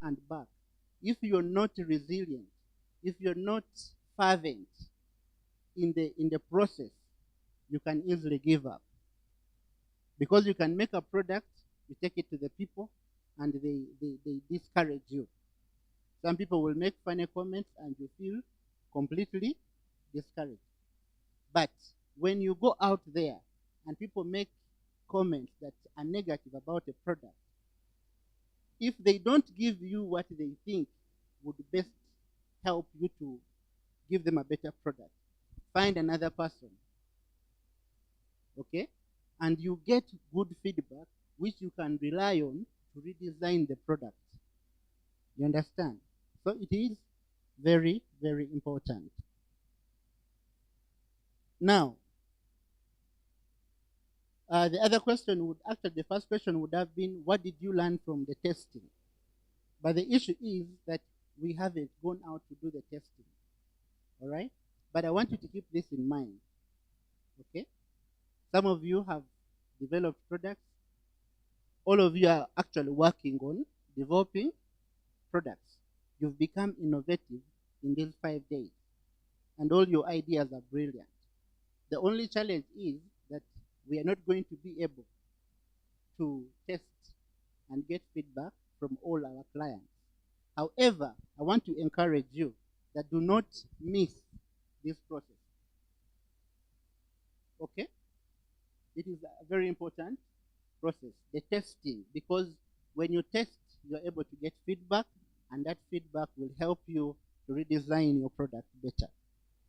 and back. If you're not resilient, if you're not fervent in the process, you can easily give up. Because you can make a product, you take it to the people, and they discourage you. Some people will make funny comments and you feel completely discouraged. But when you go out there and people make comments that are negative about a product, if they don't give you what they think would best help you to give them a better product, find another person, okay? And you get good feedback, which you can rely on to redesign the product. You understand? So it is very, very important. Now, the other question would, actually the first question would have been, what did you learn from the testing? But the issue is that we haven't gone out to do the testing. All right? But I want you to keep this in mind. Okay? Some of you have developed products. All of you are actually working on developing products. You've become innovative in these 5 days. And all your ideas are brilliant. The only challenge is that we are not going to be able to test and get feedback from all our clients. However, I want to encourage you that do not miss this process. Okay? It is a very important process, the testing, because when you test, you're able to get feedback, and that feedback will help you to redesign your product better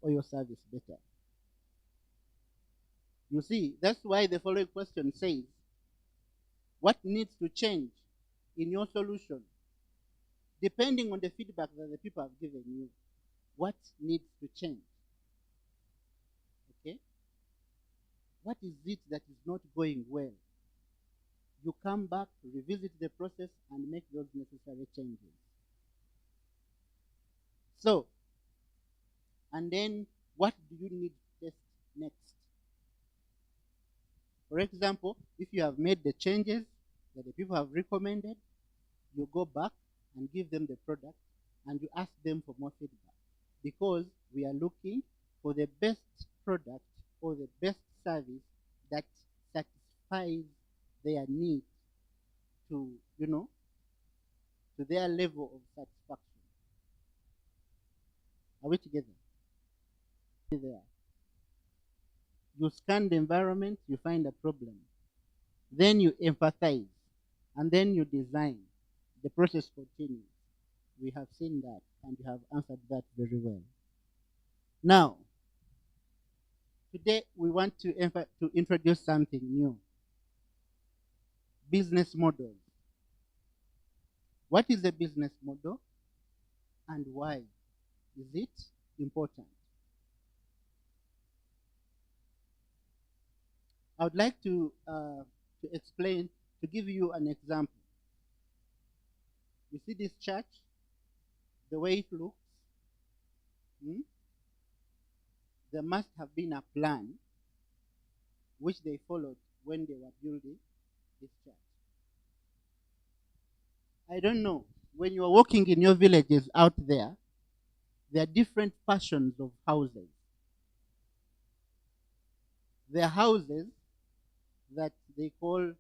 or your service better. You see, that's why the following question says, what needs to change in your solution? Depending on the feedback that the people have given you, what needs to change? Okay? What is it that is not going well? You come back, revisit the process, and make those necessary changes. So, and then what do you need to test next? For example, if you have made the changes that the people have recommended, you go back and give them the product and you ask them for more feedback, because we are looking for the best product or the best service that satisfies their need to, to their level of satisfaction. Are we together? There. You scan the environment, you find a problem. Then you empathize, and then you design. The process continues. We have seen that, and you have answered that very well. Now, today we want to introduce something new. Business models. What is a business model, and why is it important? I would like to explain, to give you an example. You see this church, the way it looks? There must have been a plan which they followed when they were building this church. I don't know, when you are walking in your villages out there are different fashions of houses. There are houses that they call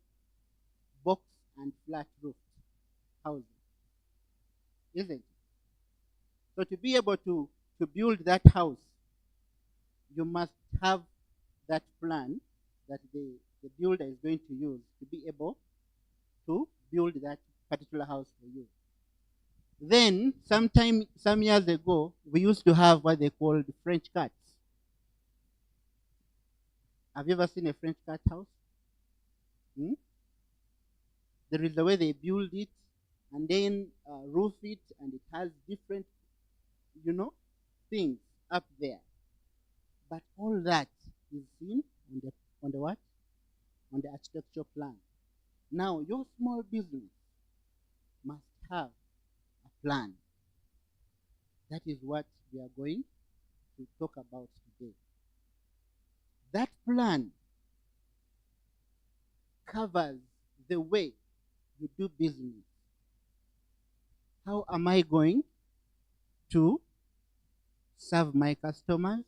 box and flat roof houses, isn't it? So to be able to build that house, you must have that plan that the builder is going to use to be able to build that particular house for you. Then, some years ago, we used to have what they called French cuts. Have you ever seen a French cut house? There is the way they build it, and then roof it, and it has different, things up there. But all that is seen on the what? On the architecture plan. Now, your small business must have a plan. That is what we are going to talk about today. That plan covers the way you do business, how am I going to serve my customers,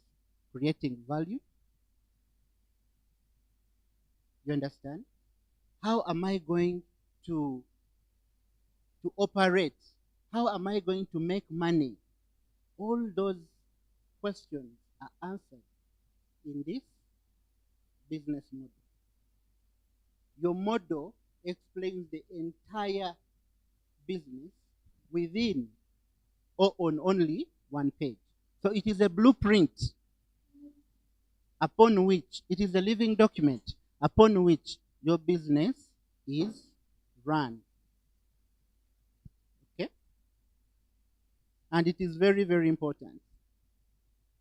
creating value? You understand? How am I going to operate? How am I going to make money? All those questions are answered in this business model. Your model explains the entire business within or on only one page. So it is a blueprint upon which, it is a living document upon which your business is run. Okay? And it is very, very important,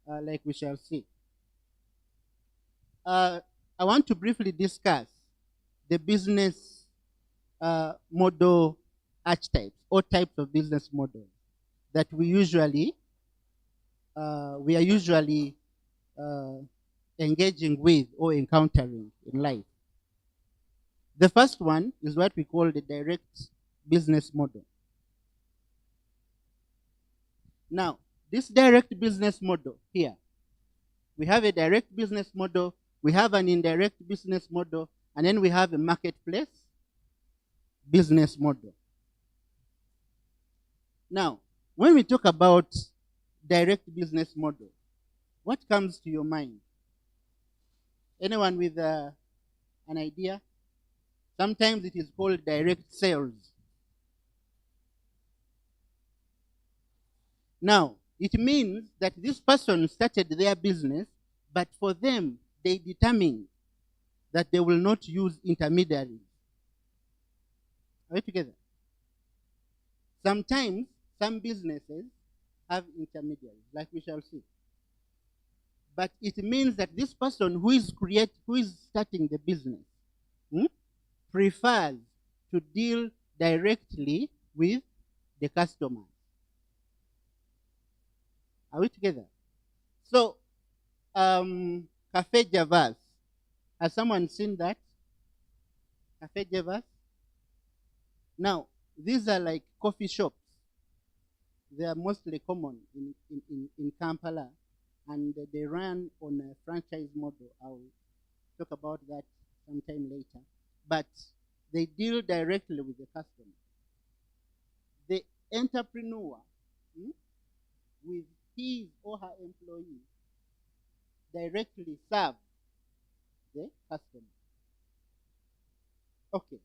like we shall see. I want to briefly discuss the business model archetypes or types of business models that we are usually engaging with or encountering in life. The first one is what we call the direct business model. Now, this direct business model here, we have a direct business model, we have an indirect business model, and then we have a marketplace business model. Now, when we talk about direct business model, what comes to your mind? Anyone with an idea? Sometimes it is called direct sales. Now, it means that this person started their business, but for them, they determined that they will not use intermediaries. Are we together? Sometimes, some businesses have intermediaries, like we shall see. But it means that this person who is starting the business prefers to deal directly with the customer. Are we together? So, Cafe Javas. Has someone seen that? Cafe Javas? Now, these are like coffee shops. They are mostly common in Kampala, and they run on a franchise model. I'll talk about that sometime later. But they deal directly with the customer. The entrepreneur, with his or her employees, directly serve the customer. Okay.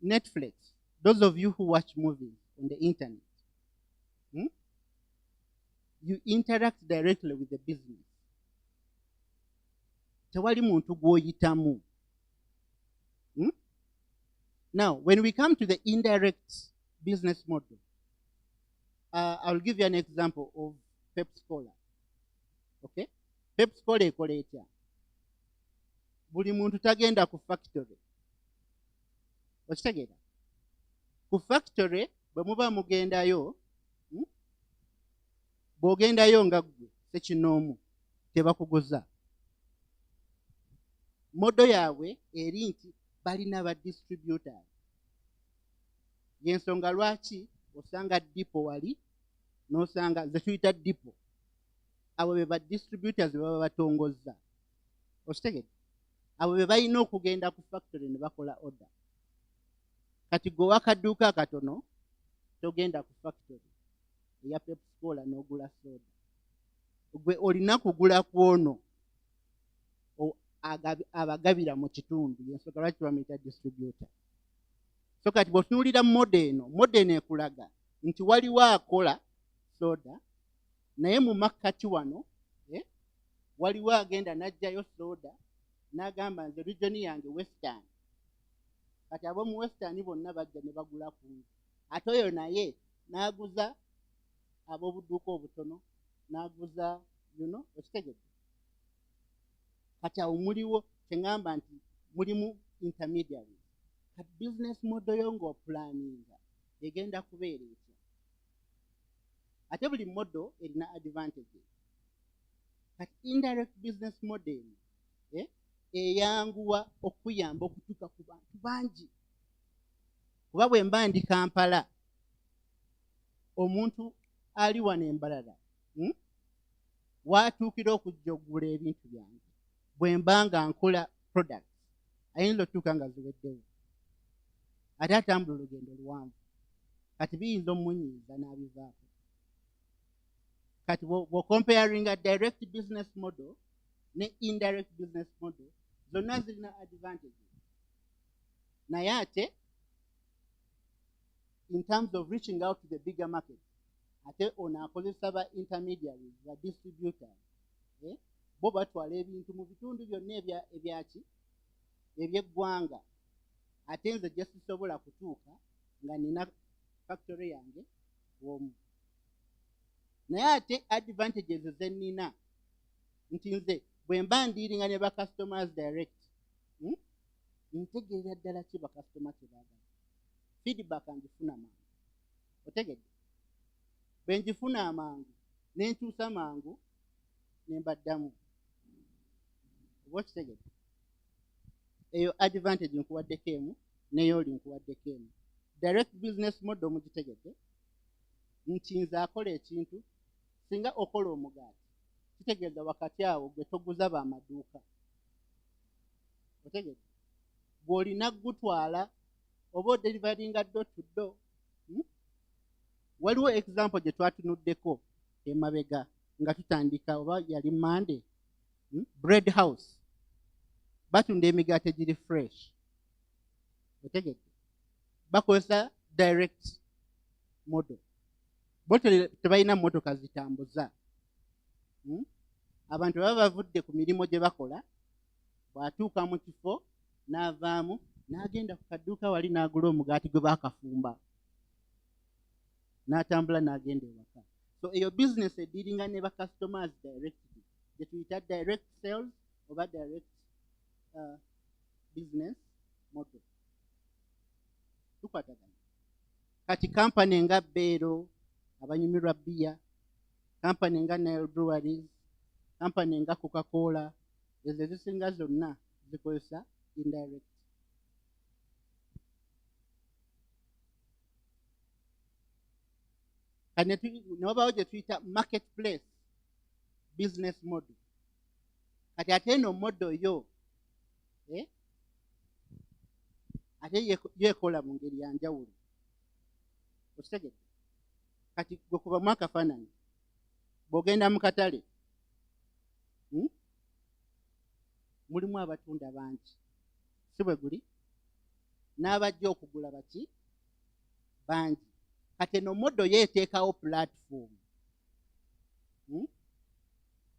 Netflix. Those of you who watch movies on the internet, you interact directly with the business. Tewali muntu gw'oyitamu. Now, when we come to the indirect business model, I'll give you an example of Pepsi Cola. Okay? Pepsi Cola ekola etya? Buli muntu tagenda ku factory. Okitegeera? Ku factory bwe muba mugendayo, bw'ogendayo nga ggwe sekinoomu tebakuguza. Modo yaabwe eri nti balina ba distributors. Yensonga lwaki osanga dipo wali n'osanga ze tuyita dipo. Abo be ba distributors baba batongozza. Okitegedde? Abo be balina okugenda ku factory ne bakola order. Kati gwe wakaduuka akatono togenda ku factory eya Pepsi Cola n'ogula soda. Gwe olina kugula kwono abagabira mu kitundu. Yensonga lwaki bamuyita distributor. So kati bw'otunuulira mode eno ekulaga nti waliwo akola soda, naye mu makkati wano waliwo agenda n'aggyayo soda n'agamba nze regioni yange Western. Kati ab'omu Western bonna bajja ne bagula kungi. Ate oyo naye n'aguza ab'obuduuka obutono, n'aguza okitegedde. Kati awo muliwo teŋŋamba nti mulimu intermediaries. Kati business model yo ng'opulaninga egenda kubeera etya? Ate buli model erina advantages. Kati indirect business model eyanguwa okuyamba okutuuka ku bantu bangi. kuba bwe mba ndi Kampala omuntu ali wano Embalala watuukira okujja okugula ebintu byange bwe mba nga nkola products ayinza otuuka nga ziweddewo ate atambula olugendo luwanvu kati biyinza omunyiiza n'abivaako. Kati comparing a direct business model ne indirect business model zonna zirina advantages naye ate in terms of reaching out to the bigger market ate ono akozesa ba intermediaries ba distributors bo batwala ebintu mu bitundu byonna ebyaki ebyeggwanga ate nze gye sisobola kutuuka nga nina factory yange omu. Naye ate advantages ze nnina nti nze bwe mba ndiiringa ne ba customers direct ntegeera ddala ki ba customer kye baagala, feedback angifuna mangu. Otegedde bwe ngifuna amangu ne nkyusa mangu ne mbaddamu. Oba okitegedde? Eyo advantage nkuwaddeko emu neyo oli nkuwaddeko emu. Direct business model mugitegedde nti nze akola ekintu singa okola omugaati kitegeeza wakati awo gwe toguza bamaduuka. Otegedde bw'olina gutwala oba odelivaringa ddo to ddo. Waliwo example gye twatunuddeko emabega nga tutandika oba yali Monday, bread house batunda emigaati egiri fresh. Otegedde bakozesa direct model. Bo tebalina mmotoka zitambuza. Abantu baba bavudde ku mirimu gye bakola bw'atuuka mu kifo n'avaamu n'agenda ku kadduuka wali n'agula omugaati gwe baakafumba n'atambula n'agenda ewaka. So eyo business ediringa ne ba customers directly gye tuyita direct sales oba direct business model. Tukwatagana kati kampani nga Beero abanyumirwa bbiya, kampani nga Nile Breweries, kampani nga Coca-Cola, ezo ezisinga zonna zikozesa indirect. Newabawo gye tuyita marketplace business model. Kati ate eno model yo ate yeekola mu ngeri ya njawulo. Okitegedde? Kati gwe kubamu akafaananyi bw'ogenda mu katale mulimu abatunda bangi si bwe guli n'abajja okugula baki bangi. Kati eno modo yeeteekawo platform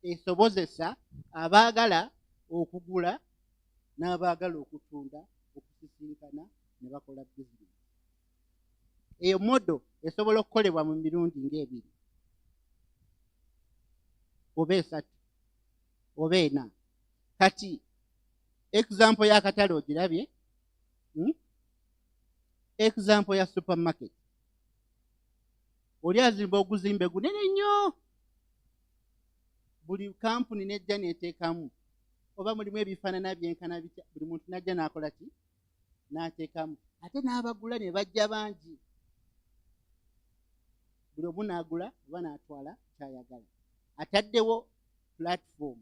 esobozesa abaagala okugula n'abaagala okutunda okusisinkana ne bakola business. Eyo modo esobola okukolebwa mu mirundi ng'ebiri oba esatu oba ena. Kati example y'akatale ogirabye, example ya supermarket. Oli azimba oguzimbe gunene nnyo, buli kampuni nejja neeteekamu oba mulimu ebifaanana byenkana bitya, buli muntu najja n'akola ki n'ateekamu ate n'abagula ne bajja bangi. Buli omu n'agula oba n'atwala ky'ayagala. Ataddewo platform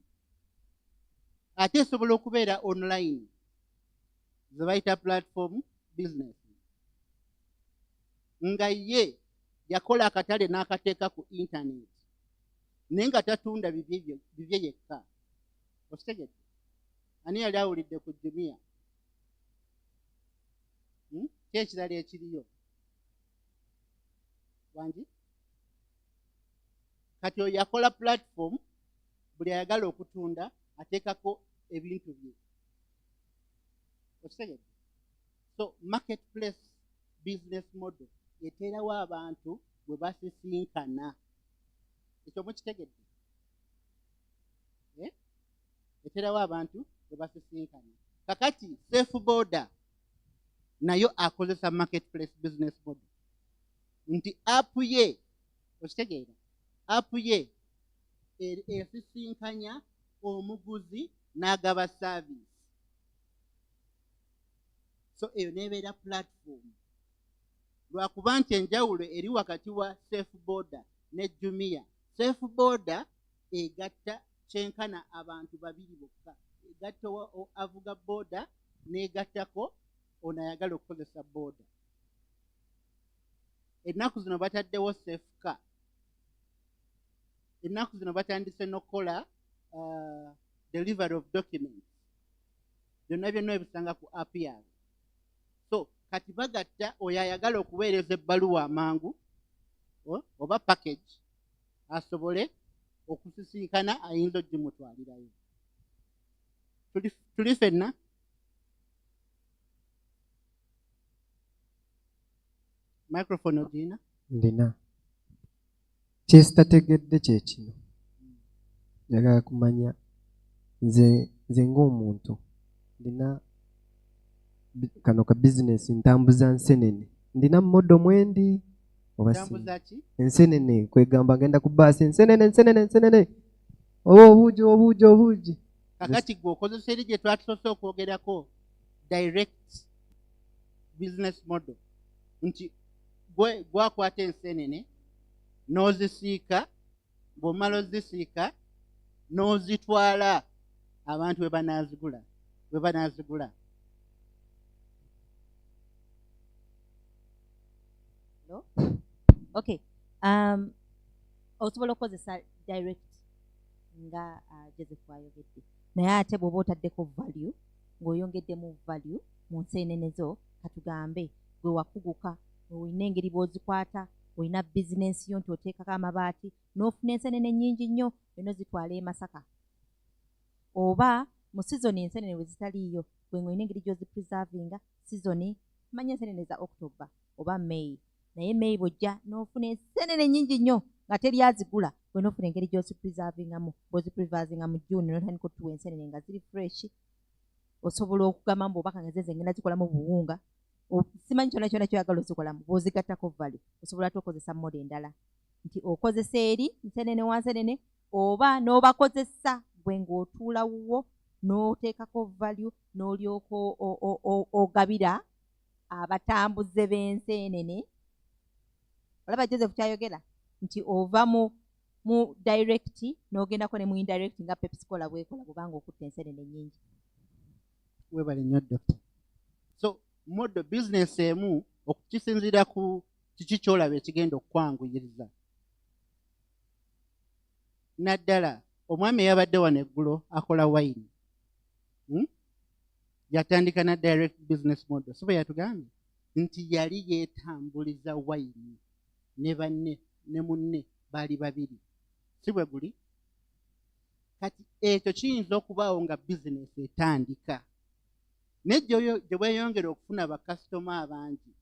ate esobola okubeera online ze bayita platform business nga ye yakola akatale n'akateeka ku internet naye nga tatunda bibye yekka. Okitegedde? Ani yali awulidde ku Jumia? Ki ekirala ekiriyo wangi? Kati oyo yakola platform buli ayagala okutunda ateekako ebintu bye. Okitegedde? So marketplace business model eteerawo abantu bwe basisinkana. Ekyo mukitegedde? Eteerawo abantu bwe basisinkana. Kakati safe border nayo akozesa marketplace business model nti app ye, okitegeera, app ye esisinkanya omuguzi n'agaba service. So eyo nebeera platform lwakuba nti enjawulo eri wakati wa safe border ne Jumia. Safe border egatta kyenkana abantu babiri bokka, egatta avuga border n'egattako ono ayagala okukozesa border. Ennaku zino bataddewo safe car. Ennaku zino batandise n'okukola delivery of documents. Byonna byonna ebisanga ku app yaabwe. So kati bagatta oyo ayagala okuweereza ebbaluwa amangu oba package asobole okusisinkana ayinza ogimutwalirayo. Tuli ffenna? Microphone ogina? Ndina. Kyesitategedde kye kino. Njagala kumanya nze ng'omuntu ndina kano ka bizinesi ntambuza nsenene. Ndina mmodo mwendi oba si? Ensenene kwegamba ngenda ku baasi ensenene. Obuugi. Kakati gwe okozesa eri gye twatusoose okwogerako direct business model. Nti gwakwata ensenene n'ozisiika, bw'omala ozisiika n'ozitwala abantu we banaazigula. No? Okay. Osobola okukozesa direct nga Joseph ayogedde. Naye ate bw'oba otaddeko value, ng'oyongeddemu value mu nseenene zo, katugambe gwe wakuguka, olina engeri bw'ozikwata, olina bizinensi yo nti oteekako amabaati, n'ofuna enseenene nnyingi nnyo, olina ozitwala e Masaka. Oba mu sizoni enseenene we zitaliiyo, gwe ng'olina engeri gy'ozipreservinga, sizoni, manya enseenene za October oba May. Naye May bw'ojja n'ofuna enseenene nnyingi nnyo nga teri azigula, gwe n'ofuna engeri gy'ozipreservingamu. Bw'ozipreservinga mu June n'otandika otuwa enseenene nga ziri fresh. Osobola okugamba mbu obaka nga zeze ngenda zikolamu buwunga. Simanyi kyonna kyoyagala ozikolamu, bw'ozigattako value. Osobola ate okozesa mmodo endala. Nti okozesa eri nsenene wa nsenene, oba n'obakozesa gwe ng'otuula wuwo n'oteekako value n'olyoka ogabira abatambuze b'enseenene. Olaba Joseph kyayogera nti ova mu direct n'ogendako ne mu indirect nga Pepsi Cola bw'ekola bw'obanga okutta enseenene nnyingi. Webale nnyo Dr. So model business emu okukisinziira ku kiki kyolaba ekigenda okukwanguyiriza. Naddala omwami eyabadde wano eggulo akola wine. Yatandika na direct business model. So bwe yatugambye nti yali yeetambuliza wine ne banne ne munne baali babiri. Si bwe guli? Kati ekyo kiyinza okubaawo nga bizinesi etandika. Nejjo gye bweyongera okufuna bakasitoma abangi,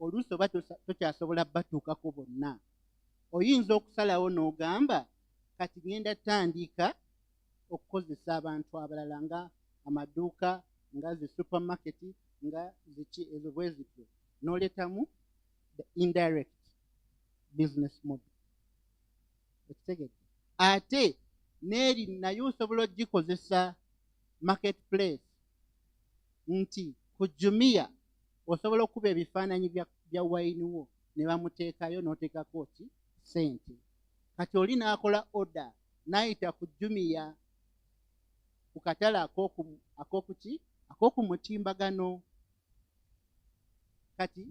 oluusi oba tokyasobola batuukako bonna, oyinza okusalawo n'ogamba kati ngenda tandika okukozesa abantu abalala nga amaduuka, nga zi supermarket, nga ziki ezo bwe zityo, n'oletamu the indirect business model. Ekitegedde ate n'eri naye osobola ogikozesa marketplace. Nti ku Jumia osobola okuba ebifaananyi bya wayini wo ne bamuteekayo n'oteekako ki ssente. Kati oli n'akola order n'ayita ku Jumia ku katale ak'oku mutimbagano. Kati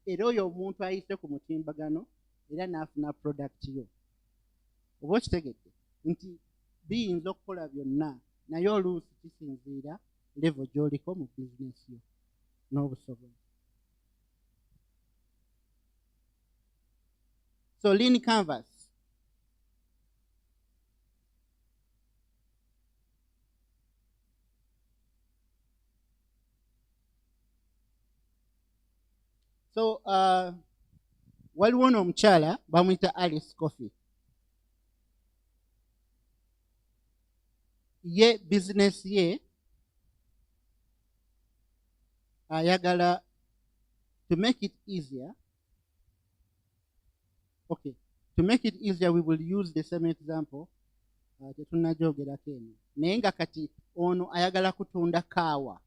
era oyo omuntu ayise ku mutimbagano era n'afuna product yo. Oba okitegedde nti biyinza okukola byonna, naye oluusi kisinziira level gy'oliko mu bizinesi yo n'obusobozi. So lean canvas. So waliwo n'omukyala bamuyita Alice Coffee. Ye bizinesi ye ayagala to make it easier. Okay, to make it easier we will use the same example tetunnajogerako eno. Naye nga kati ono ayagala kutunda kaawa.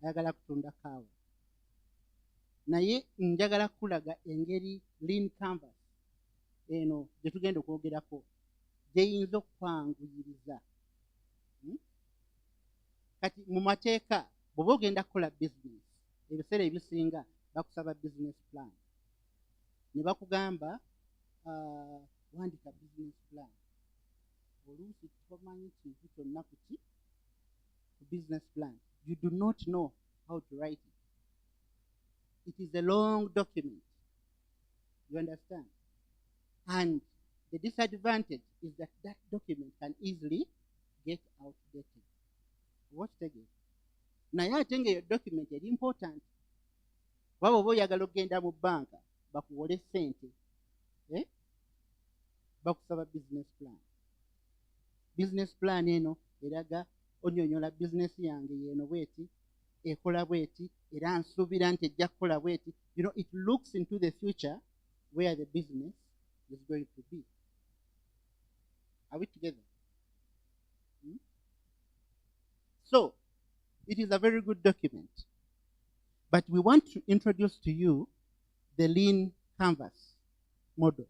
ayagala kutunda kaawa, naye njagala kulaga engeri lean canvas eno gye tugenda okwogerako gyeyinza okukwanguyiriza. Kati mu mateeka bw'oba ogenda kukola business, ebiseera ebisinga bakusaba business plan, ne bakugamba wandika business plan. Oluusi tomanyi kintu kyonna ku business plan. You do not know how to write it. It is a long document. You understand? And the disadvantage is that that document can easily get outdated. What's the game? Naye ate ng'eyo document eri important. Waba oba oyagala okugenda mu banka bakuwole ssente, bakusaba business plan. Business plan eno eraga onyonyola business yange yeeno bweti, ekola bweti, era nsuubira nti ejja kukola bweti. You know, it looks into the future where the business is going to be. Are we together? So, it is a very good document. But we want to introduce to you the lean canvas model.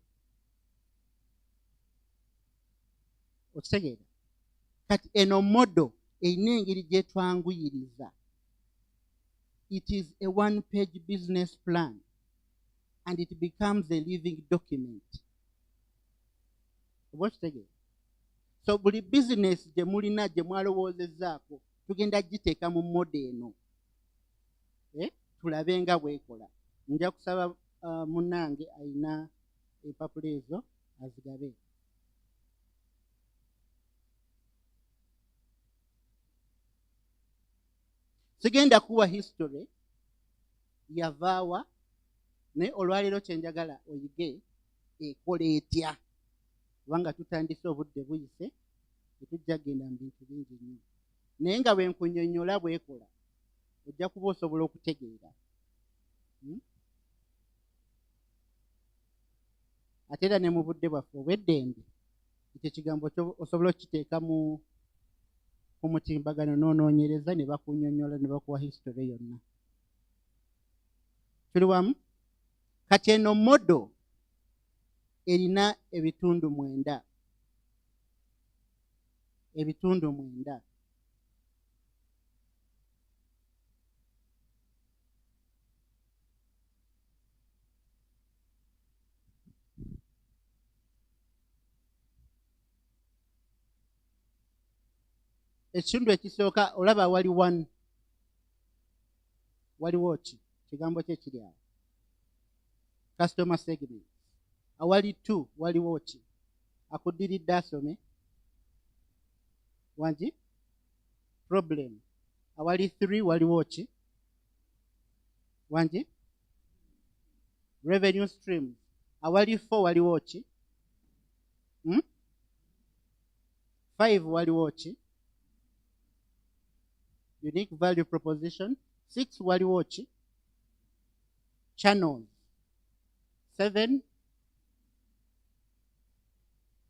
Okitegeera? Kati eno model eyina engeri gyetwanguyiriza. It is a one-page business plan, and it becomes a living document. Okitegeera? So buli business gye mulina gye mwalowoozezaako tugenda giteeka mu model eno. Tulabe nga bw'ekola. Nja kusaba munnange ayina empapula ezo azigabe. Sigenda kuwa history yavaawa, naye olwaleero kyenjagala oyige ekola etya. Kubanga tutandise obudde buyise, tetujja kgenda mu bintu bingi nnyo. Naye nga bwe nkunnyonnyola bw'ekola, ojja kuba osobola okutegeera. Ate era ne mu budde bwaffe obw'eddembe, ekyo ekigambo osobola okukiteeka mu mutimbagano n'onoonyereza ne bakunnyonnyola ne bakuwa history yonna. Tuli wamu? Kati eno model erina ebitundu 9. Ebitundu 9. Ekitundu ekisooka olaba wali 1. Waliwo ki? Kigambo kye kiri awo. Customer segment. Awali 2 waliwo ki? Akuddiridde asome. Wangi? Problem. Awali 3 waliwo ki? Wangi? Revenue streams. Awali 4 waliwo ki? 5 waliwo ki? Unique value proposition. 6 waliwo ki? Channels. 7,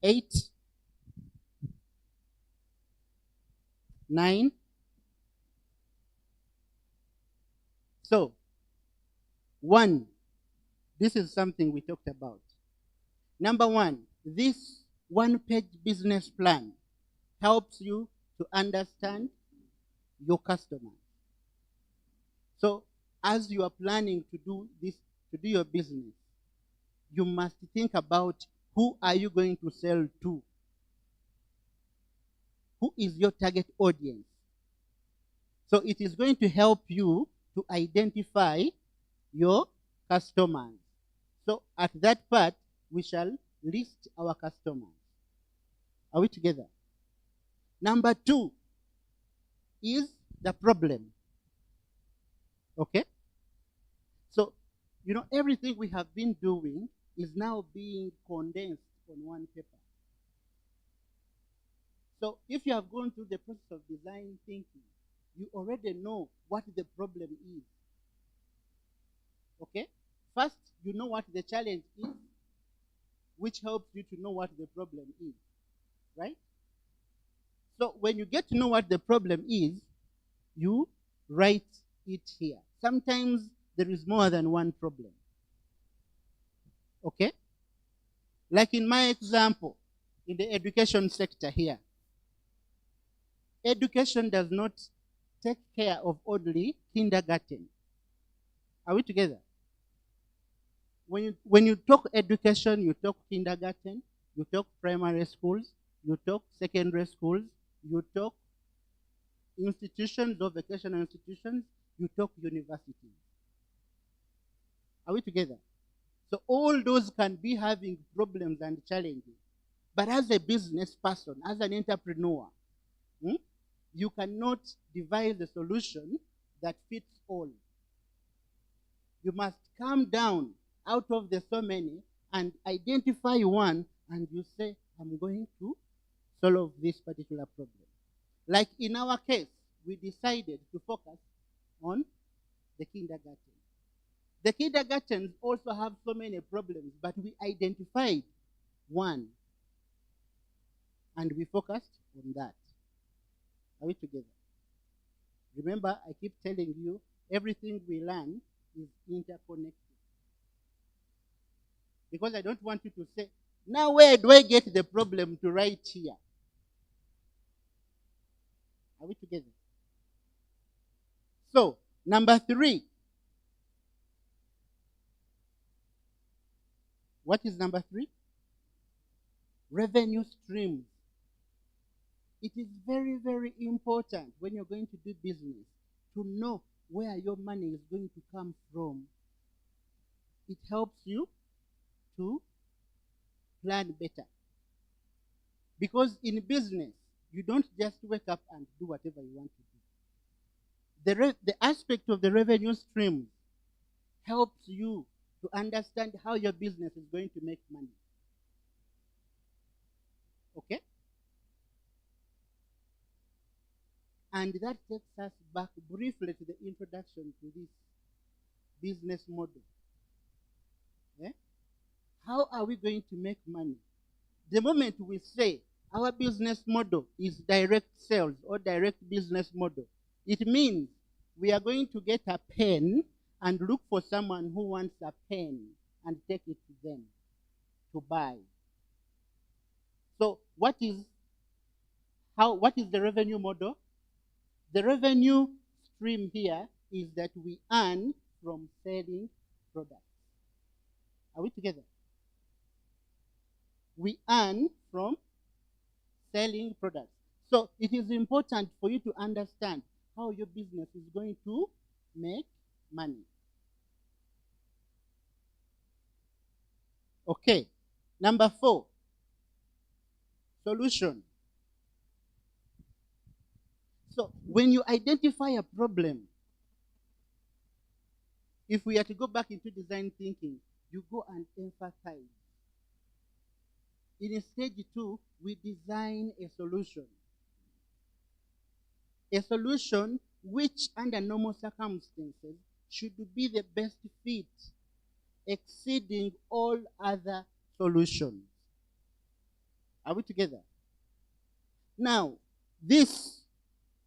8, 9. So, 1, this is something we talked about. Number 1, this one-page business plan helps you to understand your customer. So, as you are planning to do this, to do your business, you must think about who are you going to sell to? Who is your target audience? So it is going to help you to identify your customers. So at that part, we shall list our customers. Are we together? Number 2 is the problem. Okay? So, you know, everything we have been doing is now being condensed on one paper. So if you have gone through the process of design thinking, you already know what the problem is. Okay? First, you know what the challenge is, which helps you to know what the problem is. Right? So when you get to know what the problem is, you write it here. Sometimes there is more than one problem. Okay? Like in my example, in the education sector here, education does not take care of only kindergarten. Are we together? When you talk education, you talk kindergarten, you talk primary schools, you talk secondary schools, you talk institutions or vocational institutions, you talk universities. Are we together? So all those can be having problems and challenges. But as a business person, as an entrepreneur, you cannot devise a solution that fits all. You must come down out of the so many and identify one, and you say, I'm going to solve this particular problem. Like in our case, we decided to focus on the kindergarten. The kindergartens also have so many problems, but we identified one, and we focused on that. Are we together? Remember, I keep telling you, everything we learn is interconnected. Because I don't want you to say, now where do I get the problem to write here? Are we together? So, number 3. What is number 3? Revenue streams. It is very, very important when you're going to do business to know where your money is going to come from. It helps you to plan better. Because in business, you don't just wake up and do whatever you want to do. The aspect of the revenue stream helps you to understand how your business is going to make money. Okay? And that takes us back briefly to the introduction to this business model. Yeah? How are we going to make money? The moment we say our business model is direct sales or direct business model, it means we are going to get a pen and look for someone who wants a pen and take it to them to buy. So what is the revenue model? The revenue stream here is that we earn from selling products. Are we together? We earn from selling products. So it is important for you to understand how your business is going to make money. Okay. Number 4. Solution. So when you identify a problem, if we are to go back into design thinking, you go and emphasize. In stage 2, we design a solution. A solution which, under normal circumstances, should be the best fit, exceeding all other solutions. Are we together? Now, this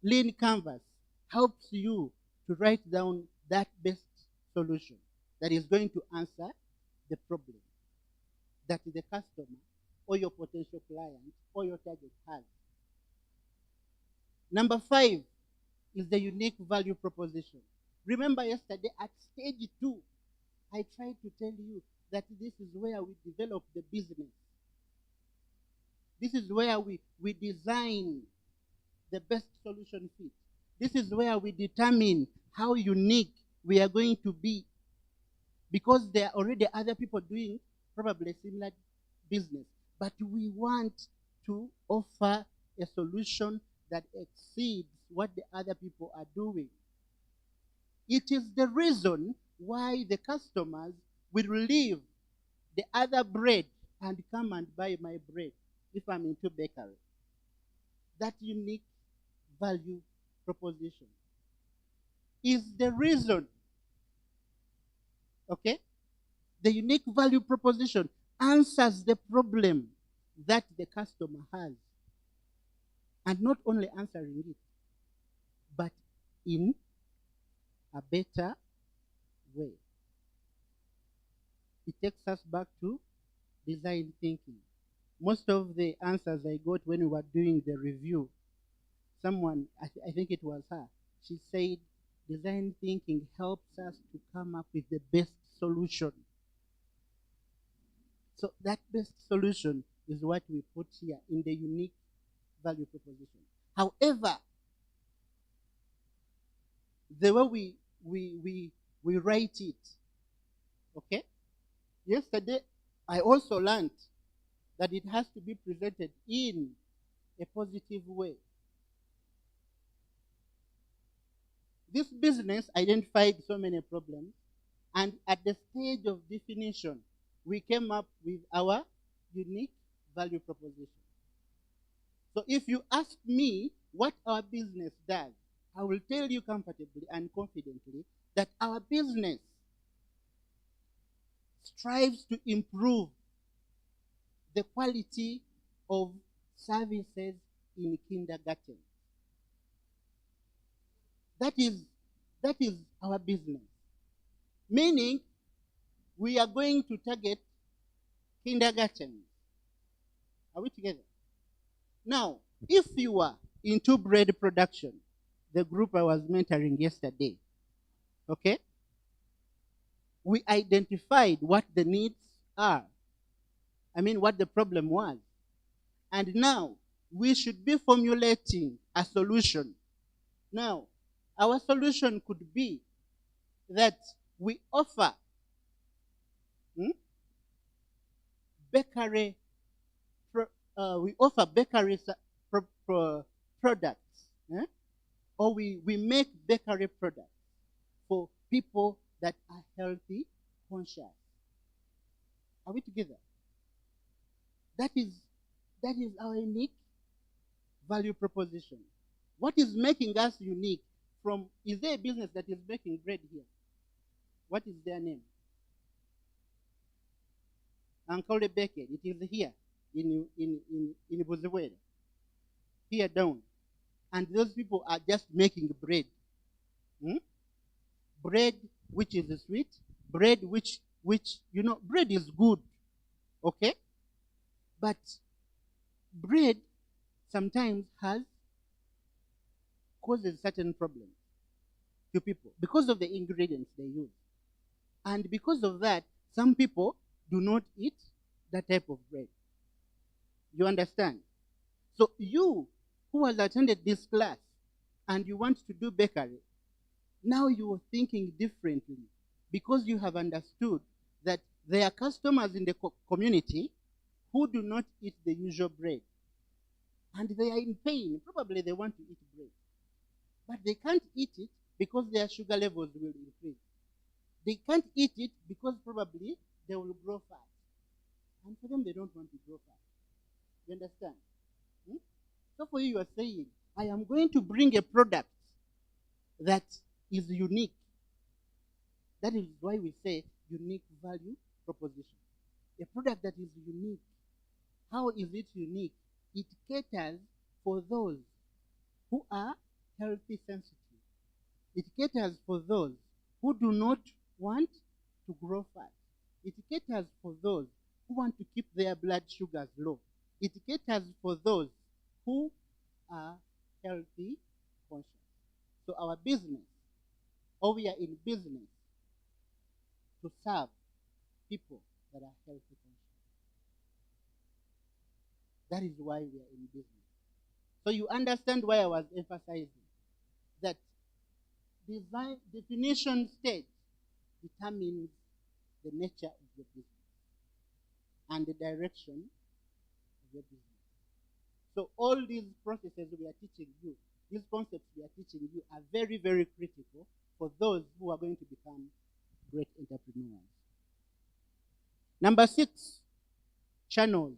lean canvas helps you to write down that best solution that is going to answer the problem that the customer or your potential client or your target has. Number 5 is the unique value proposition. Remember yesterday at stage 2, I tried to tell you that this is where we develop the business. This is where we design the best solution fit. This is where we determine how unique we are going to be. Because there are already other people doing probably similar business. But we want to offer a solution that exceeds what the other people are doing. It is the reason why the customers will leave the other bread and come and buy my bread if I'm into bakery. That unique value proposition is the reason. Okay? The unique value proposition answers the problem that the customer has. And not only answering it, but in a better way. It takes us back to design thinking. Most of the answers I got when we were doing the review, someone, I think it was her, she said design thinking helps us to come up with the best solution. So that best solution is what we put here in the unique value proposition. However, the way we write it, okay? Yesterday, I also learned that it has to be presented in a positive way. This business identified so many problems, and at the stage of definition, we came up with our unique value proposition. So if you ask me what our business does, I will tell you comfortably and confidently that our business strives to improve the quality of services in kindergarten. That is our business. Meaning, we are going to target kindergarten. Are we together? Now, if you are into bread production, the group I was mentoring yesterday, okay, we identified what the needs are. I mean, what the problem was. And now, we should be formulating a solution. Now, our solution could be that we offer bakery products, or we make bakery products for people that are healthy conscious. Are we together? That is our unique value proposition. What is making us unique from, is there a business that is making bread here? What is their name? Uncle Bakery. It is here in Bwizibwera. Here down. And those people are just making bread. Bread which is sweet, bread which bread is good. Okay? But bread sometimes causes certain problems to people because of the ingredients they use. And because of that, some people do not eat that type of bread. You understand? So you who has attended this class and you want to do bakery, now you are thinking differently because you have understood that there are customers in the community who do not eat the usual bread. And they are in pain. Probably they want to eat bread. But they can't eat it because their sugar levels will increase. They can't eat it because probably they will grow fat. And for them, they don't want to grow fat. You understand? So for you are saying, I am going to bring a product that is unique. That is why we say unique value proposition. A product that is unique. How is it unique? It caters for those who are healthy sensitive. It caters for those who do not want to grow fat. It caters for those who want to keep their blood sugars low. It caters for those who are healthy conscious. So our business, or we are in business to serve people that are healthy conscious. That is why we are in business. So you understand why I was emphasizing that design definition stage determines the nature of your business and the direction of your business. So all these processes we are teaching you, these concepts we are teaching you are very, very critical for those who are going to become great entrepreneurs. Number 6, channels.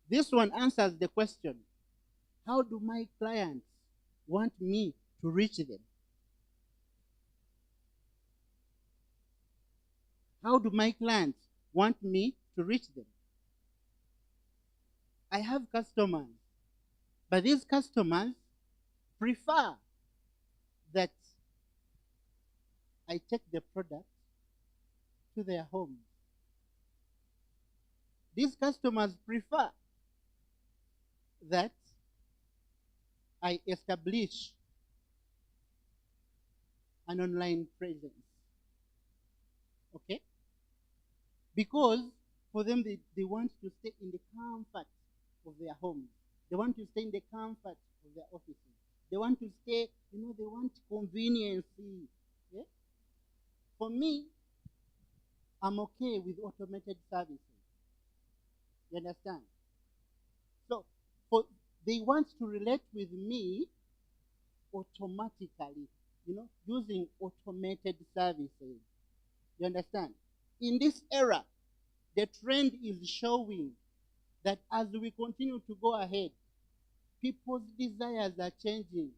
This one answers the question, how do my clients want me to reach them? How do my clients want me to reach them? I have customers, but these customers prefer that I take the product to their homes. These customers prefer that I establish an online presence. Okay? Because for them, they want to stay in the comfort of their homes. They want to stay in the comfort of their offices. They want to stay, they want convenience. Yeah? For me, I'm okay with automated services. You understand? So they want to relate with me automatically, using automated services. You understand? In this era, the trend is showing that as we continue to go ahead, people's desires are changing.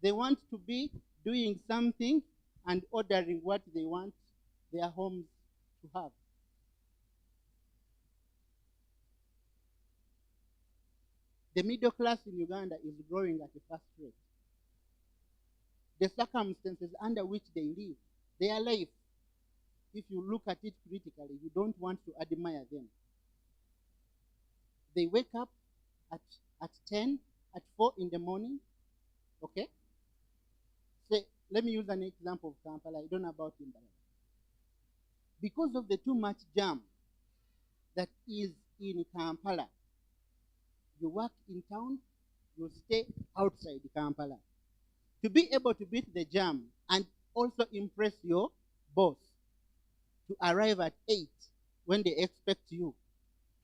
They want to be doing something and ordering what they want their homes to have. The middle class in Uganda is growing at a fast rate. The circumstances under which they live, their life, if you look at it critically, you don't want to admire them. They wake up at 10, at 4 in the morning, okay? Say, let me use an example of Kampala. I don't know about Zimbabwe. Because of the too much jam that is in Kampala, you work in town, you stay outside Kampala. To be able to beat the jam and also impress your boss, to arrive at 8 when they expect you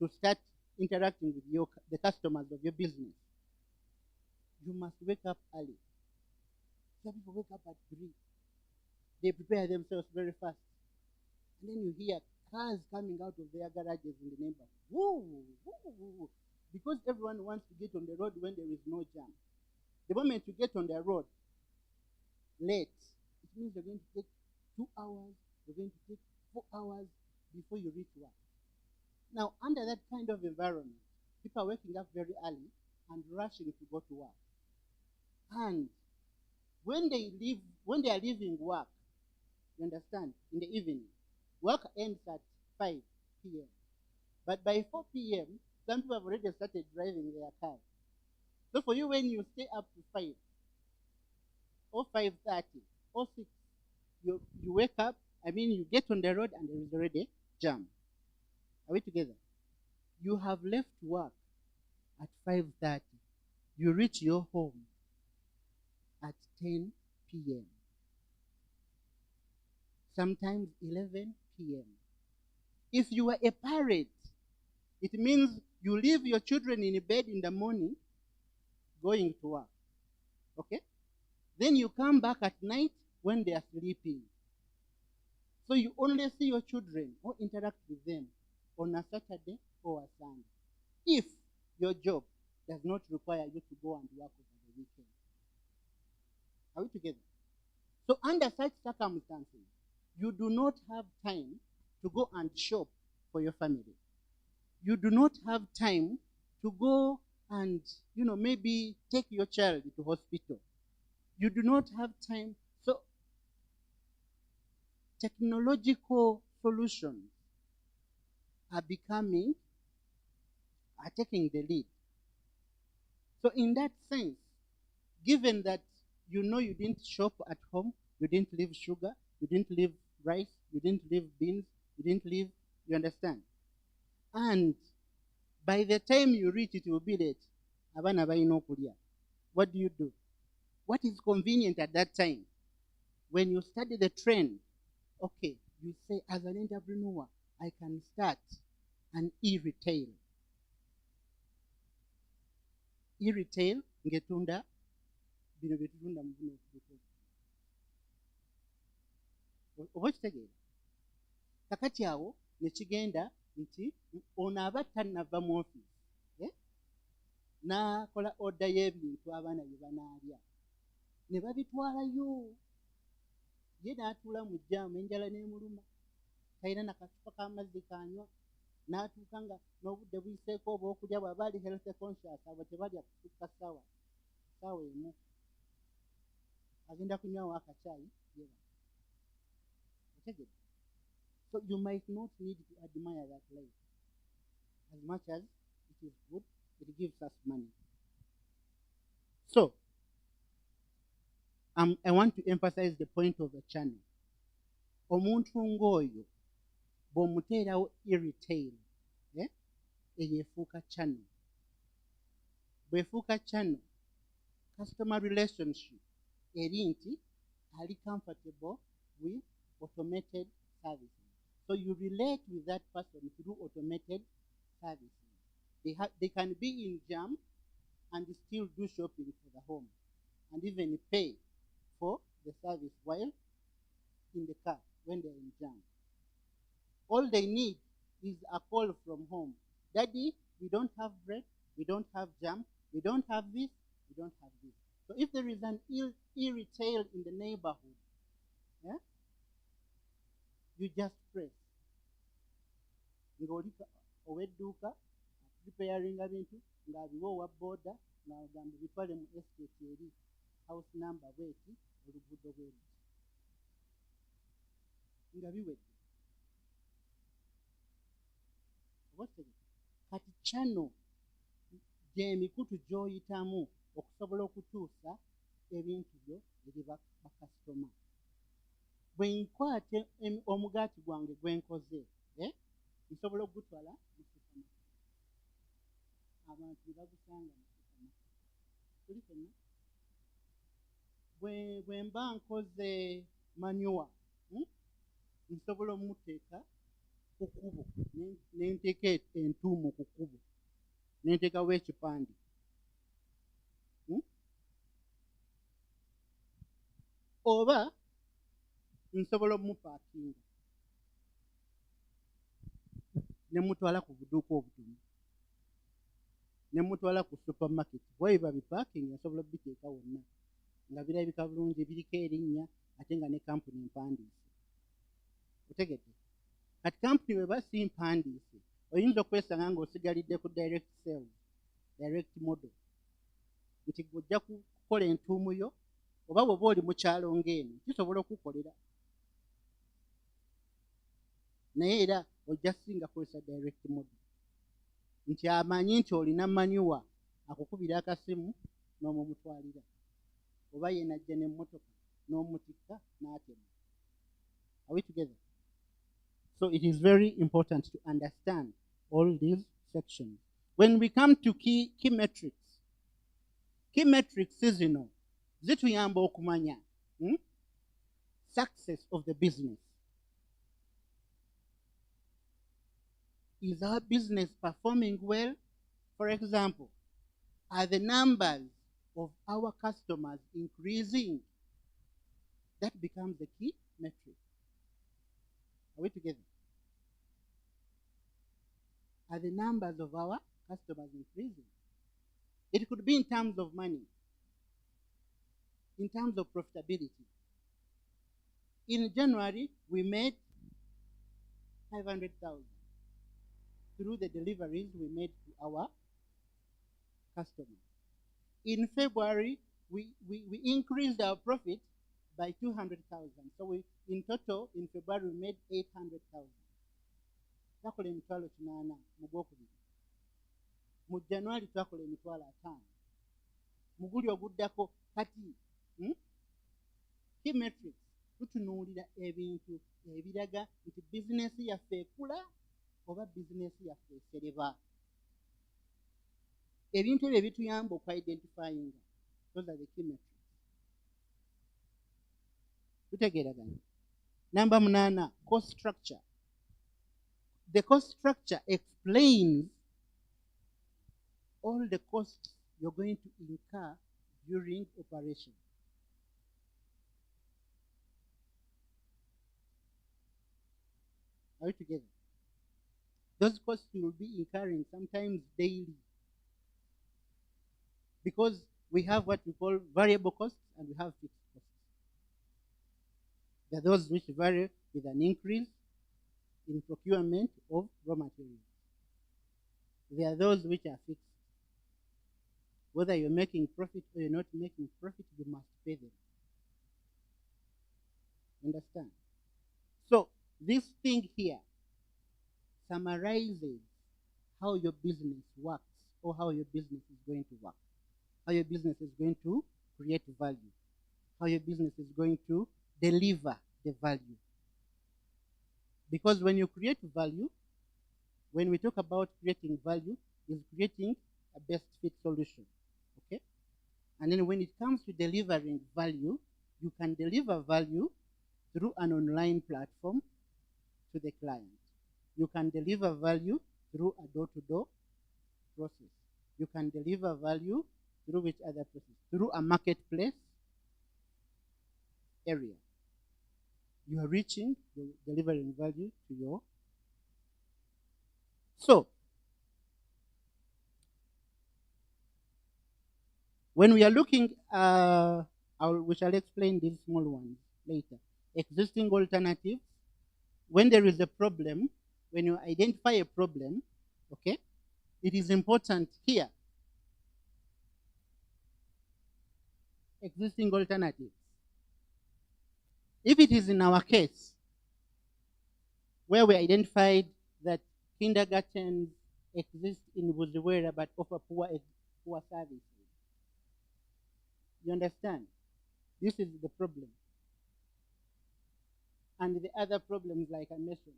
to start interacting with the customers of your business, you must wake up early. Some people wake up at 3. They prepare themselves very fast. And then you hear cars coming out of their garages in the neighborhood. Woo, woo, woo. Because everyone wants to get on the road when there is no jam. The moment you get on the road late, it means you're going to take 2 hours, you're going to take 4 hours before you reach work. Now, under that kind of environment, people are waking up very early and rushing to go to work. And when they are leaving work, you understand, in the evening, work ends at 5 p.m. But by 4 p.m., some people have already started driving their cars. So for you, when you stay up to 5 or 5:30 or 6, you wake up, you get on the road and there is already jam. Are we together? You have left work at 5:30. You reach your home at 10 p.m. Sometimes 11 p.m. If you are a parent, it means you leave your children in bed in the morning going to work. Okay? Then you come back at night when they are sleeping. So you only see your children or interact with them on a Saturday or a Sunday, if your job does not require you to go and work over the weekend. Are we together? So under such circumstances, you do not have time to go and shop for your family. You do not have time to go and, maybe take your child to hospital. You do not have time. So technological solutions are taking the lead. So in that sense, given that you didn't shop at home, you didn't leave sugar, you didn't leave rice, you didn't leave beans, you didn't leave, you understand? And by the time you reach, it will be late. What do? What is convenient at that time? When you study the trend, okay, you say, as an entrepreneur, I can start an e-retail. E-retail, ngetunda, bino betunda mbuno kubuto. Obakitegeera? Kakati awo nekigenda nti ono aba tannava mu office. N'akola order y'ebintu abaana bye banaalya. Ne babitwalayo. Ye n'atuula mu jjaamu, enjala n'emuluma. Talina n'akacupa k'amazzi kanywa. N'atuuka nga n'obudde buyiseeko obw'okulya bw'aba ali health conscious, abo tebalya kutuuka ssaawa emu. Agenda kunywawo akacaayi yeba. Take it. So you might not need to admire that life. As much as it is good, it gives us money. So, I want to emphasize the point of the channel. Omuntu ng'oyo bw'omuteerawo e-retail, eyo efuuka channel. Bw'efuuka channel, customer relationship eri nti ali comfortable with automated services. So you relate with that person through automated services. They can be in jam and still do shopping for the home and even pay for the service while in the car when they're in jam. All they need is a call from home. Daddy, we don't have bread, we don't have jam, we don't have this, we don't have this. So if there is an e-retail in the neighborhood, you just press. Ng'olika ow'edduuka preparing bintu ng'abiwa owa boda n'agamba bitwale mu estate eri house number bweti oluguudo bweti nga biwedde. Kati channel gy'emikutu gy'oyitamu okusobola okutuusa ebintu byo eri bakasitoma. Bwe nkwate omugaati gwange gwe nkoze, nsobola okugutwala mu supermarket. Abantu bagusanga mu supermarket. Tuli fenna. Bwe mba nkoze manure, nsobola omuteeka ku kkubo, nenteeka entuumu ku kkubo, nenteekawo ekipande. Oba nsobola omupaakinga ne mutwala ku buduuka obutono, ne mutwala ku supermarket. Bwe biba bipaakinga nsobola obiteeka wonna nga birabika bulungi, biriko erinnya ate nga ne kampuni mpandiise. Otegedde? Kati kampuni bwe ba si mpandiise, oyinza okwesanga ng'osigalidde ku direct sales, direct model, nti gw'ojja kukola entuumu yo, oba bw'oba oli mu kyalo ng'eno kisobola okukolera. Naye era ojja singa kozesa direct model, nti amanyi nti olina manure, akukubira akasimu n'omumutwalira, oba yenajja n'emmotoka n'omutikka n'atema. Are we together? So it is very important to understand all these sections. When we come to key metrics zino zituyamba okumanya success of the business. Is our business performing well? For example, are the numbers of our customers increasing? That becomes the key metric. Are we together? Are the numbers of our customers increasing? It could be in terms of money, in terms of profitability. In January, we made 500,000 through the deliveries we made to our customers. In February, we increased our profit by 200,000. So in total, in February, we made 800,000. Twakola emitwalo 8 mu gwokubiri. Mu January twakola emitwalo 5. Mu guli oguddako kati key metrics tutunuulira ebintu ebiraga nti bizinesi yaffe ekula oba bizinesi yaffe esereba. Ebintu ebyo bituyamba okwidentifying. Those are the key metrics. Tutegeeraganya. Number 8, cost structure. The cost structure explains all the costs you're going to incur during operation. Are we together? Those costs you will be incurring sometimes daily, because we have what we call variable costs and we have fixed costs. There are those which vary with an increase in procurement of raw materials. There are those which are fixed. Whether you're making profit or you're not making profit, you must pay them. Understand? So This thing here summarizes how your business works or how your business is going to work, how your business is going to create value, how your business is going to deliver the value. Because when you create value, when we talk about creating value, is creating a best fit solution. Okay? And then when it comes to delivering value, you can deliver value through an online platform to the client. You can deliver value through a door-to-door process. You can deliver value through which other process? Through a marketplace area. You are reaching, you're delivering value to your. So, when we are looking, we shall explain these small ones later. Existing alternatives. When there is a problem, when you identify a problem, okay, it is important here. Existing alternatives. If it is in our case, where we identified that kindergartens exist in Bwizibwera but offer poor services, you understand? This is the problem. And the other problems, like I mentioned.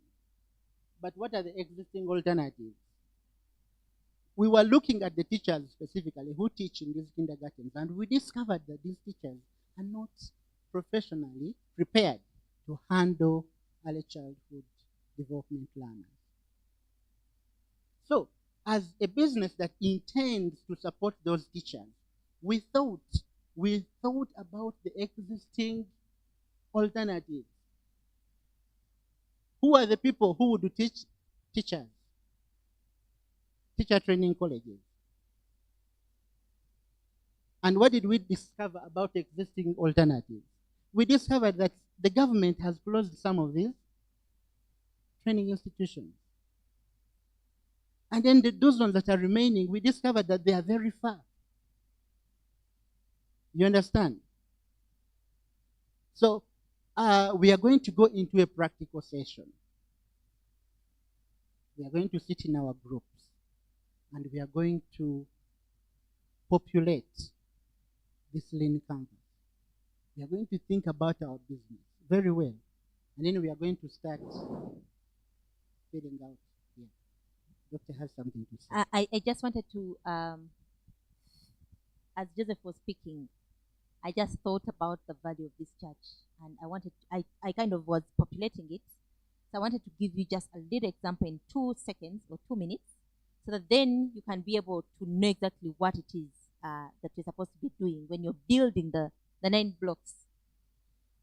But what are the existing alternatives? We were looking at the teachers specifically who teach in these kindergartens, and we discovered that these teachers are not professionally prepared to handle early childhood development learners. So, as a business that intends to support those teachers, we thought about the existing alternatives. Who are the people who would teach teachers? Teacher training colleges. And what did we discover about existing alternatives? We discovered that the government has closed some of these training institutions. And then those ones that are remaining, we discovered that they are very far. You understand? So, we are going to go into a practical session. We are going to sit in our groups and we are going to populate this lean canvas. We are going to think about our business very well. And then we are going to start filling out. Yeah. Doctor has something to say. I just wanted to, as Joseph was speaking, I just thought about the value of this church, and I kind of was populating it. So I wanted to give you just a little example in 2 seconds or 2 minutes, so that then you can be able to know exactly what it is that you're supposed to be doing when you're building the 9 blocks.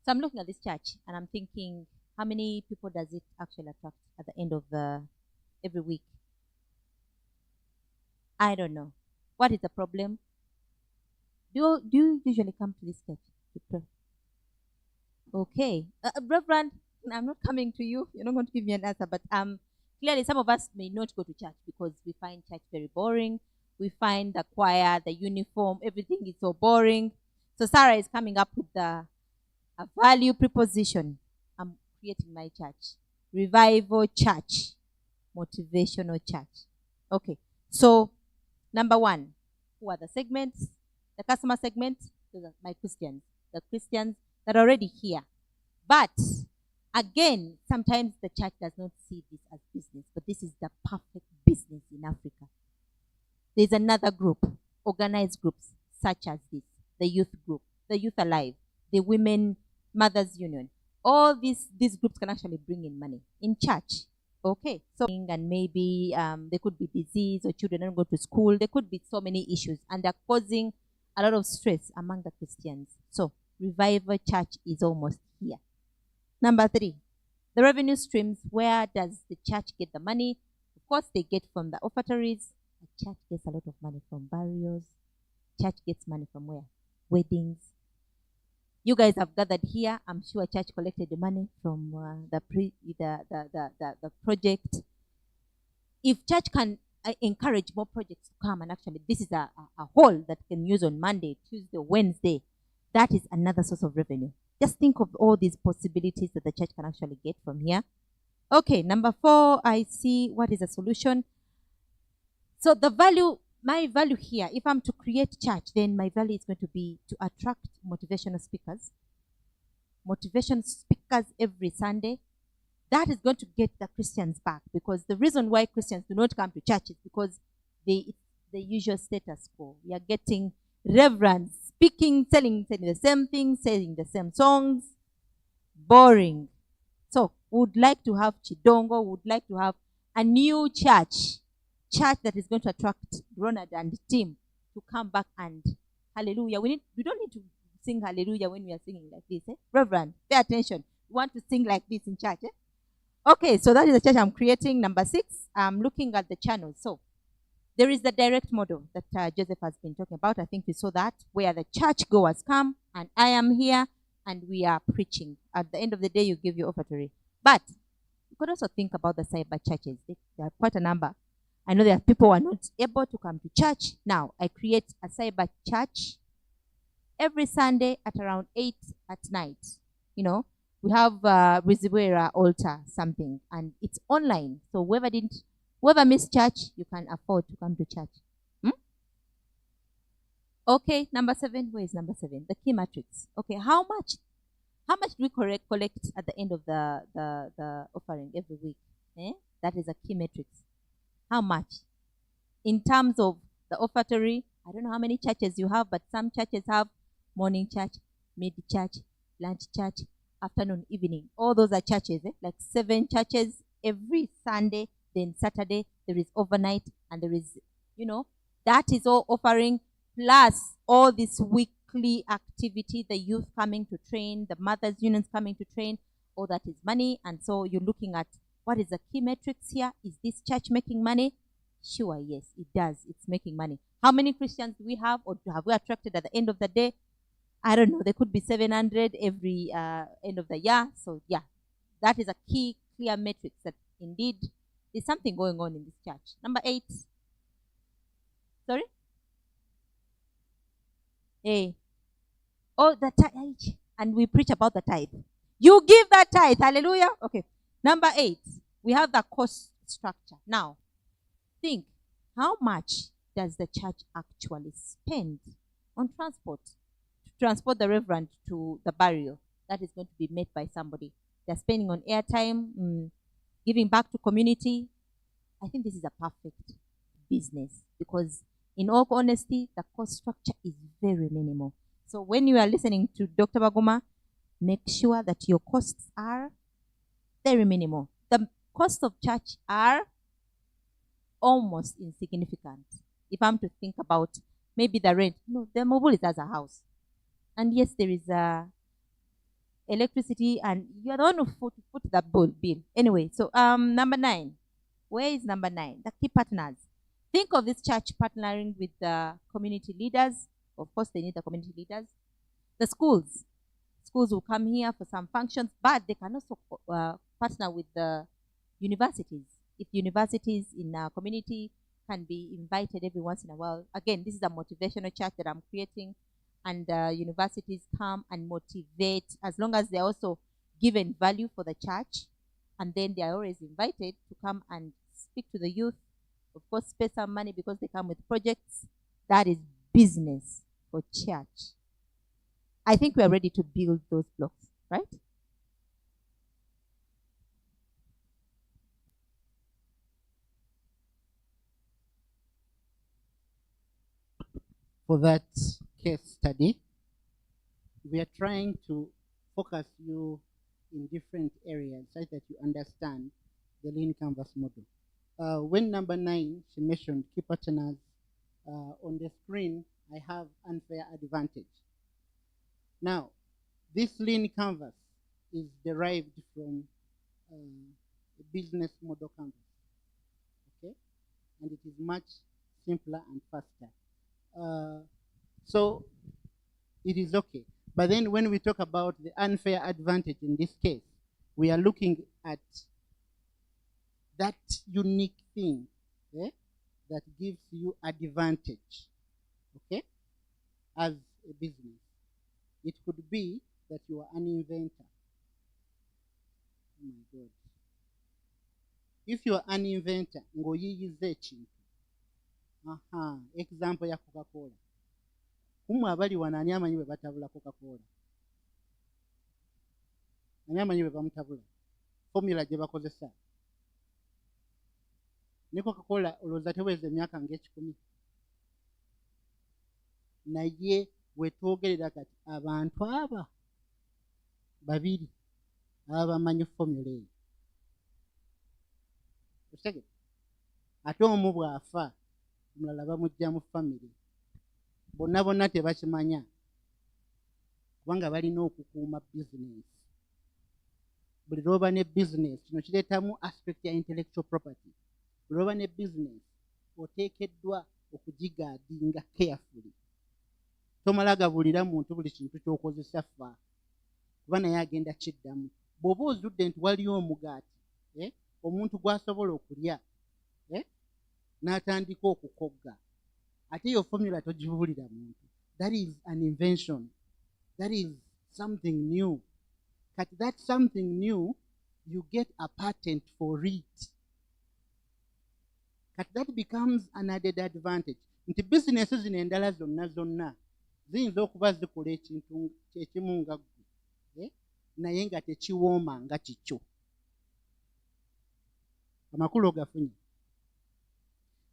So I'm looking at this church, and I'm thinking, how many people does it actually attract at the end of every week? I don't know. What is the problem? Do you usually come to this church to pray? Okay. Reverend, I'm not coming to you. You're not going to give me an answer. But clearly some of us may not go to church because we find church very boring. We find the choir, the uniform, everything is so boring. So Sarah is coming up with a value preposition. I'm creating my church. Revival church. Motivational church. Okay. So, number 1, who are the segments? The customer segment, those are my Christians. The Christians that are already here. But, again, sometimes the church does not see this as business, but this is the perfect business in Africa. There's another group, organized groups, such as this, the youth group, the Youth Alive, the Women Mothers Union. All these groups can actually bring in money in church. Okay, so and maybe there could be disease or children don't go to school. There could be so many issues, and they're causing a lot of stress among the Christians. So, Revival Church is almost here. Number 3, the revenue streams. Where does the church get the money? Of course, they get from the offertories. The church gets a lot of money from burials. Church gets money from where? Weddings. You guys have gathered here. I'm sure church collected the money from the project. If church can encourage more projects to come, and actually this is a hall that can use on Monday, Tuesday, Wednesday, that is another source of revenue. Just think of all these possibilities that the church can actually get from here. Okay, number 4, I see what is a solution. So the value, my value here, if I'm to create church, then my value is going to be to attract motivational speakers. Motivational speakers every Sunday. That is going to get the Christians back, because the reason why Christians do not come to church is because it's the usual status quo. We are getting reverends speaking, telling the same thing, saying the same songs. Boring. So would like to have Chidongo, would like to have a new church that is going to attract Ronald and the team to come back and hallelujah. We don't need to sing hallelujah when we are singing like this. Reverend, pay attention. We want to sing like this in church. Okay, so that is the church I'm creating. Number 6, I'm looking at the channels. So there is the direct model that Joseph has been talking about. I think we saw that, where the churchgoers come and I am here and we are preaching. At the end of the day, you give your offertory. But you could also think about the cyber churches. There are quite a number. I know there are people who are not able to come to church. Now, I create a cyber church every Sunday at around 8 at night. You know, we have Bwizibwera altar something, and it's online. So whoever missed church, you can afford to come to church. Okay, number 7. Where is number 7? The key matrix. Okay, how much do we collect at the end of the offering every week? That is a key matrix. How much? In terms of the offertory, I don't know how many churches you have, but some churches have morning church, mid church, lunch church, afternoon, evening. All those are churches, like 7 churches every Sunday. Then Saturday, there is overnight, and there is, that is all offering, plus all this weekly activity, the youth coming to train, the mothers' unions coming to train, all that is money. And so you're looking at what is the key metrics here. Is this church making money? Sure, yes, it does. It's making money. How many Christians do we have, or have we attracted at the end of the day? I don't know. There could be 700 every end of the year. So yeah, that is a key, clear metric that indeed there's something going on in this church. Number 8. Sorry? Hey. Oh, the tithe. And we preach about the tithe. You give that tithe. Hallelujah. Okay. Number 8. We have the cost structure. Now, think, how much does the church actually spend on transport? To transport the reverend to the burial that is going to be made by somebody. They're spending on airtime, giving back to community. I think this is a perfect business, because in all honesty, the cost structure is very minimal. So when you are listening to Dr. Baguma, make sure that your costs are very minimal. The costs of church are almost insignificant. If I'm to think about maybe the rent, no, the mobile is as a house. And yes, there is electricity, and you're the one who put the bill. Anyway, so number 9. Where is number 9? The key partners. Think of this church partnering with the community leaders. Of course, they need the community leaders. The schools. Schools will come here for some functions, but they can also partner with the universities. If universities in our community can be invited every once in a while. Again, this is a motivational church that I'm creating, and universities come and motivate, as long as they're also given value for the church, and then they are always invited to come and speak to the youth. Of course, pay some money because they come with projects. That is business for church. I think we are ready to build those blocks, right? For that case study, we are trying to focus you in different areas so that you understand the lean canvas model. When number 9, she mentioned key partners, on the screen, I have unfair advantage. Now, this lean canvas is derived from a business model canvas, okay? And it is much simpler and faster. So it is okay. But then when we talk about the unfair advantage in this case, we are looking at that unique thing, okay, that gives you advantage, okay, as a business. It could be that you are an inventor. Oh my God. if you are an inventor ng'oyiyiza ekintu, example ya Coca-Cola. Kumwe abali wano ani amanyi bwe batabula Coca-Cola? Ani amanyi bwe bamutabula? Formula gye bakozesa. Ne Coca-Cola olowooza teweza emyaka ng'ekikumi. Naye wetwogerera kati abantu aba babiri aba bamanyi formula eyo. Ate omu bw'afa omulala bamujja mu famire. Bonna bonna tebakimanya kubanga balina okukuuma bizinesi. Buli lw'oba ne bizinesi, kino kireetamu aspect ya intellectual property. Buli lw'oba ne bizinesi oteekeddwa okugigaadinga carefully. Tomala gabuulira muntu buli kintu ky'okozesa ffa kuba naye agenda kiddamu. Bw'oba ozudde nti waliyo omugaati omuntu gw'asobola okulya n'atandika okukogga, ate yo formula togibuulira muntu. That is an invention. That is something new. Kati that something new, you get a patent for it. Kati that becomes an added advantage. Nti business zino endala zonna ziyinza okuba zikola ekintu ekimu nga ggwe naye nga tekiwooma nga kikyo. Amakulu ogafunye.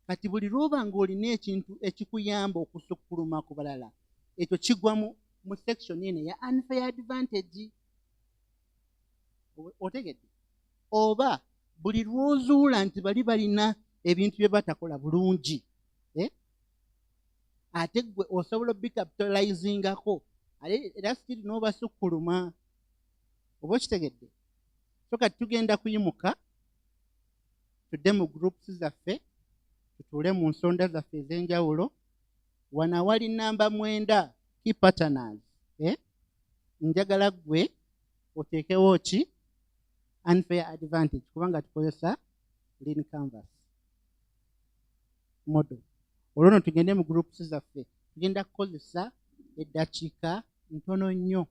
Kati buli lw'oba ng'olina ekintu ekikuyamba okusukkuluma ku balala, ekyo kigwa mu section eno ya unfair advantage. Otegedde? Oba buli lw'ozuula nti bali balina ebintu bye batakola bulungi, ate gwe osobola obicapitalizingako era still n'obasukkuluma. Oba okitegedde? So kati tugenda kuyimuka tudde mu groups zaffe, tutuule mu nsonda zaffe ez'enjawulo. Wano awali namba 9 key partners. Njagala gwe oteekewo ki? Unfair advantage kubanga tukozesa lean canvas model. Olwo tugende mu groups zaffe, tugenda kukozesa eddakiika ntono nnyo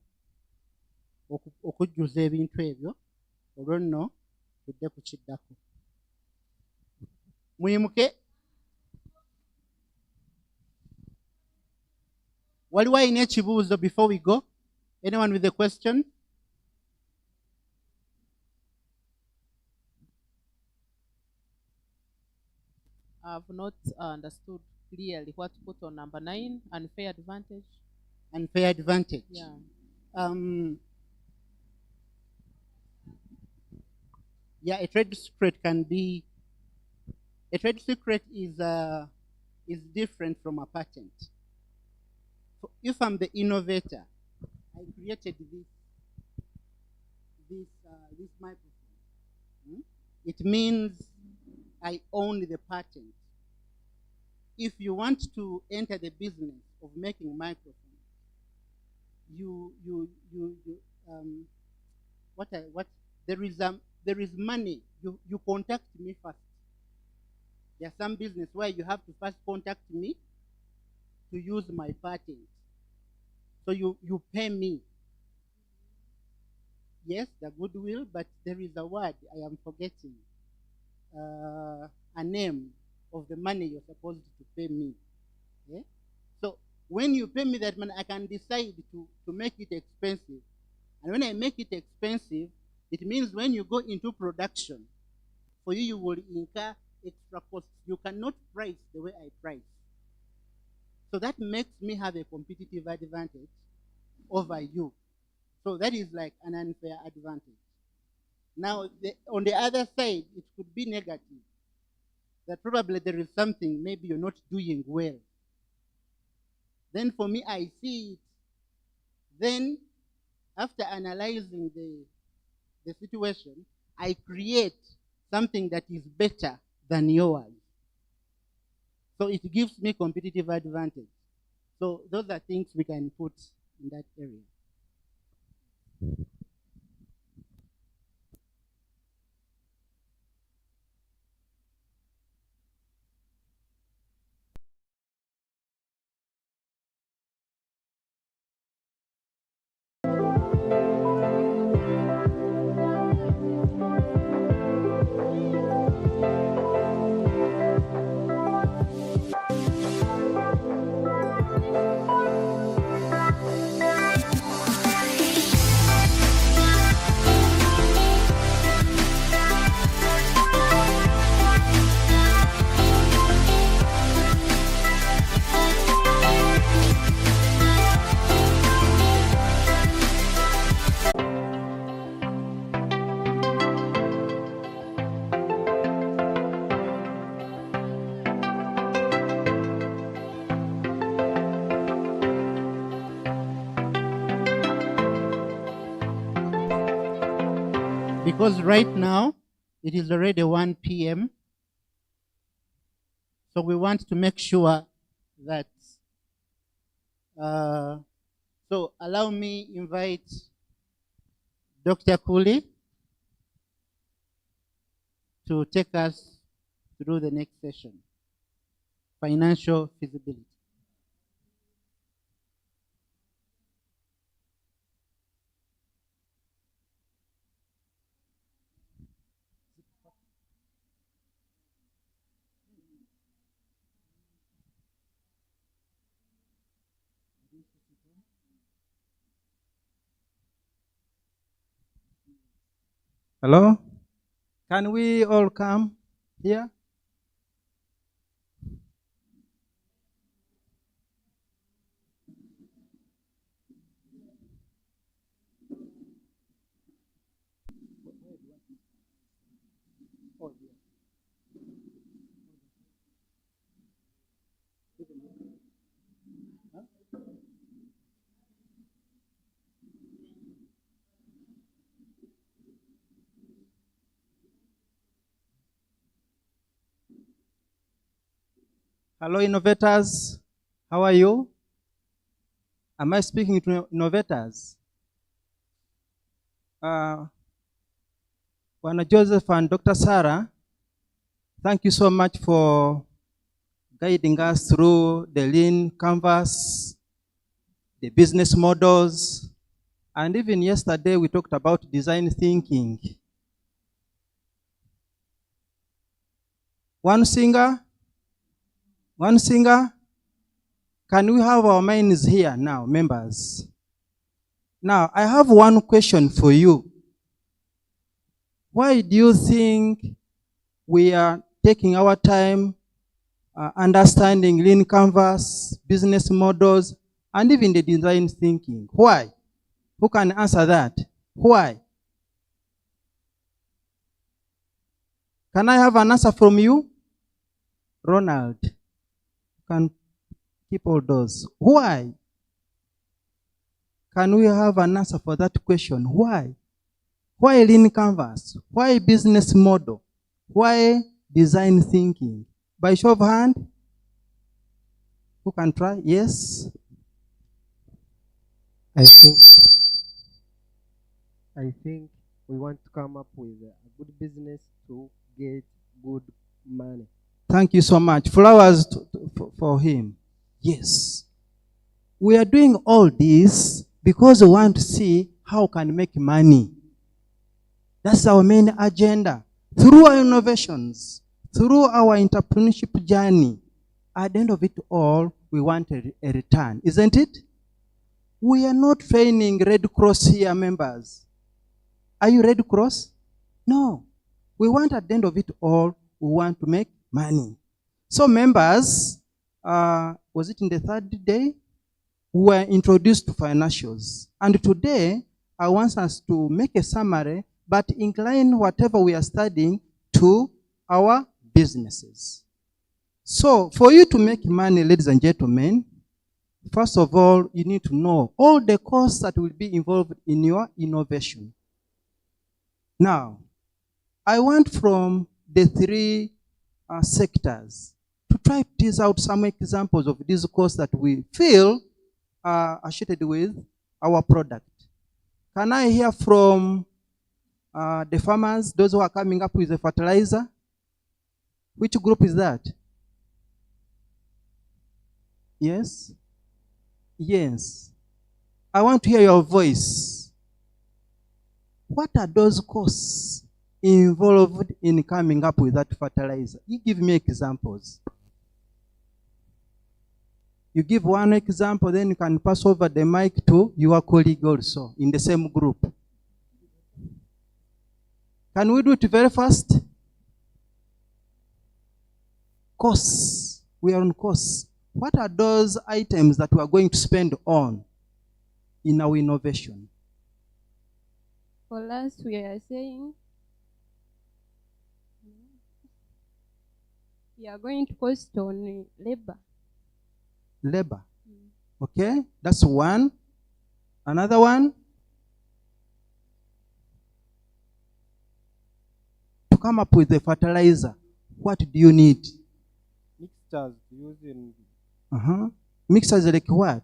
okujjuza ebintu ebyo. Olwo nno tudde ku kiddako. Muyimuke. Waliwo alina ekibuuzo before we go? Anyone with a question? I've not understood clearly what to put on number 9, unfair advantage. Unfair advantage. Yeah. Yeah, a trade secret can be. A trade secret is different from a patent. So if I'm the innovator, I created this microphone. It means I own the patent. If you want to enter the business of making microphones, there is money. You contact me first. There's some business where you have to first contact me to use my patent. So you pay me. Yes, the goodwill, but there is a word I am forgetting. A name of the money you're supposed to pay me. Yeah? So when you pay me that money, I can decide to make it expensive. And when I make it expensive, it means when you go into production, for you will incur extra costs. You cannot price the way I price. So that makes me have a competitive advantage over you. So that is like an unfair advantage. Now, on the other side, it could be negative. That probably there is something maybe you're not doing well. Then for me, I see it. Then, after analyzing the situation, I create something that is better than yours. So it gives me competitive advantage. So those are things we can put in that area. because right now it is already 1 p.m. So we want to make sure that, so allow me invite Dr. Cooley to take us through the next session, financial feasibility. Hello? Can we all come here? Hello, innovators. How are you? Am I speaking to innovators? Bwana Joseph and Dr. Sarah, thank you so much for guiding us through the lean canvas, the business models, and even yesterday we talked about design thinking. One singer? One singer? Can we have our minds here now, members? Now, I have one question for you. Why do you think we are taking our time understanding lean canvas, business models, and even the design thinking? Why? Who can answer that? Why? Can I have an answer from you? Ronald, you can keep all those. Why? Can we have an answer for that question? Why? Why lean canvas? Why business model? Why design thinking? By show of hand? Who can try? Yes? I think we want to come up with a good business to get good money. Thank you so much. Flowers for him. Yes. We are doing all this because we want to see how we can make money. That's our main agenda. Through our innovations, through our entrepreneurship journey, at the end of it all, we want a return, isn't it? We are not training Red Cross here, members. Are you Red Cross? No. We want at the end of it all, we want to make money. So members, was it in the third day? We were introduced to financials. And today, I want us to make a summary, but incline whatever we are studying to our businesses. So, for you to make money, ladies and gentlemen, first of all, you need to know all the costs that will be involved in your innovation. Now, I want from the three sectors to try to tease out some examples of these costs that we feel are associated with our product. Can I hear from the farmers, those who are coming up with the fertilizer? Which group is that? Yes? Yes. I want to hear your voice. What are those costs involved in coming up with that fertilizer? You give me examples. You give one example, then you can pass over the mic to your colleague also in the same group. Can we do it very fast? Costs. We are on costs. What are those items that we are going to spend on in our innovation? For us, we are saying we are going to cost on labor. Labor. Okay, that's one. Another one? come up with the fertilizer, what do you need? Mixtures to use in Mixers like what?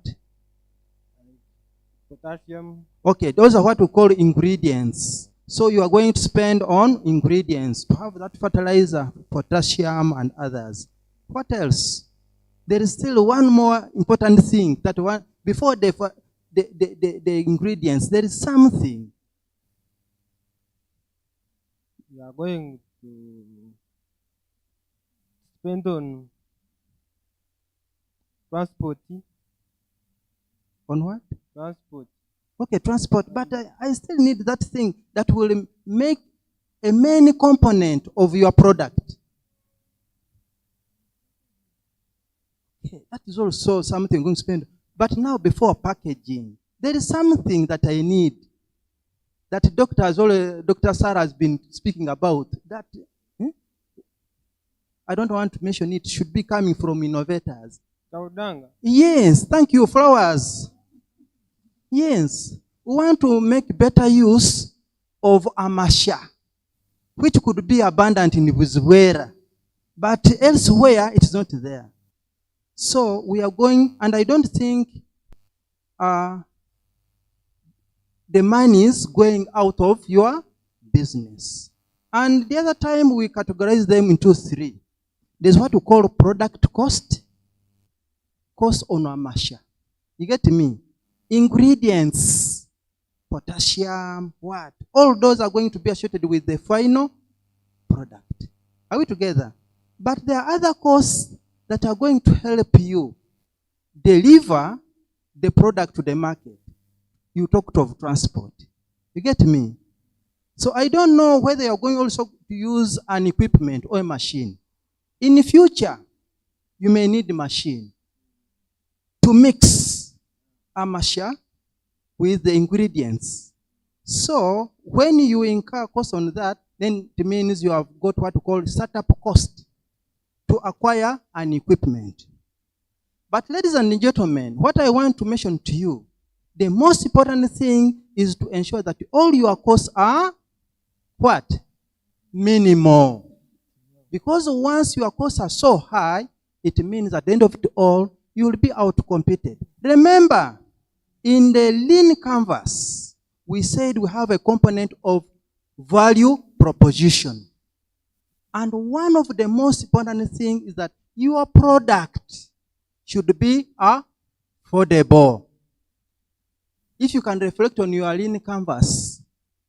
potassium. Okay, those are what we call ingredients. So you are going to spend on ingredients to have that fertilizer, potassium and others. What else? There is still one more important thing that one before the ingredients, there is something. We are going to spend on transport. On what? Transport. Okay, transport. But I still need that thing that will make a main component of your product. Okay, that is also something I'm going to spend. But now before packaging, there is something that I need that Dr. Sarah has been speaking about. That I don't want to mention it, should be coming from innovators. Yes, thank you, flowers. Yes, we want to make better use of amasha, which could be abundant in Bwizibwera, but elsewhere it is not there. So we are going, and I don't think the money is going out of your business. And the other time we categorize them into three. There's what we call product cost, cost on amasha. You get me? Ingredients, potassium, what? All those are going to be associated with the final product. Are we together? But there are other costs that are going to help you deliver the product to the market. You talked of transport. You get me? So I don't know whether you're going also to use an equipment or a machine. In the future, you may need a machine to mix amasha with the ingredients. So when you incur cost on that, then it means you have got what we call startup cost to acquire an equipment. But ladies and gentlemen, what I want to mention to you, the most important thing is to ensure that all your costs are what? Minimal. Because once your costs are so high, it means at the end of it all, you will be outcompeted. Remember, in the lean canvas, we said we have a component of value proposition. And one of the most important things is that your product should be affordable. If you can reflect on your lean canvas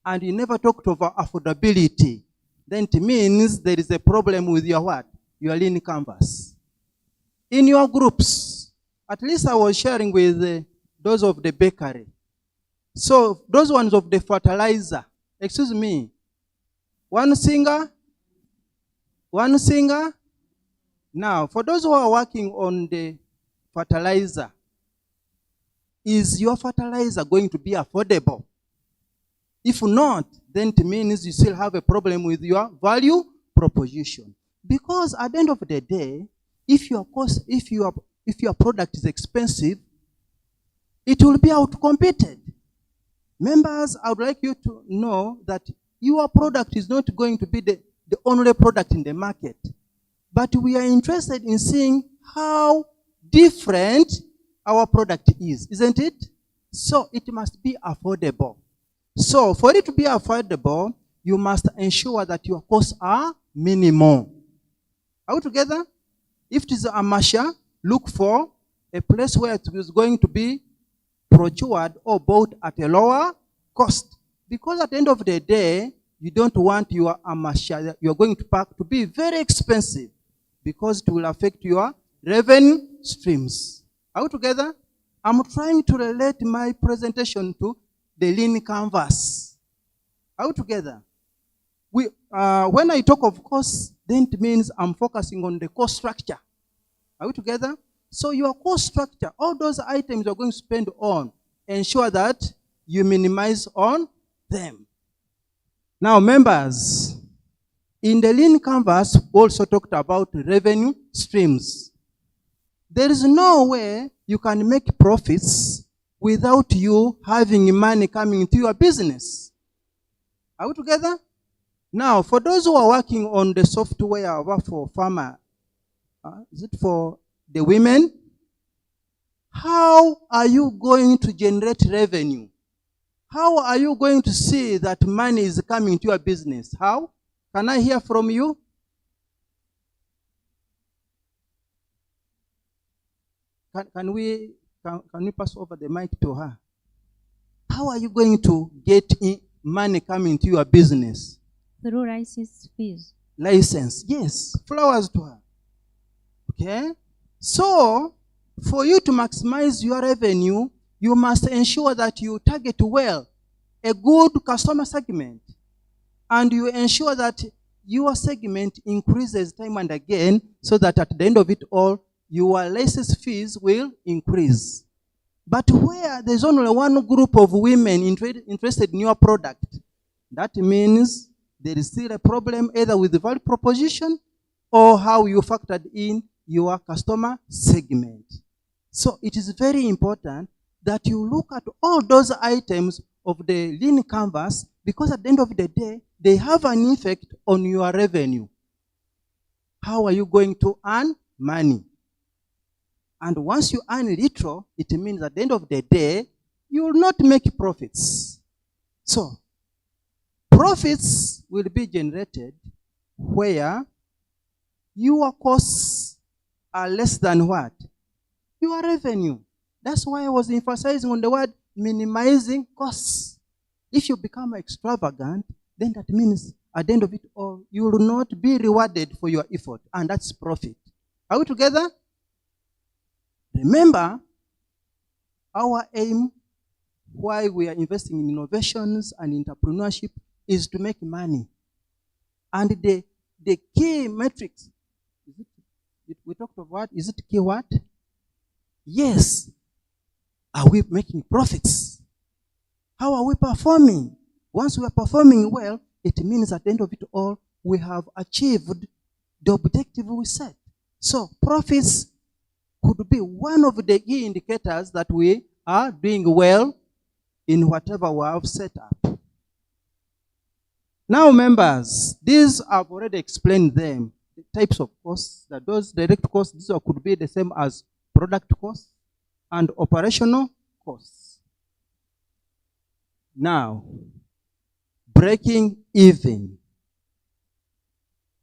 and you never talked about affordability, then it means there is a problem with your what? Your lean canvas. In your groups, at least I was sharing with those of the bakery. So those ones of the fertilizer, excuse me, one singer. Now, for those who are working on the fertilizer, is your fertilizer going to be affordable? If not, then it means you still have a problem with your value proposition. Because at the end of the day, if your product is expensive, it will be outcompeted. Members, I would like you to know that your product is not going to be the only product in the market. But we are interested in seeing how different our product is, isn't it? So it must be affordable. So for it to be affordable, you must ensure that your costs are minimal. Are we together? If it is amasha, look for a place where it is going to be procured or bought at a lower cost. Because at the end of the day, you don't want your amasha you're going to pack to be very expensive, because it will affect your revenue streams. Are we together? I'm trying to relate my presentation to the lean canvas. Are we together? When I talk of cost, then it means I'm focusing on the cost structure. Are we together? So your cost structure, all those items you're going to spend on, ensure that you minimize on them. Now, members, in the lean canvas, we also talked about revenue streams. There is no way you can make profits without you having money coming into your business. Are we together? Now, for those who are working on the software for farmer, is it for the women? How are you going to generate revenue? How are you going to see that money is coming to your business? How? Can I hear from you? Can we pass over the mic to her? How are you going to get money coming to your business? Through license fees. License, yes. Flowers to her. Okay? So, for you to maximize your revenue, you must ensure that you target well a good customer segment. And you ensure that your segment increases time and again so that at the end of it all, your license fees will increase. But where there's only one group of women interested in your product, that means there is still a problem either with the value proposition or how you factored in your customer segment. So it is very important that you look at all those items of the lean canvas, because at the end of the day, they have an effect on your revenue. How are you going to earn money? And once you earn little, it means at the end of the day, you will not make profits. So, profits will be generated where your costs are less than what? Your revenue. That's why I was emphasizing on the word minimizing costs. If you become extravagant, then that means at the end of it all, you will not be rewarded for your effort, and that's profit. Are we together? Remember, our aim, why we are investing in innovations and entrepreneurship, is to make money. And the key metrics, we talked about what? Is it key what? Yes. Are we making profits? How are we performing? Once we are performing well, it means at the end of it all, we have achieved the objective we set. So profits could be one of the key indicators that we are doing well in whatever we have set up. Now, members, these I've already explained them. The types of costs, that those direct costs, these could be the same as product costs and operational costs. Now, breaking even.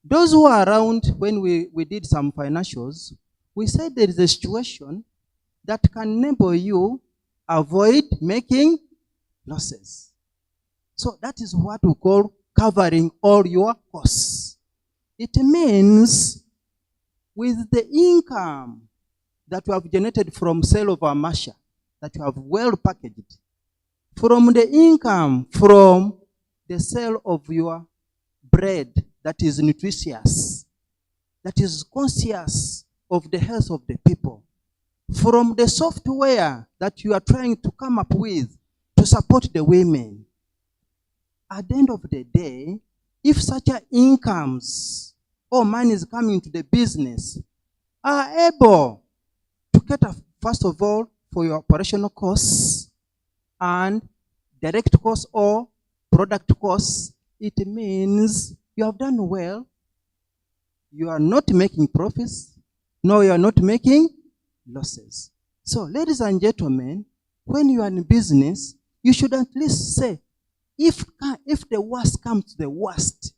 Those who are around when we did some financials, we said there is a situation that can enable you avoid making losses. So that is what we call covering all your costs. It means with the income that you have generated from sale of a masha, that you have well packaged, from the income from the sale of your bread that is nutritious, that is conscious of the health of the people, from the software that you are trying to come up with to support the women. At the end of the day, if such incomes or money is coming to the business are able to cater, first of all, for your operational costs and direct costs or product costs, it means you have done well. You are not making profits, no, you are not making losses. So, ladies and gentlemen, when you are in business, you should at least say, if the worst comes to the worst,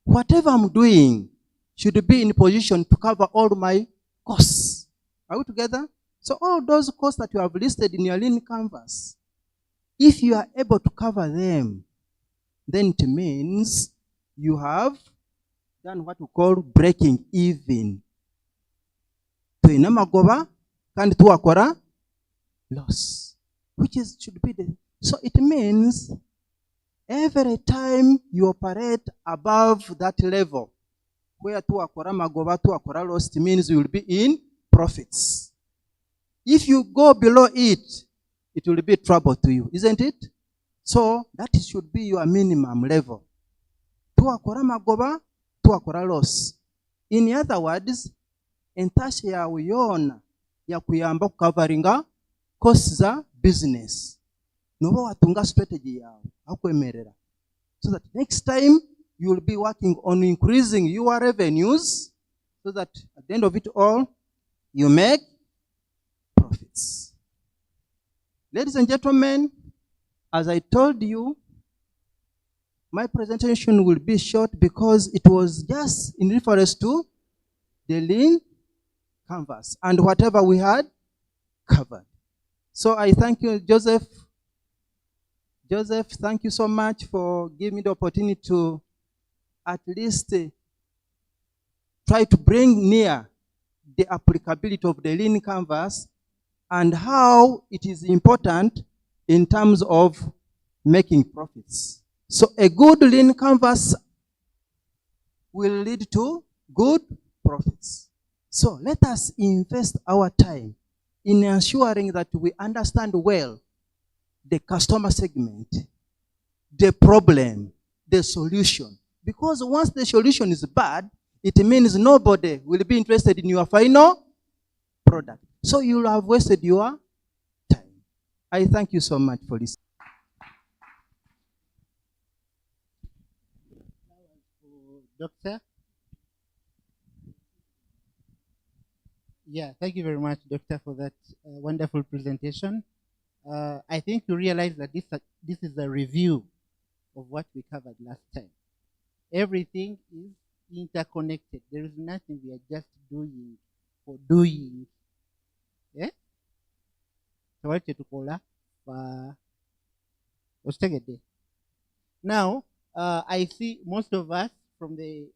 whatever I'm doing should be in position to cover all my costs. Are we together? So all those costs that you have listed in your lean canvas, if you are able to cover them, then it means you have done what we call breaking even. Tuina magoba kandi tuwakora loss, which should be the. So it means every time you operate above that level, where tuwakora magoba tuwakora loss, it means you will be in profits. If you go below it, it will be trouble to you, isn't it? So that should be your minimum level. Tuwakora magoba tuwakora loss. In other words, entashe yawe yona ya kuyamba kukavaringa costs za business. Noba watunga strategy yawe akwemerera. So that next time you will be working on increasing your revenues so that at the end of it all, you make profits. Ladies and gentlemen, as I told you, my presentation will be short because it was just in reference to the lean canvas and whatever we had covered. So I thank you, Joseph. Joseph, thank you so much for giving me the opportunity to at least try to bring near the applicability of the lean canvas and how it is important in terms of making profits. So a good lean canvas will lead to good profits. So let us invest our time in ensuring that we understand well the customer segment, the problem, the solution. Because once the solution is bad, it means nobody will be interested in your final product. So you'll have wasted your time. I thank you so much for listening. Doctor? Yeah, thank you very much, Doctor, for that wonderful presentation. I think you realize that this is a review of what we covered last time. Everything is interconnected. There is nothing we are just doing for doing. Yeah? So what you call that? Now, I see most of us from the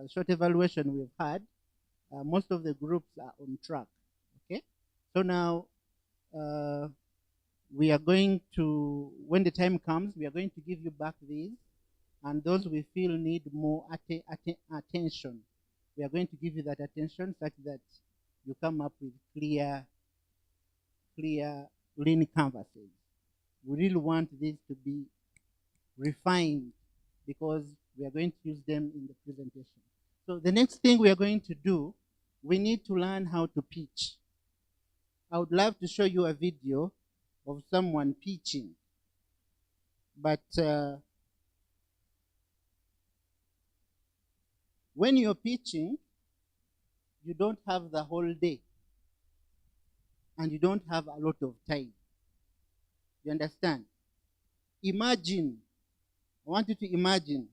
short evaluation we've had, most of the groups are on track. Okay? So now, we are going to, when the time comes, we are going to give you back these, and those we feel need more attention, we are going to give you that attention such that you come up with clear lean canvases. We really want these to be refined because we are going to use them in the presentation. So the next thing we are going to do, we need to learn how to pitch. I would love to show you a video of someone pitching, but when you're pitching, you don't have the whole day and you don't have a lot of time. You understand? Imagine, I want you to imagine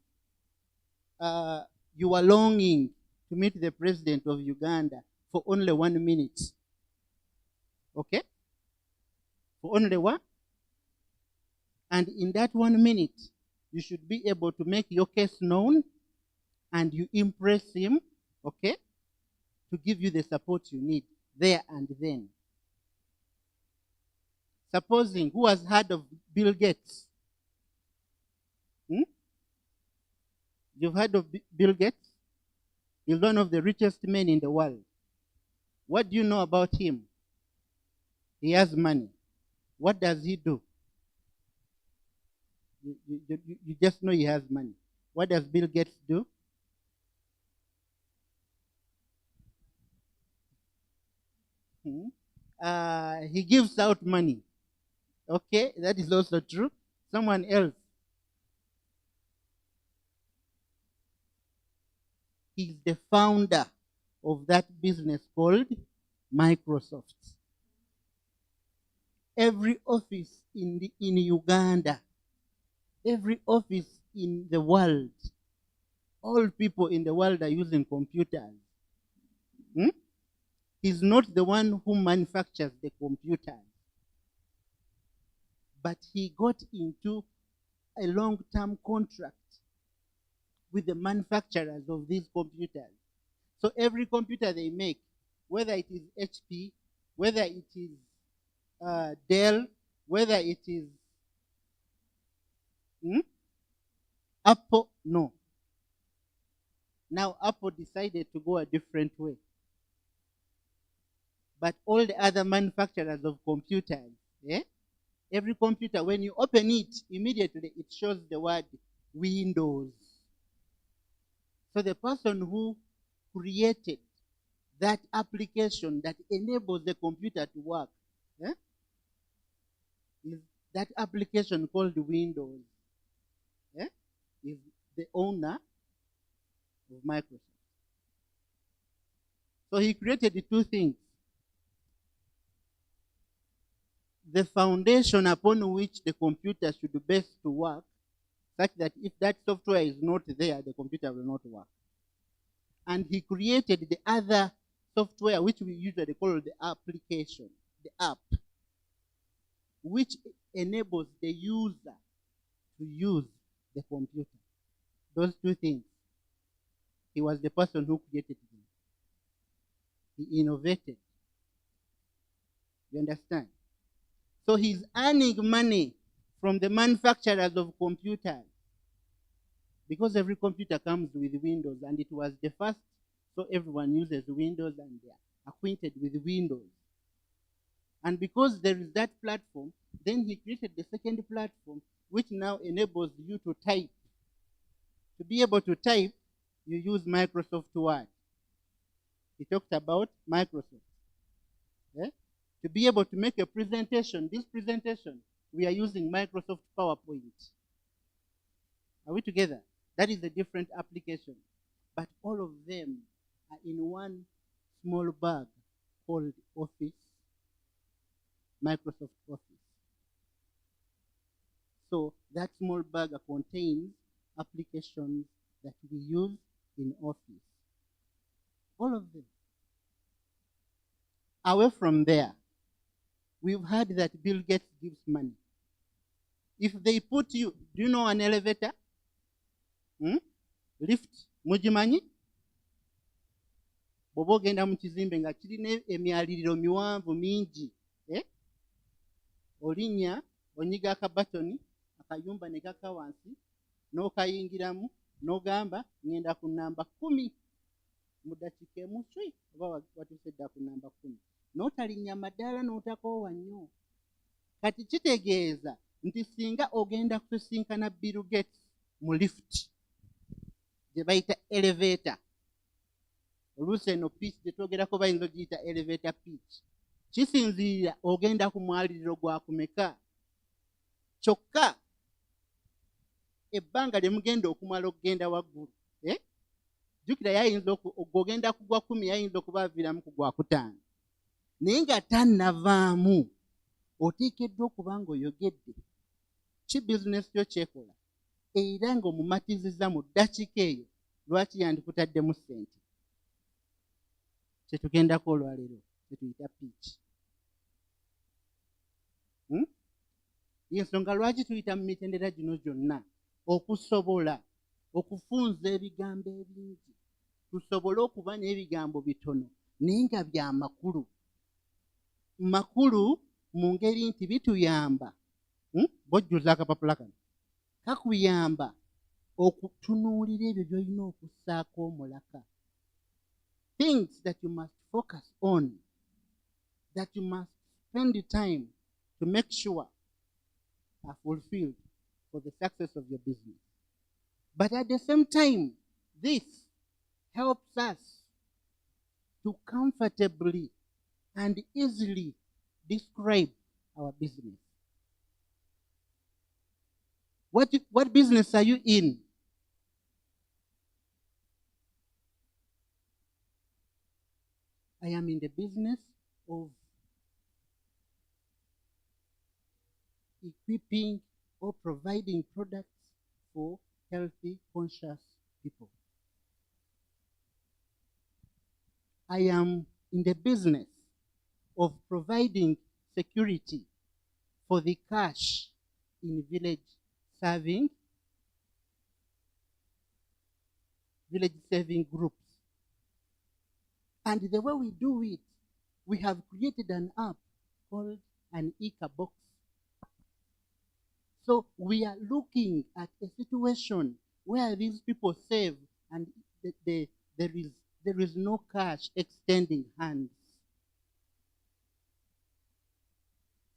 you are longing to meet the president of Uganda for only 1 minute. Okay? For only one. And in that 1 minute, you should be able to make your case known and you impress him, okay, to give you the support you need there and then. Supposing, who has heard of Bill Gates? You've heard of Bill Gates? He's one of the richest men in the world. What do you know about him? He has money. What does he do? You just know he has money. What does Bill Gates do? He gives out money. Okay, that is also true. Someone else. He's the founder of that business called Microsoft. Every office in Uganda, every office in the world, all people in the world are using computers. He's not the one who manufactures the computers, but he got into a long-term contract with the manufacturers of these computers. So every computer they make, whether it is HP, whether it is Dell, whether it is Apple, no. Now Apple decided to go a different way. But all the other manufacturers of computers, every computer, when you open it, immediately it shows the word Windows. So the person who created that application that enables the computer to work, is that application called Windows. Is the owner of Microsoft. So he created two things. The foundation upon which the computer should base to work, such that if that software is not there, the computer will not work. And he created the other software, which we usually call the application, the app, which enables the user to use the computer. Those two things. He was the person who created them. He innovated. You understand? So he's earning money from the manufacturers of computers, because every computer comes with Windows, and it was the first, so everyone uses Windows and they are acquainted with Windows. And because there is that platform, then he created the second platform, which now enables you to type. To be able to type, you use Microsoft Word. He talked about Microsoft. Yeah? To be able to make a presentation, this presentation, we are using Microsoft PowerPoint. Are we together? That is a different application. But all of them are in one small bag called Office, Microsoft Office. So that small bag contains applications that we use in Office. All of them. Away from there, we've heard that Bill Gates gives money. If they put you, do you know an elevator? Lift, mujimanyi? Bw'oba ogenda mu kizimbe nga kirina emyaliriro miwanvu mingi, olinnya, onyiga akabatoni, akayumba ne kaka wansi, n'okayingiramu, n'ogamba ngenda ku namba 10 mu ddakiika emu cwi, oba watuuse dda ku namba 10. N'otalinnya madaala n'otakoowa nnyo. Kati kitegeeza nti singa ogenda kusisinkana Bill Gates mu lift, gye bayita elevator, oluusi eno pitch gye twogerako bayinza ogiyita elevator pitch, kisinziira ogenda ku mwaliriro gwa kumeka. Kyokka ebbanga lye mugenda okumala okugenda waggulu, jjukira yayinza ogenda kugwa 10, yayinza okuba aviiramu ku gwa 5. Naye nga tannavaamu, oteekeddwa okuba ng'oyogedde ki bizinesi yo kyekola, era ng'omumatizizza mu ddakiika eyo lwaki yandikutaddemu ssente. Kyetugendako olwaleero kyetuyita pitch. Y'ensonga lwaki tuyita mu mitendera gino gyonna, okusobola okufunza ebigambo ebingi, tusobole okuba n'ebigambo bitono naye nga bya makulu. Makulu mu ngeri nti bituyamba, bojjuza akapapula kano, kakuyamba okutunuulira ebyo by'olina okussaako omulaka. Things that you must focus on, that you must spend the time to make sure are fulfilled for the success of your business. But at the same time, this helps us to comfortably and easily describe our business. What business are you in? I am in the business of equipping or providing products for healthy, conscious people. I am in the business of providing security for the cash in village saving groups. And the way we do it, we have created an app called an UCoBS. So we are looking at a situation where these people save and there is no cash extending hands.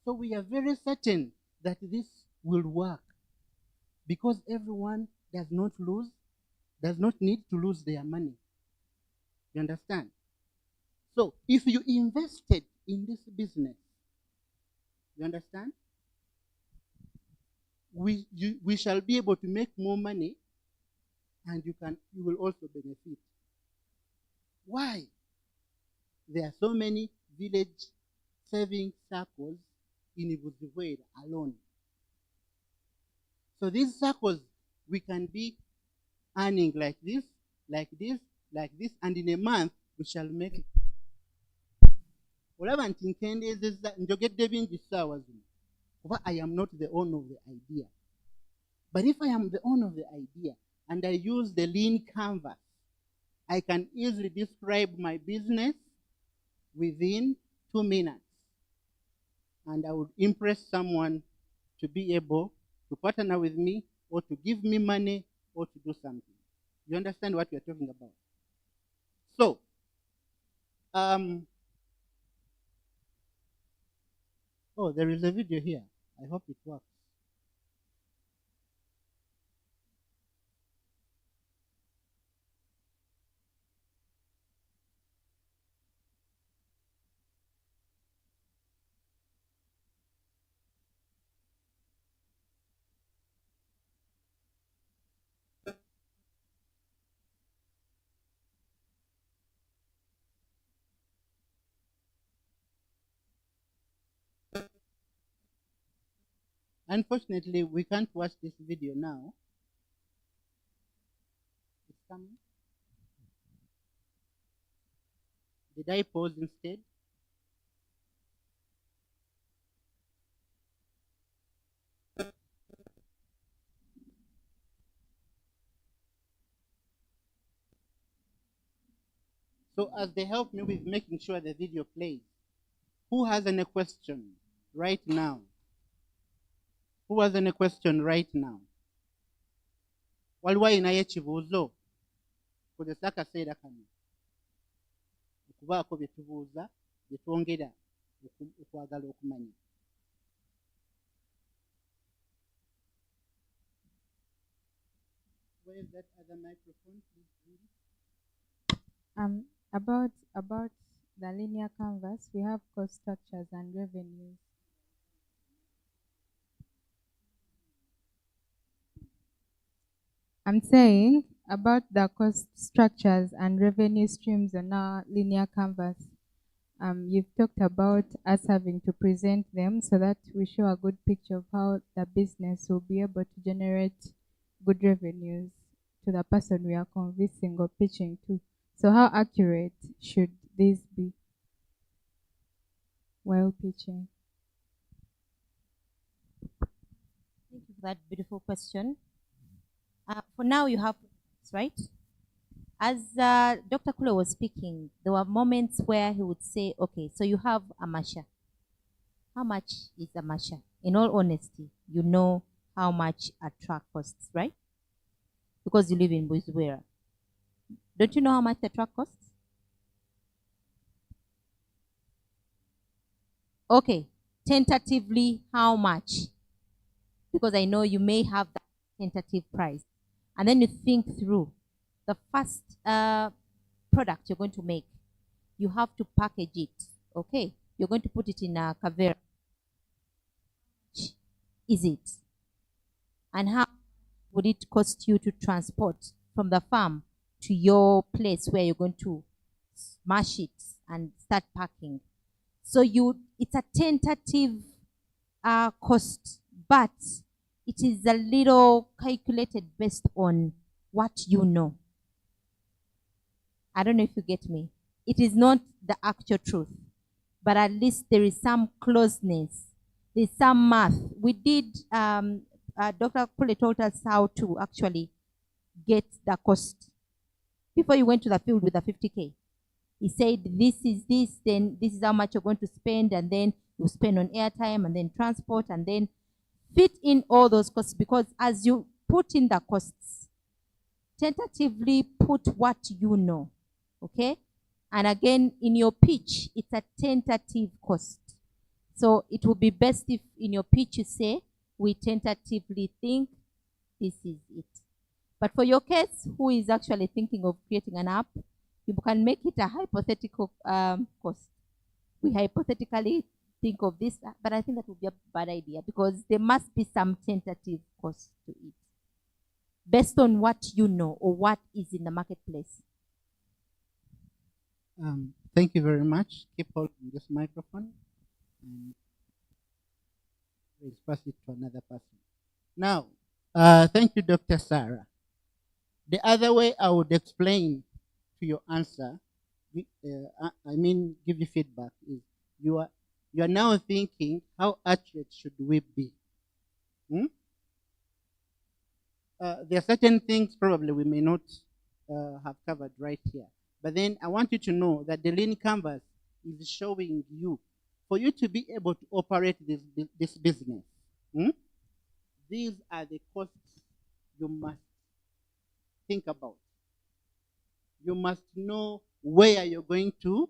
So we are very certain that this will work because everyone does not need to lose their money. You understand? So if you invested in this business, you understand? We shall be able to make more money and you will also benefit. Why? There are so many village saving circles in Bwizibwera alone. So these circles, we can be earning like this, like this, like this, and in a month we shall make it. Olaba nti nkendeezezza njogedde bingi ssaawa zino kuba I am not the owner of the idea. But if I am the owner of the idea and I use the lean canvas, I can easily describe my business within 2 minutes. And I would impress someone to be able to partner with me or to give me money or to do something. You understand what we are talking about? So, oh, there is a video here. I hope it works. Unfortunately, we can't watch this video now. It's coming. Did I pause instead? So as they help me with making sure the video plays, who has any question right now? Who has any question right now? Waliwo ayinayo ekibuuzo? Kozesa akaseera kano okubaako bye tubuuza bye twongera okwagala okumanya. Where is that other microphone, please? About the linear canvas, we have cost structures and revenues. I'm saying about the cost structures and revenue streams on our linear canvas. You've talked about us having to present them so that we show a good picture of how the business will be able to generate good revenues to the person we are convincing or pitching to. So how accurate should this be while pitching? Thank you for that beautiful question. For now, you have, right? As Dr. Kule was speaking, there were moments where he would say, okay, so you have a masha. How much is a masha? In all honesty, you know how much a truck costs, right? Because you live in Bwizibwera. Don't you know how much the truck costs? Okay, tentatively, how much? Because I know you may have that tentative price. And then you think through the first product you're going to make. You have to package it, okay? You're going to put it in a kavera. Is it? And how would it cost you to transport from the farm to your place where you're going to smash it and start packing? So it's a tentative cost, but it is a little calculated based on what you know. I don't know if you get me. It is not the actual truth, but at least there is some closeness. There's some math. We did, Dr. Kule told us how to actually get the cost. Before you went to the field with the 50K, he said, this is this, then this is how much you're going to spend, and then you spend on airtime, and then transport, and then fit in all those costs, because as you put in the costs, tentatively put what you know, okay? And again, in your pitch, it's a tentative cost. So it would be best if in your pitch you say, we tentatively think this is it. But for your case, who is actually thinking of creating an app, you can make it a hypothetical cost. We hypothetically think of this, but I think that would be a bad idea because there must be some tentative cost to it. based on what you know or what is in the marketplace. Thank you very much. Keep holding this microphone, and we'll pass it to another person. Now, thank you, Dr. Sarah. The other way I would explain to your answer, give you feedback, is you are now thinking, how accurate should we be? There are certain things probably we may not have covered right here. But then I want you to know that the lean canvas is showing you, for you to be able to operate this business, these are the costs you must think about. You must know where you're going to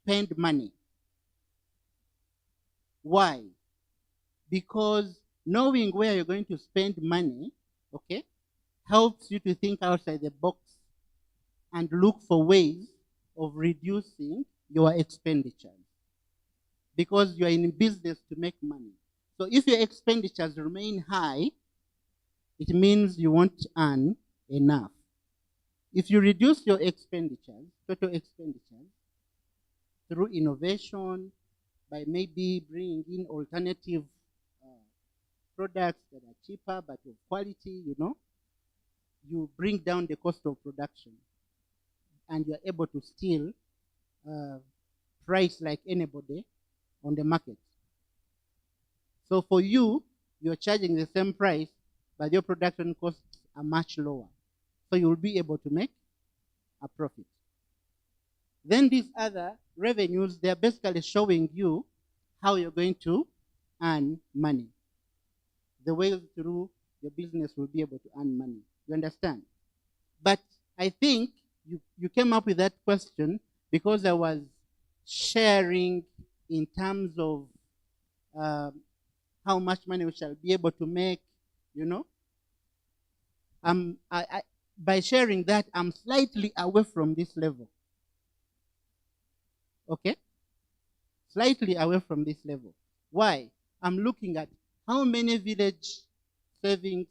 spend money. Why? Because knowing where you're going to spend money, okay, helps you to think outside the box and look for ways of reducing your expenditures. Because you're in business to make money. So if your expenditures remain high, it means you won't earn enough. If you reduce your expenditures, total expenditures, through innovation, by maybe bringing in alternative products that are cheaper but of quality, you bring down the cost of production, and you're able to still price like anybody on the market. So for you, you're charging the same price, but your production costs are much lower. So you'll be able to make a profit. Then these other revenues, they're basically showing you how you're going to earn money. The way through your business will be able to earn money. You understand? But I think you came up with that question because I was sharing in terms of how much money we shall be able to make, by sharing that, I'm slightly away from this level. Okay? Slightly away from this level. Why? I'm looking at how many village savings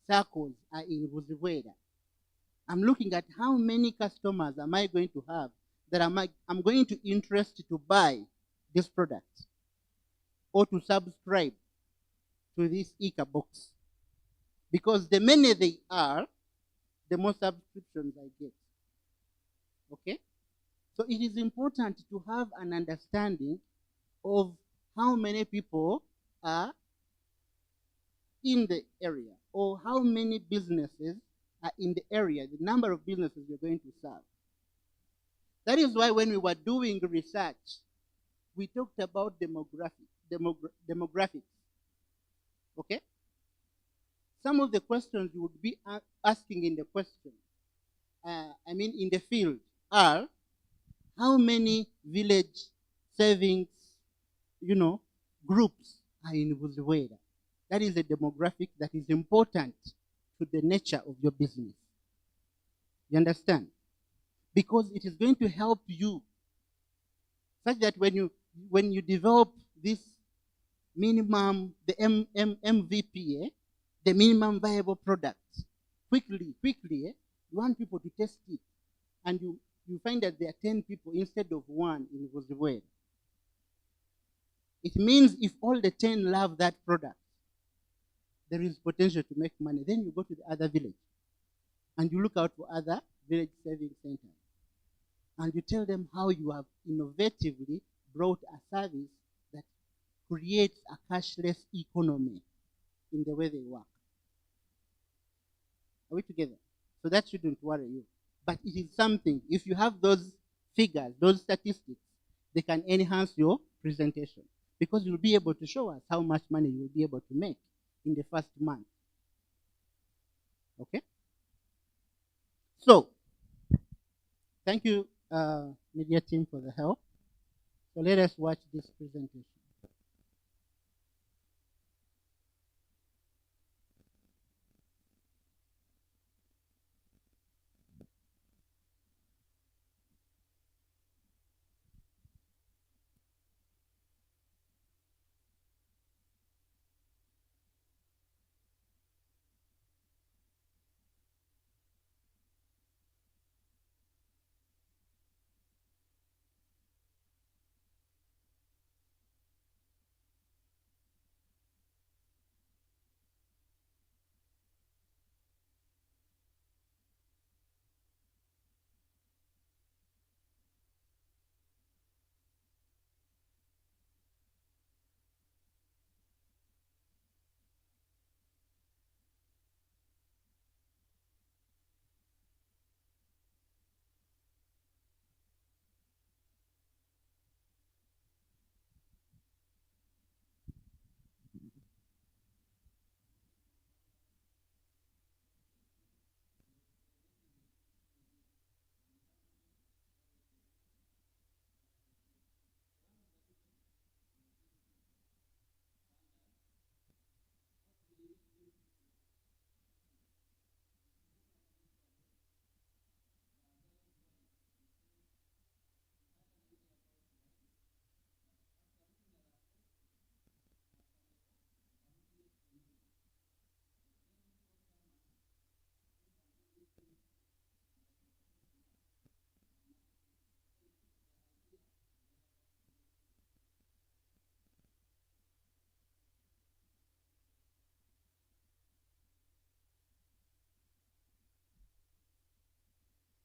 circles are in Bwizibwera. I'm looking at how many customers am I going to have that I'm going to interest to buy this product or to subscribe to this box. Because the many they are, the more subscriptions I get. Okay? So it is important to have an understanding of how many people are in the area, or how many businesses are in the area, the number of businesses you're going to serve. That is why when we were doing research, we talked about demographics. Okay? Some of the questions you would be asking in the question, in the field, are how many village savings, groups are in Bwizibwera. That is a demographic that is important to the nature of your business. You understand? Because it is going to help you such that when you develop this minimum, the MVP, the minimum viable product, quickly, you want people to test it, and you find that there are 10 people instead of 1 in Bwizibwera. It means if all the 10 love that product, there is potential to make money. Then you go to the other village, and you look out for other village saving centers, and you tell them how you have innovatively brought a service that creates a cashless economy in the way they work. Are we together? So that shouldn't worry you. But it is something, if you have those figures, those statistics, they can enhance your presentation, because you'll be able to show us how much money you'll be able to make in the first month. Okay? So, thank you, media team, for the help. So let us watch this presentation.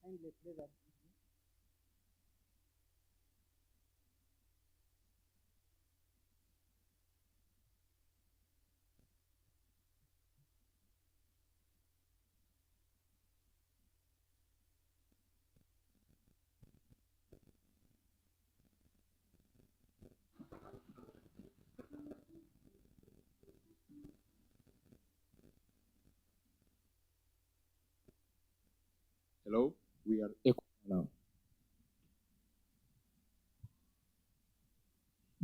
Kindly play that. Hello, we are Echo now.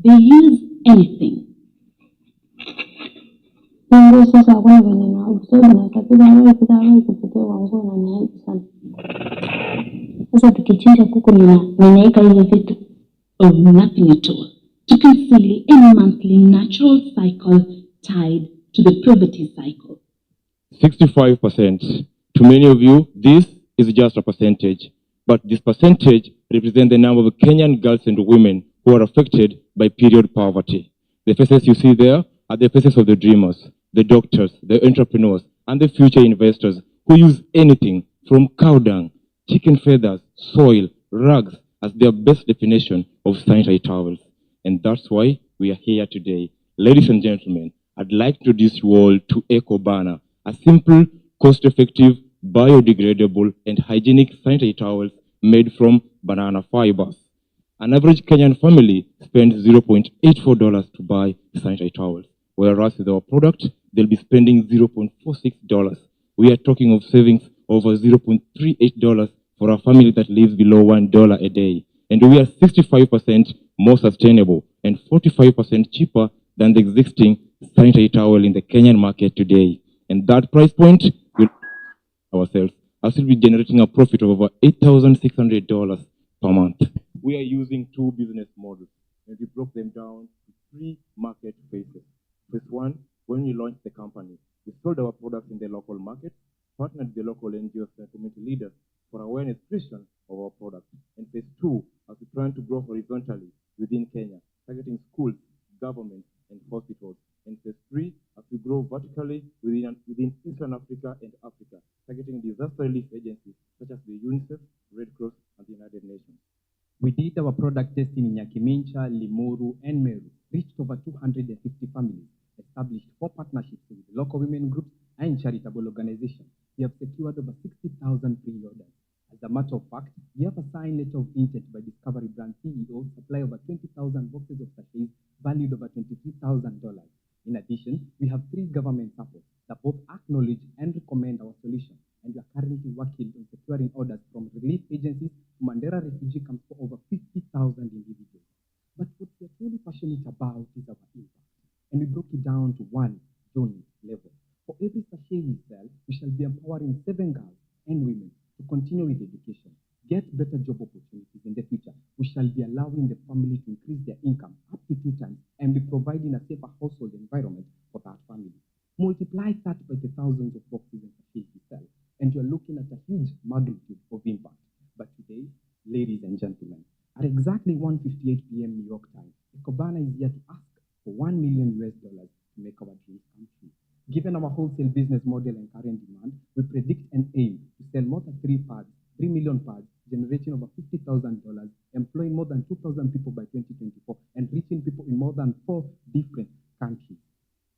They use anything. Mungu sasa hakuna venye na useme na tatizo wewe kupitia wangu na naibu sana. Sasa tukichinja kuku ninaweka hizo vitu of nothing at all. To conceal any monthly natural cycle tied to the puberty cycle. 65%. To many of you, this is just a percentage, but this percentage represents the number of Kenyan girls and women who are affected by period poverty. The faces you see there are the faces of the dreamers, the doctors, the entrepreneurs, and the future investors who use anything from cow dung, chicken feathers, soil, rugs as their best definition of sanitary towels. And that's why we are here today. Ladies and gentlemen, I'd like to introduce you all to EcoBana, a simple, cost-effective, biodegradable, and hygienic sanitary towels made from banana fibers. An average Kenyan family spends $0.84 to buy sanitary towels, whereas with our product, they'll be spending $0.46. We are talking of savings over $0.38 for a family that lives below $1 a day. And we are 65% more sustainable and 45% cheaper than the existing sanitary towel in the Kenyan market today. And that price point will ourselves as we'll be generating a profit of over $8,600 per month. We are using two business models, and we broke them down to three market phases. Phase one, when we launched the company, we sold our products in the local market, partnered with the local NGOs and community leaders for awareness creation of our products. And phase two, as we trying to grow horizontally within Kenya, targeting schools, governments, and hospitals. And phase three, as we grow vertically within Eastern Africa and Africa, targeting disaster relief agencies such as the UNICEF, Red Cross, and the United Nations. We did our product testing in Nyakimincha, Limuru, and Meru, reached over 250 families, established 4 partnerships with local women groups and charitable organizations. We have secured over 60,000 pre-orders. As a matter of fact, we have a signed letter of intent by Discovery Brand CEO, supply over 20,000 boxes of sachets valued over $23,000. In addition, we have 3 government supports that both acknowledge and recommend our solution, and we are currently working on securing orders from relief agencies to Mandera refugee camps for over 50,000 individuals. But what we are truly passionate about is our impact, and we broke it down to 1 unit level. For every sachet we sell, we shall be empowering 7 girls and women to continue with education, get better job opportunities in the future. We shall be allowing the family to increase their income up to 2 times and be providing a safer household environment for that family. Multiply that by the thousands of boxes and sachets we sell, and you're looking at a huge magnitude of impact. But today, ladies and gentlemen, at exactly 1:58 p.m. New York time, EcoBana is here to ask for $1 million to make our dreams come true. Given our wholesale business model and current demand, we predict and aim to sell more than 3 million pads, generating over $50,000, employing more than 2,000 people by 2024, and reaching people in more than 4 different countries.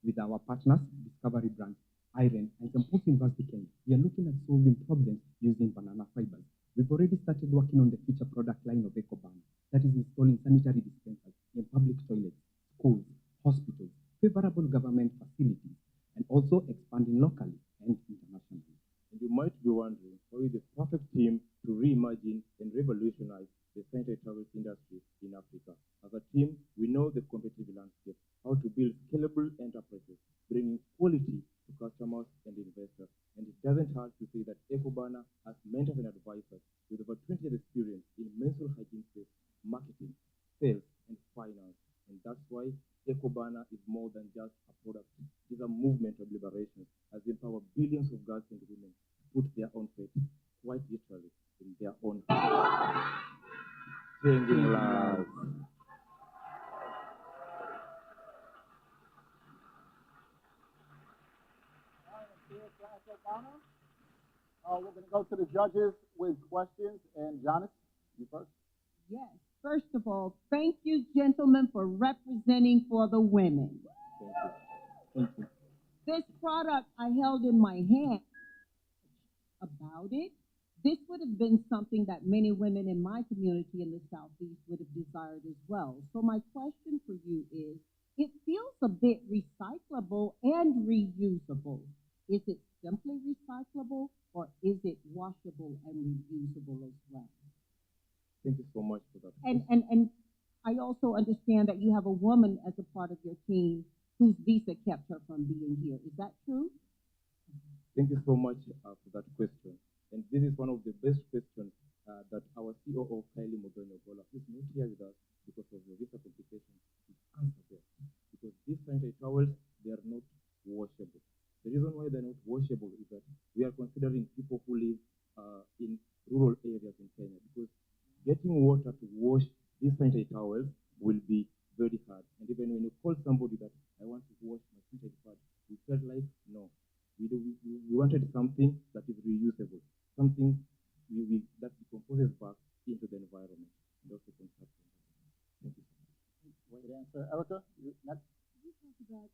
With our partners, Discovery Brand, Iron, and Campus University Kenya, we are looking at solving problems using banana fibers. We've already started working on the future product line of EcoBana, that is installing sanitary dispensers in public toilets, schools, hospitals, favorable government facilities, and also expanding locally and internationally. And you might be wondering, who is the perfect team to reimagine and revolutionize the sanitary towels industry in Africa? As a team, we know the competitive landscape, how to build scalable enterprises, bringing quality to customers and investors. And it doesn't hurt to say that EcoBana has mentors and advisors with over 20 years experience in menstrual hygiene space, marketing, sales, and finance. And that's why EcoBana is more than just a product. It is a movement of liberation as they empower billions of girls and women to put their own faith, quite literally, in their own hands. Changing lives. We're going to go to the judges with questions. And Jonas, you first. Yes. First of all, thank you, gentlemen, for representing for the women. Thank you. This product I held in my hand about it. This would have been something that many women in my community in the Southeast would have desired as well. So my question for you is, it feels a bit recyclable and reusable. Is it simply recyclable or is it washable and reusable as well? Thank you so much for that. And I also understand that you have a woman as a part of your team whose visa kept her from being here. Is that true? Thank you so much for that question. And this is one of the best questions that our COO, Kylie Modonyogola, who's not here with us because of the visa complications, is answered there. Because these sanitary towels, they are not washable. The reason why they're not washable is that we are considering people who live in rural areas in Kenya, because getting water to wash these sanitary towels will be very hard. And even when you call somebody that I want to wash my sanitary pad, we felt like, no, we wanted something that is reusable, something that decomposes back into the environment and also consumption. Thank you. Great answer. Erica, next. You talk about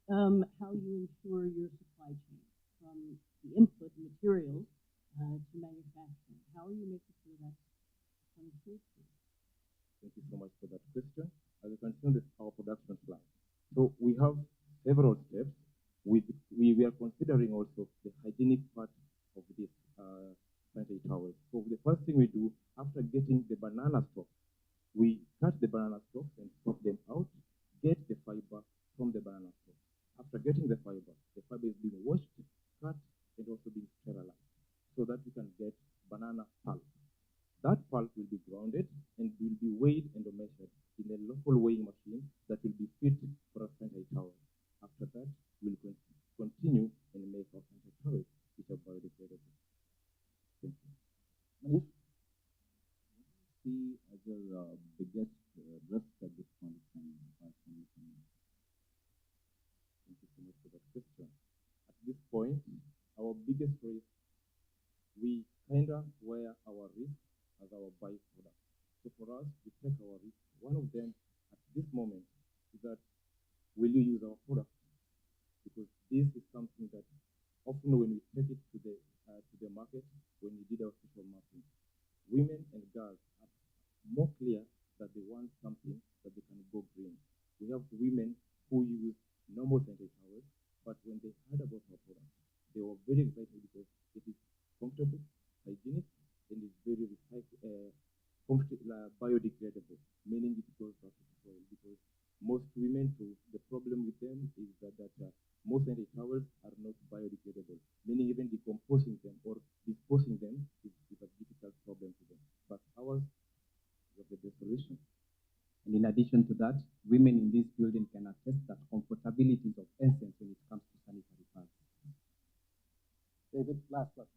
how you ensure your supply chain from the input materials to manufacturing. How are you making sure that's true? Thank you so much for that question. As you can see on our production slide. So we have several steps. We are considering also the hygienic part of this sanitary towel. So the first thing we do after getting the banana stalks, we cut the banana stalks and stalk them out, get the fiber from the banana stalks. After getting the fiber is being washed, cut, and also being sterilized so that we can get banana pulp. That pulp will be grounded and will be weighed and measured in a local weighing machine that will be fit for a sanitary towel. After that, we'll continue and make our sanitary towels, which are biodegradable. Thank you. Manish? See as your biggest risk at this point in time? Thank you so much for that question. At this point, our biggest risk, we kind of wear our risk as our byproduct. So for us, we take our risk. One of them at this moment is that, will you use our product? Because this is something that often when we take it to the market, when we did our social mapping, women and girls are more clear that they want something that they can go green. We have women who use normal sanitary towels, but when they heard about our product, they were very excited because it is comfortable, hygienic, and is very biodegradable, meaning it goes back to the soil. Because most women, the problem with them is that most sanitary towels are not biodegradable, meaning even decomposing them or disposing them is a difficult problem to them. But ours was the best solution. And in addition to that, women in this building can attest that comfortability is of essence when it comes to sanitary pads. David, last question.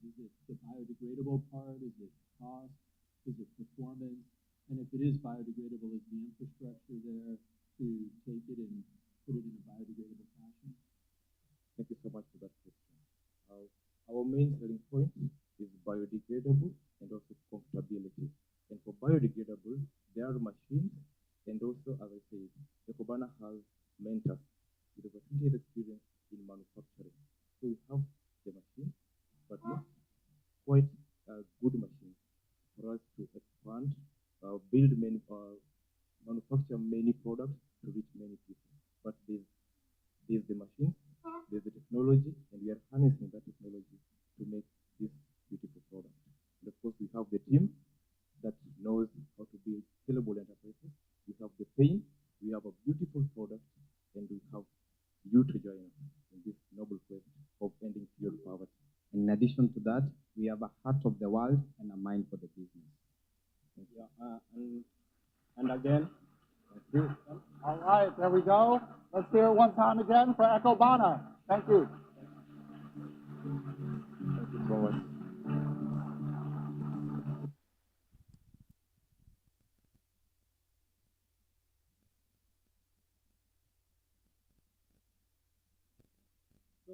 Is it the biodegradable part? Is it cost? Is it performance? And if it is biodegradable, is the infrastructure there to take it and put it in a biodegradable fashion? Thank you so much for that question. Our main selling point is biodegradable and also comfortability. And for biodegradable, there are machines, and also, as I said, EcoBana has mentors with over 20 years experience in manufacturing. So we have the machine, but not quite a good machine for us to expand, build many, manufacture many products to reach many people. But there's the machine, there's the technology, and we are harnessing that technology to make this beautiful product. And of course, we have the team that knows how to build scalable enterprises. We have the pain, we have a beautiful product, and we have you to join us in this noble quest of ending fuel poverty. In addition to that, we have a heart of the world and a mind for the business. Yeah, and again, thank you. All right, there we go. Let's hear it one time again for EcoBana. Thank you. Thank you so much. So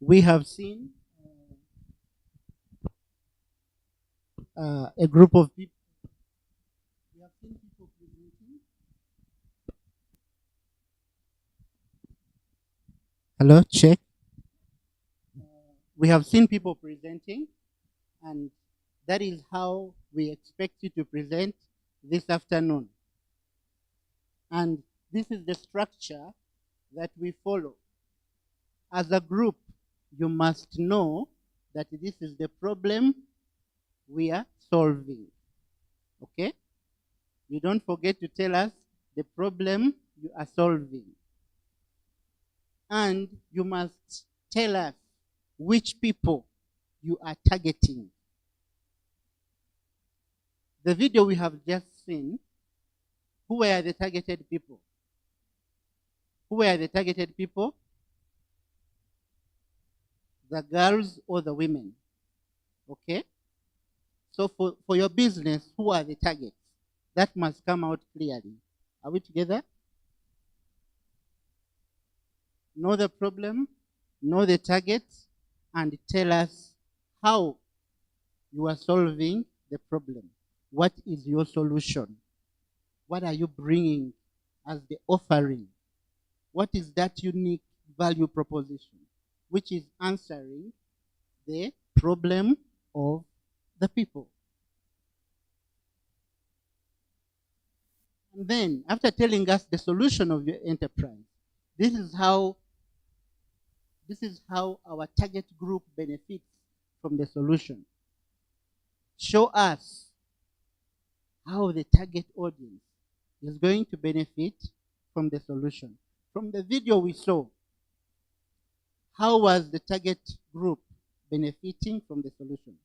We have seen a group of people. We have seen people presenting. Hello, check. We have seen people presenting, and that is how we expect you to present this afternoon. And this is the structure that we follow. As a group, you must know that this is the problem we are solving. Okay? You don't forget to tell us the problem you are solving. And you must tell us which people you are targeting. The video we have just seen, who were the targeted people? Who were the targeted people? The girls or the women? Okay? So for your business, who are the targets? That must come out clearly. Are we together? Know the problem, know the target, and tell us how you are solving the problem. What is your solution? What are you bringing as the offering? What is that unique value proposition which is answering the problem of the people? And then, after telling us the solution of your enterprise, this is how our target group benefits from the solution. Show us how the target audience is going to benefit from the solution. From the video we saw, how was the target group benefiting from the solution?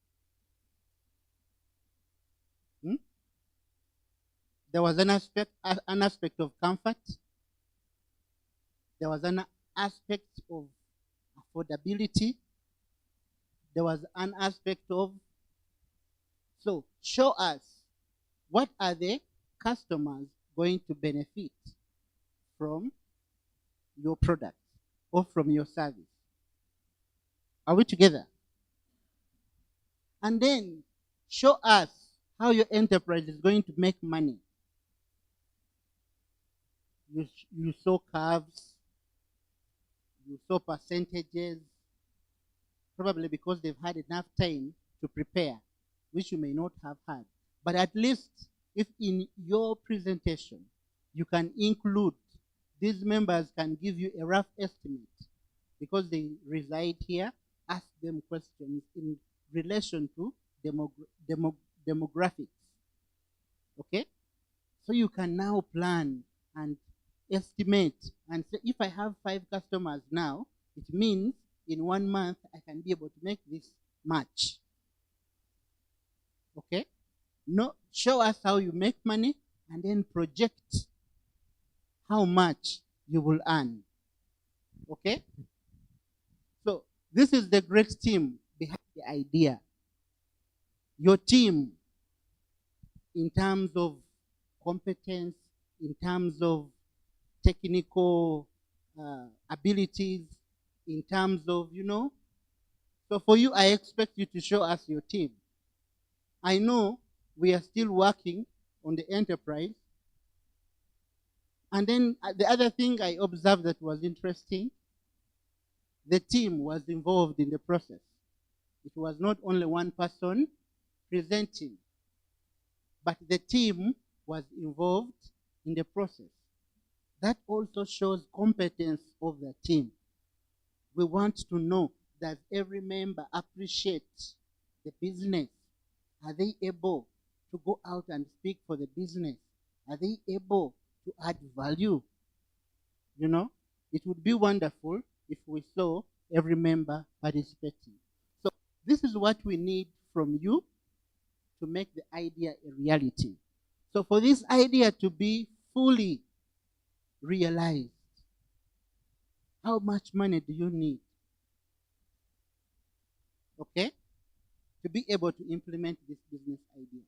There was an aspect of comfort. There was an aspect of affordability. There was an aspect of, so show us what are the customers going to benefit from your product or from your service. Are we together? And then show us how your enterprise is going to make money. You saw curves, you saw percentages, probably because they've had enough time to prepare, which you may not have had. But at least if in your presentation you can include, these members can give you a rough estimate because they reside here, ask them questions in relation to demographics. Okay? So you can now plan and estimate and say, if I have 5 customers now, it means in 1 month I can be able to make this much. Okay? No, show us how you make money and then project how much you will earn. Okay? So this is the great team behind the idea. Your team, in terms of competence, in terms of technical abilities, in terms of, so for you, I expect you to show us your team. I know we are still working on the enterprise. And then the other thing I observed that was interesting, the team was involved in the process. It was not only one person presenting, but the team was involved in the process. That also shows competence of the team. We want to know, does every member appreciate the business? Are they able to go out and speak for the business? Are they able to add value? It would be wonderful if we saw every member participating. So this is what we need from you to make the idea a reality. So for this idea to be fully realized, how much money do you need? Okay? To be able to implement this business idea.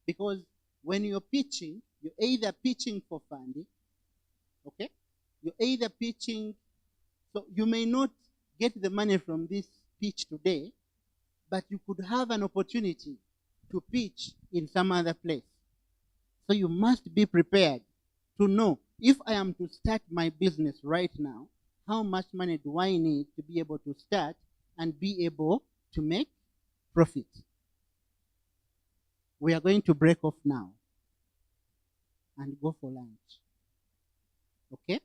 Because when you're pitching, you're either pitching for funding, okay? You're either pitching, So you may not get the money from this pitch today, but you could have an opportunity to pitch in some other place. So you must be prepared to know, if I am to start my business right now, how much money do I need to be able to start and be able to make profit? We are going to break off now and go for lunch. Okay?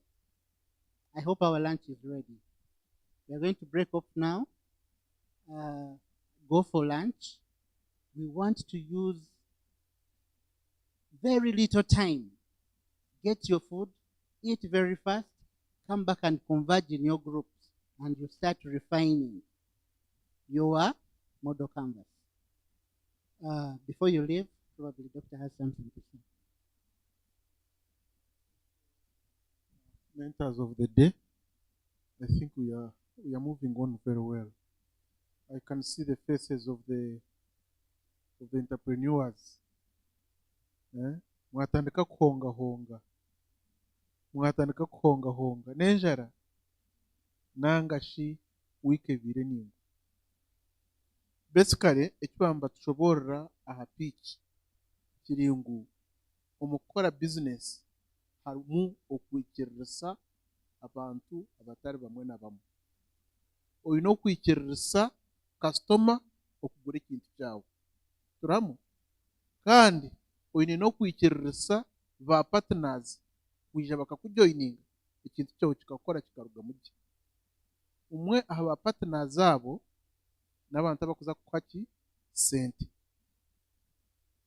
I hope our lunch is ready. We are going to break off now, go for lunch. We want to use very little time. Get your food, eat very fast, come back and converge in your groups, and you start refining your model canvas. Before you leave, probably Doctor has something to say. Mentors of the day, I think we are moving on very well. I can see the faces of the entrepreneurs. Mwatandika kuhonga nenjara nangashi wike bire ningo. Basically ekibamba tushobora aha pitch kiringu omukora business harimu okwikirisa abantu abatari bamwe na bamwe. Oyina okwikirisa customer okugura ekintu kyawe. Turamu kandi oyine no kwikirisa ba partners kwija bakakujoininga ekintu cyawe kikakora kikaruga mujye. Umwe aha ba partners abo n'abantu abakuza kukwaki sente.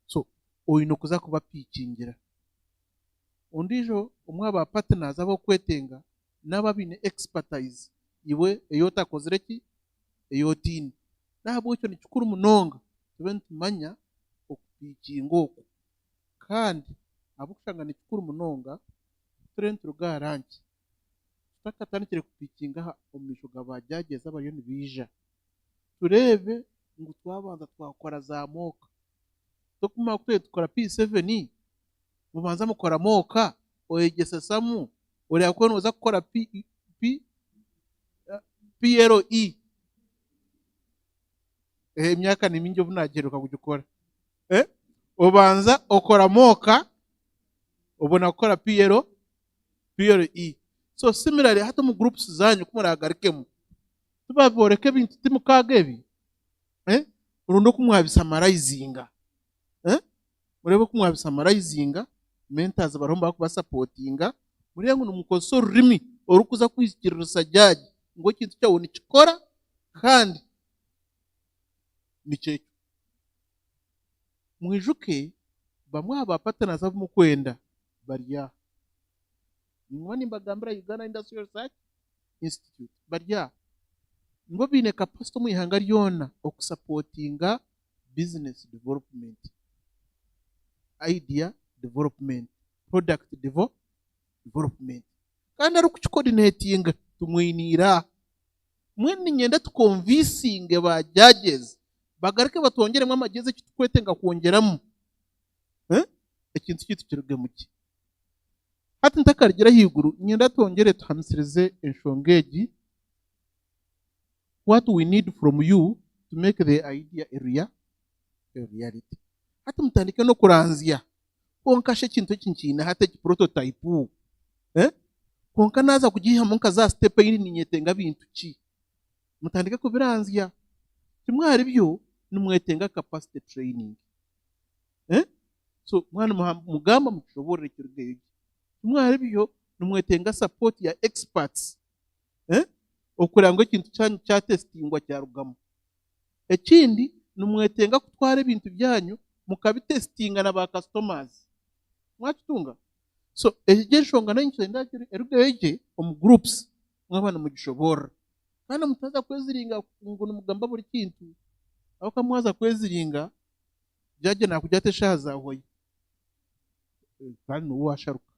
So oyine kuza kuba pitchingira. Ondijo umwe aba partners abo kwetenga n'ababine expertise iwe eyota kozireki eyotini. Nabo icyo ni kikuru munonga tube ntumanya okupitchinga oku. Kandi abukushanga ni kikuru munonga turent rugaranki tutakatanikire kupitchinga omisho gabajageza bariyo nibija turebe ngo twabanza twakora za moka tokuma kwe tukora P7 mubanza mukora moka oyegesa samu uri akwe noza gukora PLE imyaka ni mingi obunageruka kugikora obanza okora moka obona gukora PLE. So similarly hata mu groups zanyu kumuragarikemu tubaboreke bintu timukagebi urundo kumwabisamayizinga murebe kumwabisamayizinga mentors baromba kuba supportinga muri ngo numukoso rurimi orukuza kwizikirisa jaji ngo kintu cyawo ni kikora kandi niche mwijuke bamwe abapatana za mu kwenda barya mwani mbagambira Uganda Industrial Research Institute barya ngo bine capacity mu ihanga ryona okusupportinga business development, idea development, product development. Kandi ari kucoordinatinga tumwinira mwene nyenda tuconvincing ba judges bagarike batongeremo amageze kitukwetenga kuongeramo ekintu kitu kiruge muki hati ntakargira higuru nyenda tongere tuhansirize enshongeji what we need from you to make the idea a reality. Hati mtandike no kuranzia konkashe kintu kinchina hata ki prototype konka naza kugiha munka za step yini ninyetenga bintu ki mutandike kubiranzia kimwari byo numwetenga capacity training so mwana mugamba mushobore kirugeje kimwari byo numwetenga support ya experts okurango kintu cya testingwa cya rugamo ekindi numwetenga kutwara ibintu byanyu mukabitestinga na ba customers mwakitunga. So ejeje nanyo ndakiri erugeje om groups mwabana mugishobora kandi mutaza kweziringa ngo numugamba buri kintu aho kamwaza kweziringa byaje nakujate shaza hoye kandi uwasharuka.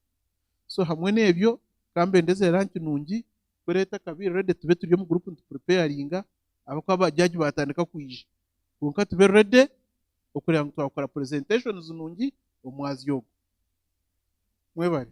So hamwe nebyo kambe ndeze ranki nungi kureta kabiri ready tube turi mu group ntu preparinga abako abajaji batandika kwije kunka tube ready okugira ngo twakora presentations nungi omwazi yogo mwebari.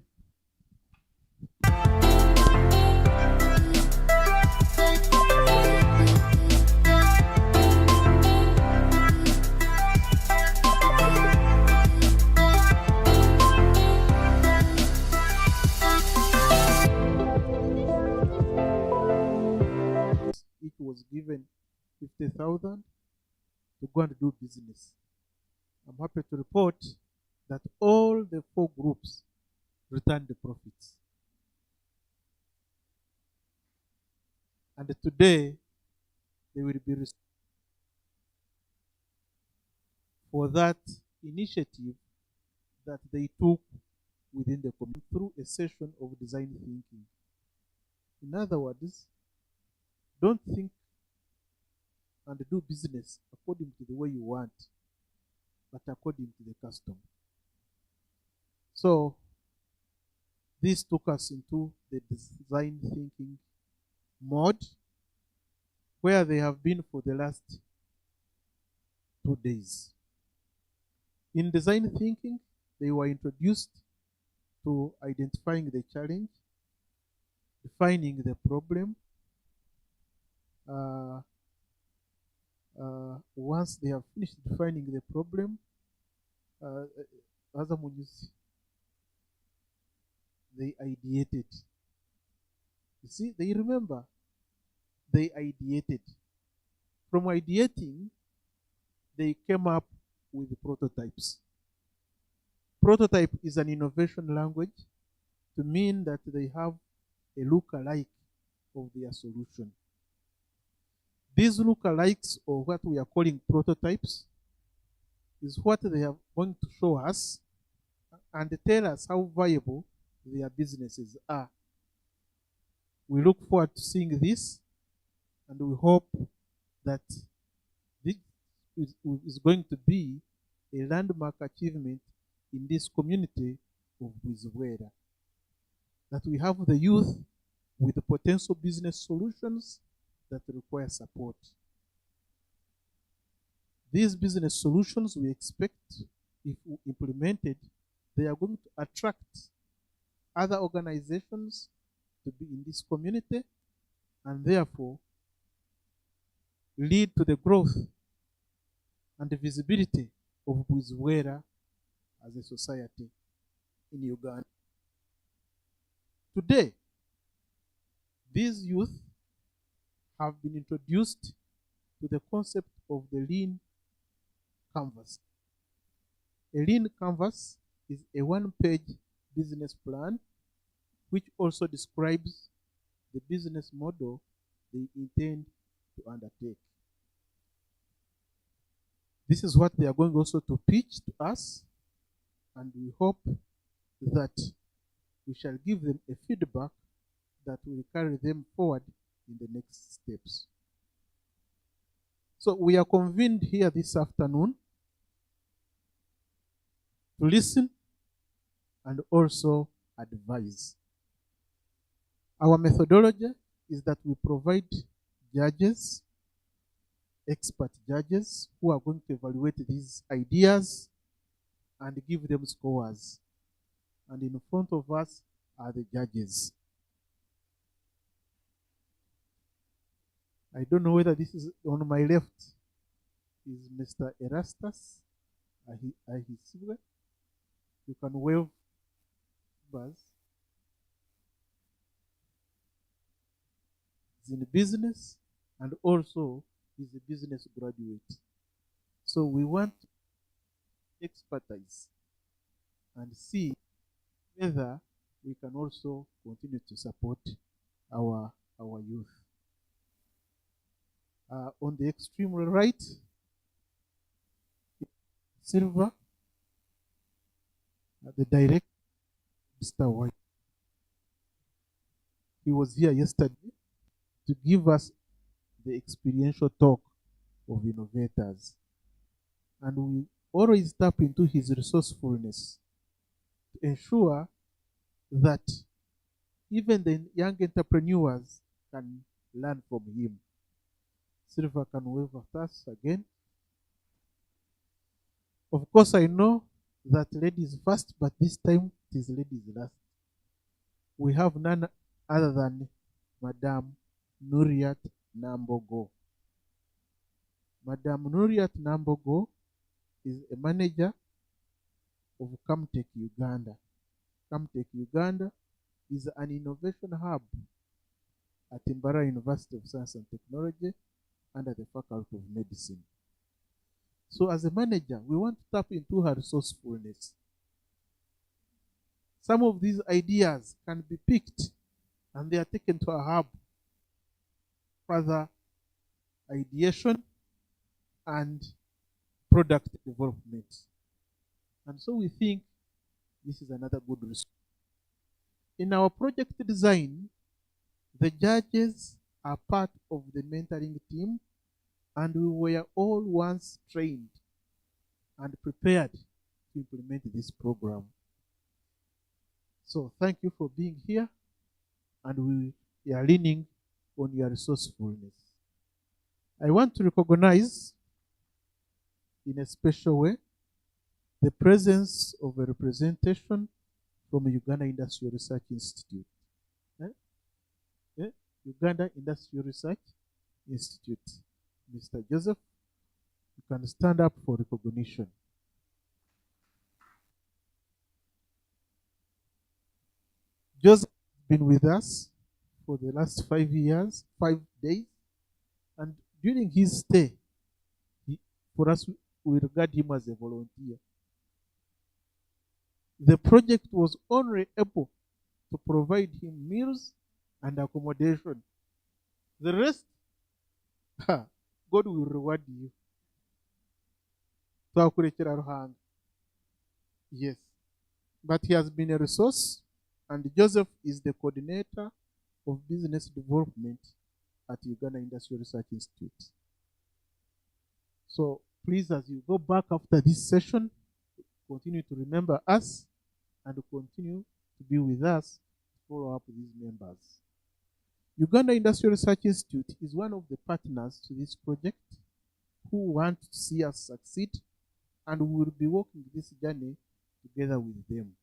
was given 50,000 to go and do business. I'm happy to report that all the 4 groups returned the profits. And today, they will be for that initiative that they took within the community through a session of design thinking. In other words, don't think and do business according to the way you want, but according to the custom. So this took us into the design thinking mode, where they have been for the last 2 days. In design thinking, they were introduced to identifying the challenge, defining the problem. Once they have finished defining the problem, they ideated. You see, they remember, they ideated. From ideating, they came up with prototypes. Prototype is an innovation language to mean that they have a look-alike of their solution. These look-alikes, or what we are calling prototypes, is what they are going to show us and tell us how viable their businesses are. We look forward to seeing this, and we hope that this is going to be a landmark achievement in this community of Bwizibwera. That we have the youth with the potential business solutions that require support. These business solutions, we expect, if implemented, they are going to attract other organizations to be in this community, and therefore lead to the growth and the visibility of Bwizibwera as a society in Uganda. Today, these youth have been introduced to the concept of the lean canvas. A lean canvas is a 1-page business plan which also describes the business model they intend to undertake. This is what they are going also to pitch to us, and we hope that we shall give them a feedback that will carry them forward in the next steps. So we are convened here this afternoon to listen and also advise. Our methodology is that we provide judges, expert judges, who are going to evaluate these ideas and give them scores. And in front of us are the judges. I don't know whether this is on my left is Mr. Erastus Bwizibwera. You can wave, Buzz. He's in business and also he's a business graduate. So we want to expertise and see whether we can also continue to support our youth. On the extreme right, Silver, the director, Mr. White. He was here yesterday to give us the experiential talk of innovators. And we always tap into his resourcefulness to ensure that even the young entrepreneurs can learn from him. Silver can wave at us again. Of course, I know that ladies first, but this time it is ladies last. We have none other than Madam Nuriat Nambogo. Madam Nuriat Nambogo is a manager of Camtech Uganda. Camtech Uganda is an innovation hub at Imbara University of Science and Technology under the Faculty of Medicine. So as a manager, we want to tap into her resourcefulness. Some of these ideas can be picked and they are taken to a hub, further ideation and product development. And so we think this is another good resource. In our project design, the judges are part of the mentoring team, and we were all once trained and prepared to implement this program. So thank you for being here, and we are leaning on your resourcefulness. I want to recognize in a special way the presence of a representation from Uganda Industrial Research Institute. Uganda Industrial Research Institute. Mr. Joseph, you can stand up for recognition. Joseph has been with us for the last 5 years, 5 days, and during his stay, for us, we regard him as a volunteer. The project was only able to provide him meals and accommodation. The rest, God will reward you. Yes. But he has been a resource, and Joseph is the coordinator of business development at Uganda Industrial Research Institute. So please, as you go back after this session, continue to remember us and continue to be with us to follow up with these members. Uganda Industrial Research Institute is one of the partners to this project who want to see us succeed, and we will be walking this journey together with them.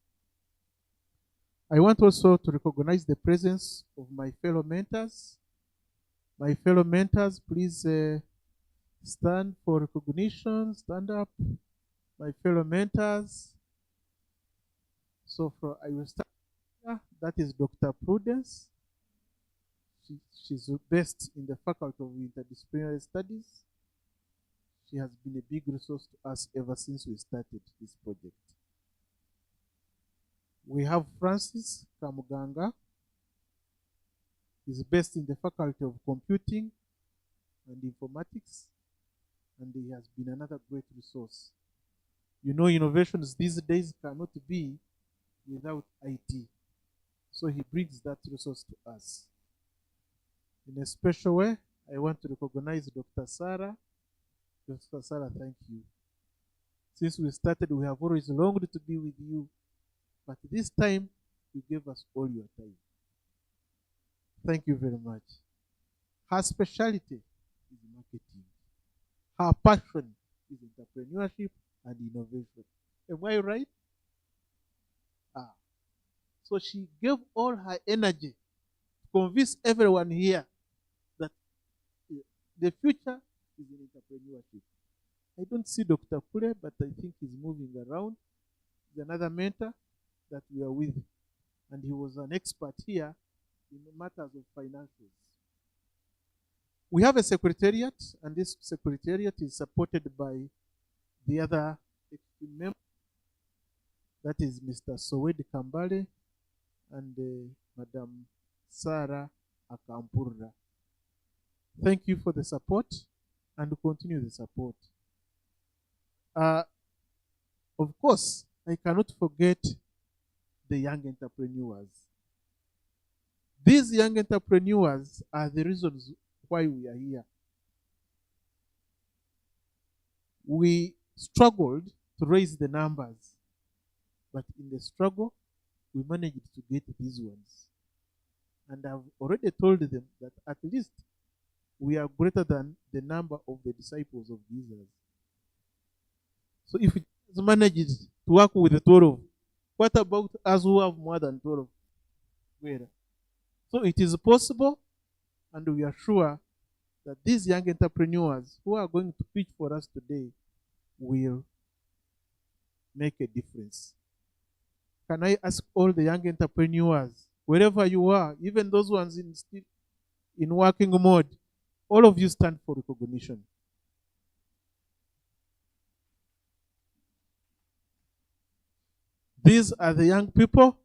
I want also to recognize the presence of my fellow mentors. My fellow mentors, please stand for recognition, stand up. My fellow mentors. So I will start here. That is Dr. Prudence. She's based in the Faculty of Interdisciplinary Studies. She has been a big resource to us ever since we started this project. We have Francis Kamuganga. He's based in the Faculty of Computing and Informatics, and he has been another great resource. You know, innovations these days cannot be without IT. So he brings that resource to us. In a special way, I want to recognize Dr. Sarah. Dr. Sarah, thank you. Since we started, we have always longed to be with you, but this time, you gave us all your time. Thank you very much. Her specialty is marketing. Her passion is entrepreneurship and innovation. Am I right? So she gave all her energy to convince everyone here that the future is in entrepreneurship. I don't see Dr. Kure, but I think he's moving around. He's another mentor that we are with, and he was an expert here in matters of financials. We have a secretariat, and this secretariat is supported by the other members. That is Mr. Sowed Kambale and Madam Sarah Akampurra. Thank you for the support, and continue the support. Of course, I cannot forget the young entrepreneurs. These young entrepreneurs are the reasons why we are here. We struggled to raise the numbers, but in the struggle, we managed to get these ones. And I've already told them that at least we are greater than the number of the disciples of Jesus. So if we managed to work with the 12, what about us who have more than 12? So it is possible, and we are sure that these young entrepreneurs who are going to pitch for us today will make a difference. Can I ask all the young entrepreneurs, wherever you are, even those ones in in working mode, all of you stand for recognition. These are the young people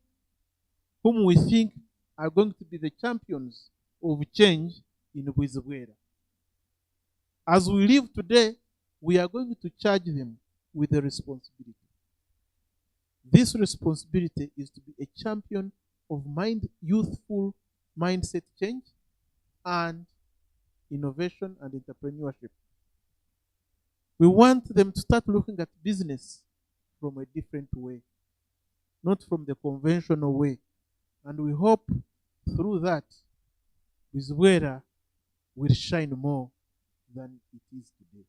whom we think are going to be the champions of change in Bwizibwera. As we live today, we are going to charge them with a responsibility. This responsibility is to be a champion of youthful mindset change and innovation and entrepreneurship. We want them to start looking at business from a different way, not from the conventional way. And we hope through that, Bwizibwera will shine more than it is today.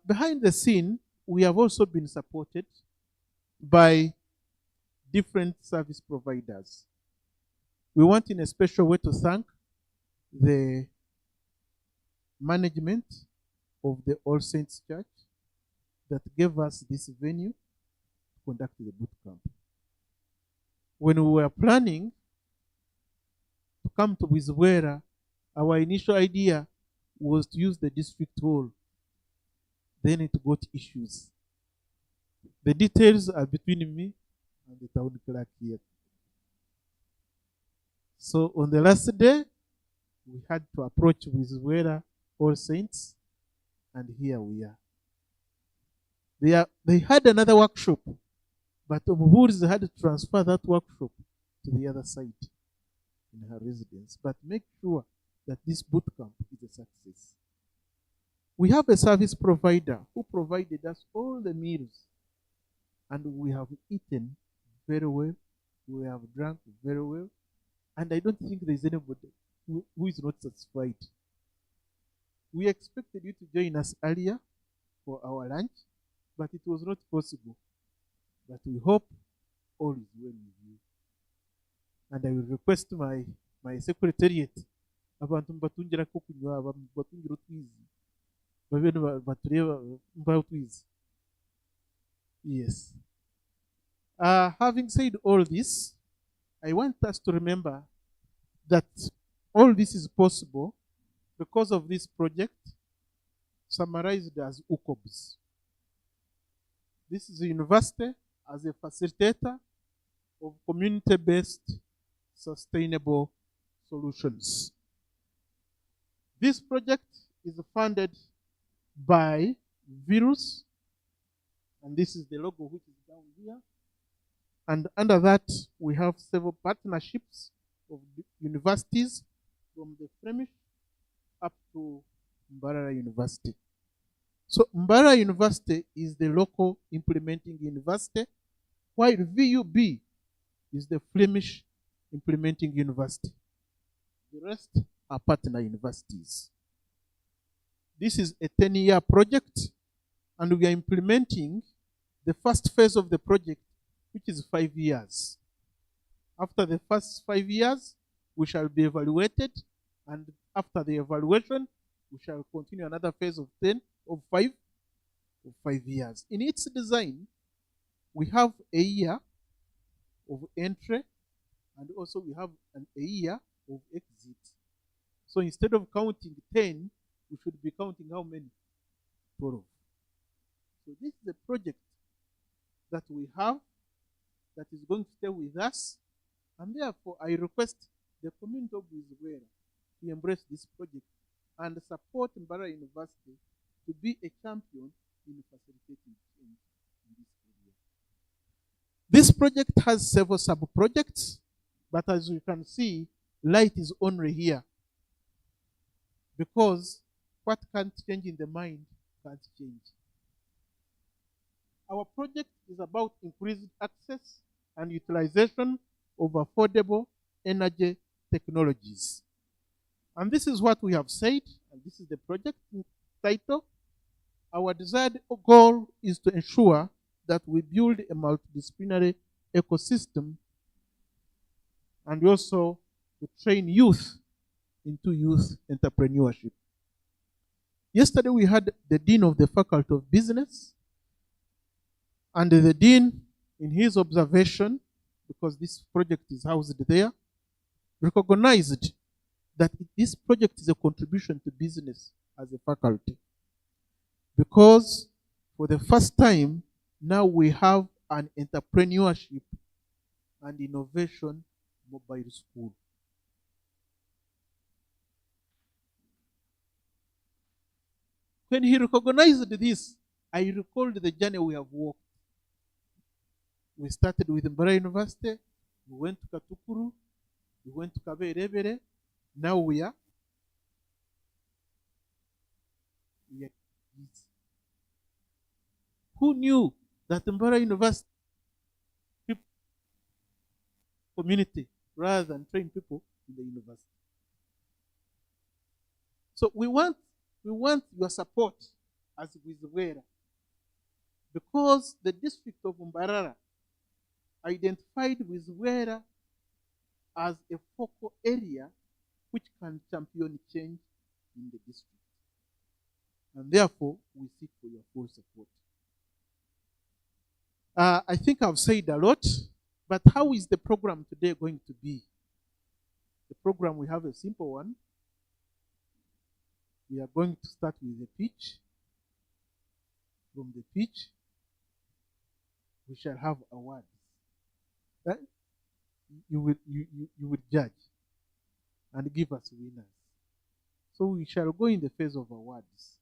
Behind the scene, we have also been supported by different service providers. We want in a special way to thank the management of the All Saints Church that gave us this venue to conduct the boot camp. When we were planning to come to Bwizibwera, our initial idea was to use the district hall. Then it got issues. The details are between me and the town clerk here. So on the last day, we had to approach Bwizibwera All Saints, and here we are. They had another workshop, but Omuburis had to transfer that workshop to the other side in her residence. But make sure that this boot camp is a success. We have a service provider who provided us all the meals, and we have eaten very well, we have drunk very well, and I don't think there's anybody who is not satisfied. We expected you to join us earlier for our lunch, but it was not possible. But we hope all is well with you. And I will request my secretariat, abantu mbatungira ko kunywa batungira utwizi babene batureba mba utwizi. Yes. Having said all this, I want us to remember that all this is possible because of this project summarized as UCoBS. This is a university as a facilitator of community-based sustainable solutions. This project is funded by Virus, and this is the logo which is down here. And under that, we have several partnerships of universities from the Flemish up to Mbarara University. So Mbarara University is the local implementing university, while VUB is the Flemish implementing university. The rest are partner universities. This is a 10-year project, and we are implementing the first phase of the project, which is 5 years. After the first 5 years, we shall be evaluated, and after the evaluation, we shall continue another phase of 5 years. In its design, we have a year of entry, and also we have a year of exit. So instead of counting 10, we should be counting how many? 12. So this is a project that we have that is going to stay with us, and therefore I request the community of Bwizibwera to embrace this project and support Mbarara University to be a champion in facilitating change in this area. This project has several sub-projects, but as you can see, light is only here, because what can't change in the mind can't change. Our project is about increased access and utilization of affordable energy technologies. And this is what we have said, and this is the project title. Our desired goal is to ensure that we build a multidisciplinary ecosystem, and also to train youth into youth entrepreneurship. Yesterday we had the Dean of the Faculty of Business, and the Dean, in his observation, because this project is housed there, recognized that this project is a contribution to business as a faculty. Because for the first time, now we have an entrepreneurship and innovation mobile school. When he recognized this, I recalled the journey we have walked. We started with Mbara University, we went to Katukuru, we went to Kaberebere, now we are who knew that Mbara University community rather than train people in the university? So we want your support as Bwizibwera, because the district of Mbarara identified Bwizibwera as a focal area which can champion change in the district. And therefore, we seek for your full support. I think I've said a lot, but how is the program today going to be? The program, we have a simple one. We are going to start with a pitch. From the pitch, we shall have awards. You will judge and give us winners. So we shall go in the phase of awards.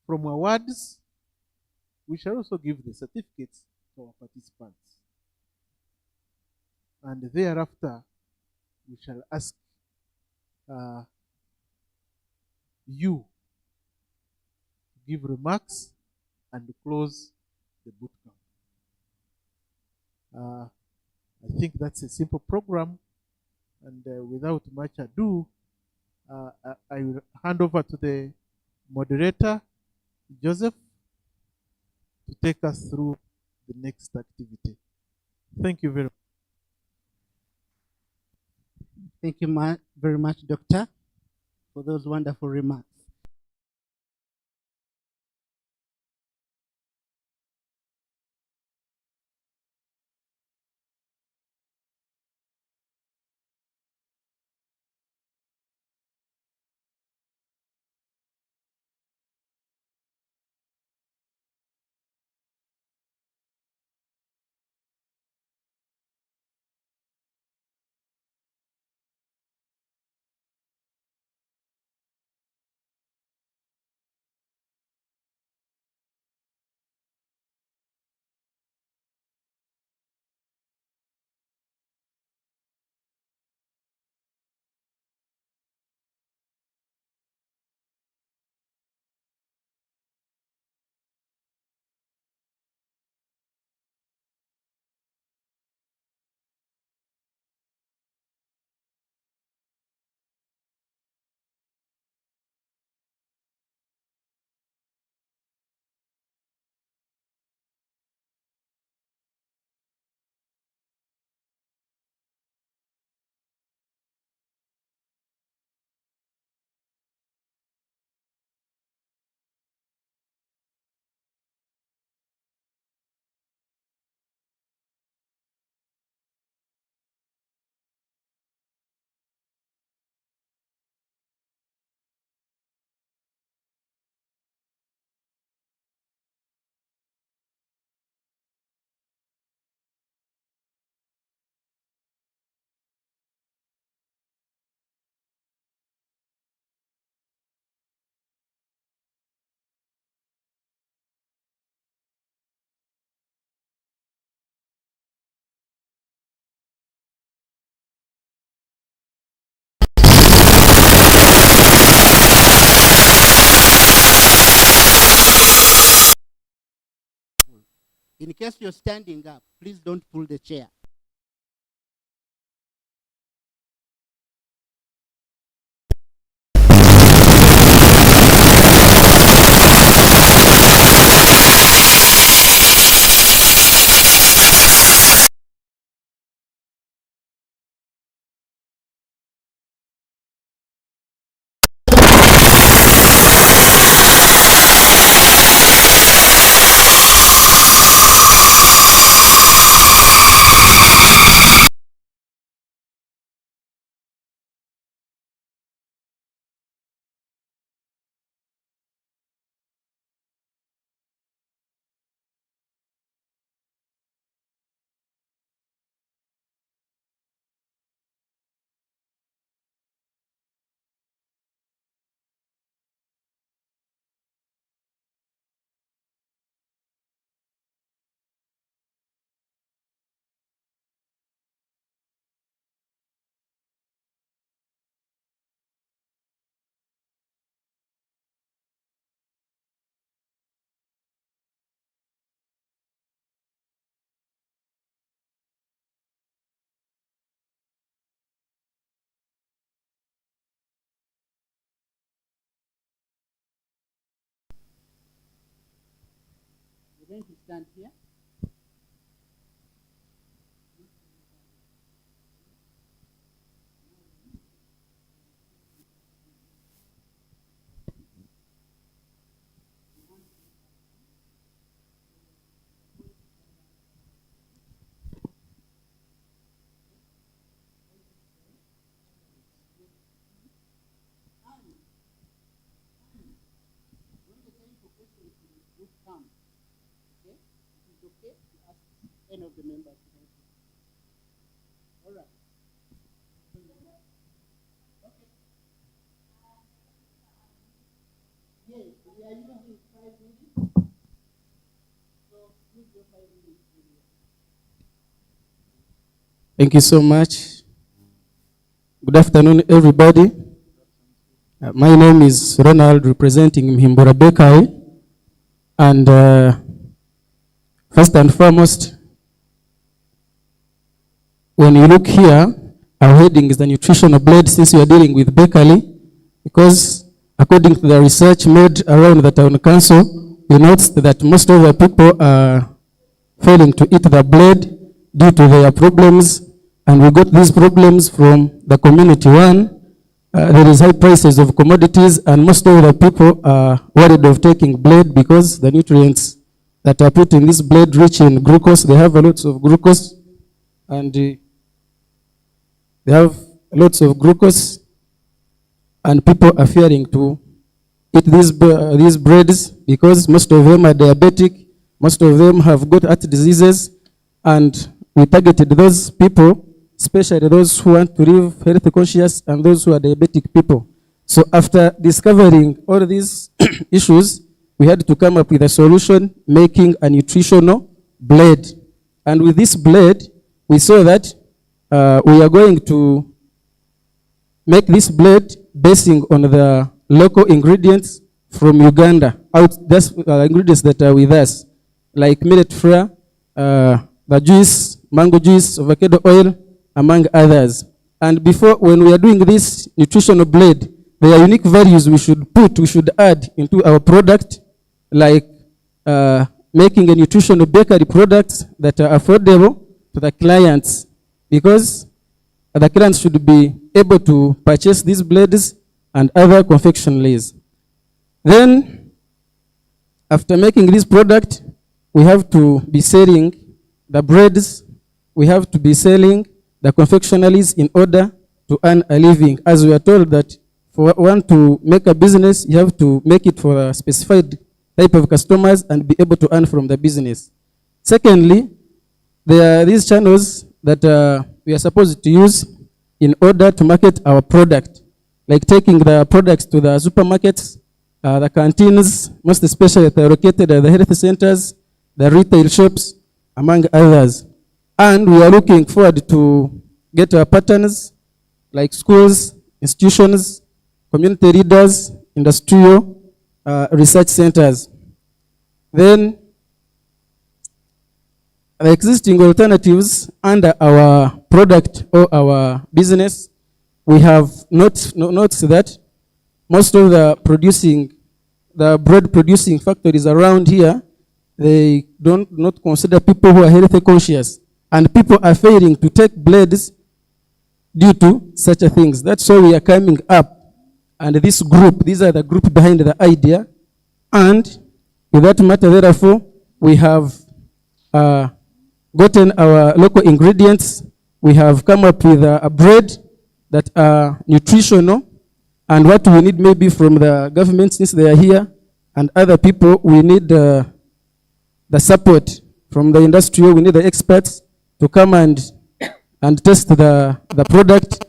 From awards, we shall also give the certificates to our participants. And thereafter, we shall ask you to give remarks and close the bootcamp. I think that's a simple program, and without much ado, I will hand over to the moderator, Joseph, to take us through the next activity. Thank you very much. Thank you very much, Doctor, for those wonderful remarks. In case you're standing up, please don't pull the chair. going to stand here. Come. Okay? It is okay to ask any of the members to help you. All right. Okay. Yes, we are using 5 minutes. So use your 5 minutes. Thank you so much. Good afternoon, everybody. My name is Ronald, representing Mhimbora Bakery. And first and foremost, when you look here, our heading is the nutritional blend, since we are dealing with bakery, because according to the research made around the town council, we noticed that most of the people are failing to eat the bread due to their problems, and we got these problems from the community. One, there is high prices of commodities, and most of the people are worried of taking bread because the nutrients that are put in this bread rich in glucose. They have lots of glucose, and they have lots of glucose, and people are fearing to eat these breads because most of them are diabetic, most of them have got heart diseases, and we targeted those people, especially those who want to live health conscious and those who are diabetic people. So after discovering all these issues, we had to come up with a solution, making a nutritional blend. And with this blend, we saw that we are going to make this blend basing on the local ingredients from Uganda, that's ingredients that are with us, like millet flour, the juice, mango juice, avocado oil, among others. And before, when we are doing this nutritional blend, there are unique values we should add into our product, like making a nutritional bakery products that are affordable to the clients, because the clients should be able to purchase these blends and other confectionaries. Then, after making this product, we have to be selling the breads, we have to be selling the confectionaries in order to earn a living. As we are told that for one to make a business, you have to make it for a specified type of customers and be able to earn from the business. Secondly, there are these channels that we are supposed to use in order to market our product, like taking the products to the supermarkets, the canteens, most especially that are located at the health centers, the retail shops, among others. And we are looking forward to get our partners like schools, institutions, community leaders, industrial, research centers. Then the existing alternatives under our product or our business, we have noticed that most of the bread producing factories around here, they not consider people who are health conscious. And people are failing to take blades due to such a things. That's why we are coming up. And this group, these are the group behind the idea. And with that matter, therefore, we have gotten our local ingredients. We have come up with a bread that are nutritional. And what we need maybe from the government, since they are here, and other people, we need the support from the industry. We need the experts to come and test the product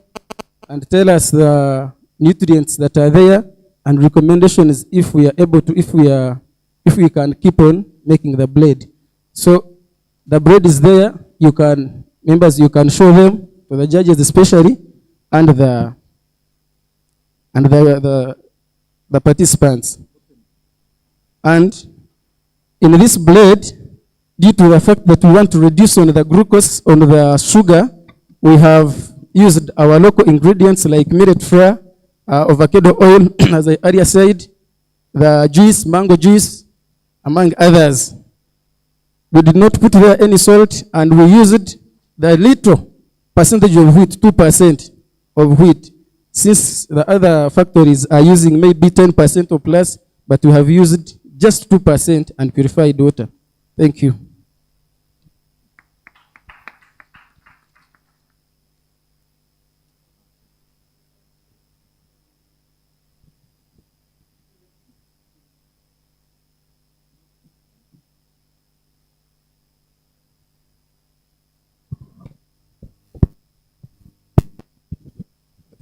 and tell us the nutrients that are there and recommendations if we are able to, if we can keep on making the blend. So the bread is there. You can, members, you can show them to the judges especially and the participants. And in this blend, due to the fact that we want to reduce on the glucose, on the sugar, we have used our local ingredients like millet flour, avocado oil, as I earlier said, the juice, mango juice, among others. We did not put there any salt, and we used the little percentage of wheat, 2% of wheat. Since the other factories are using maybe 10% or plus, but we have used just 2% and purified water. Thank you.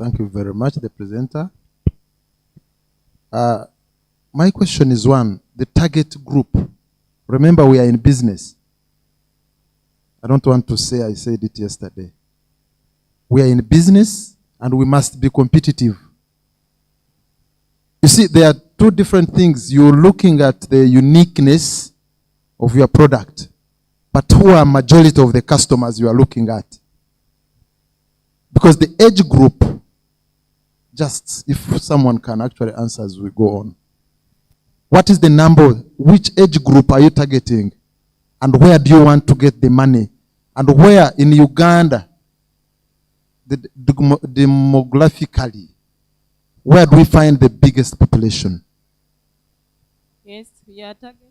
Thank you very much, the presenter. My question is one, the target group. Remember, we are in business. I don't want to say I said it yesterday. We are in business and we must be competitive. You see, there are two different things. You're looking at the uniqueness of your product, but who are majority of the customers you are looking at? Because the age group, just if someone can actually answer as we go on. What is the number? Which age group are you targeting? And where do you want to get the money? And where in Uganda, demographically, where do we find the biggest population? Yes, we are targeting.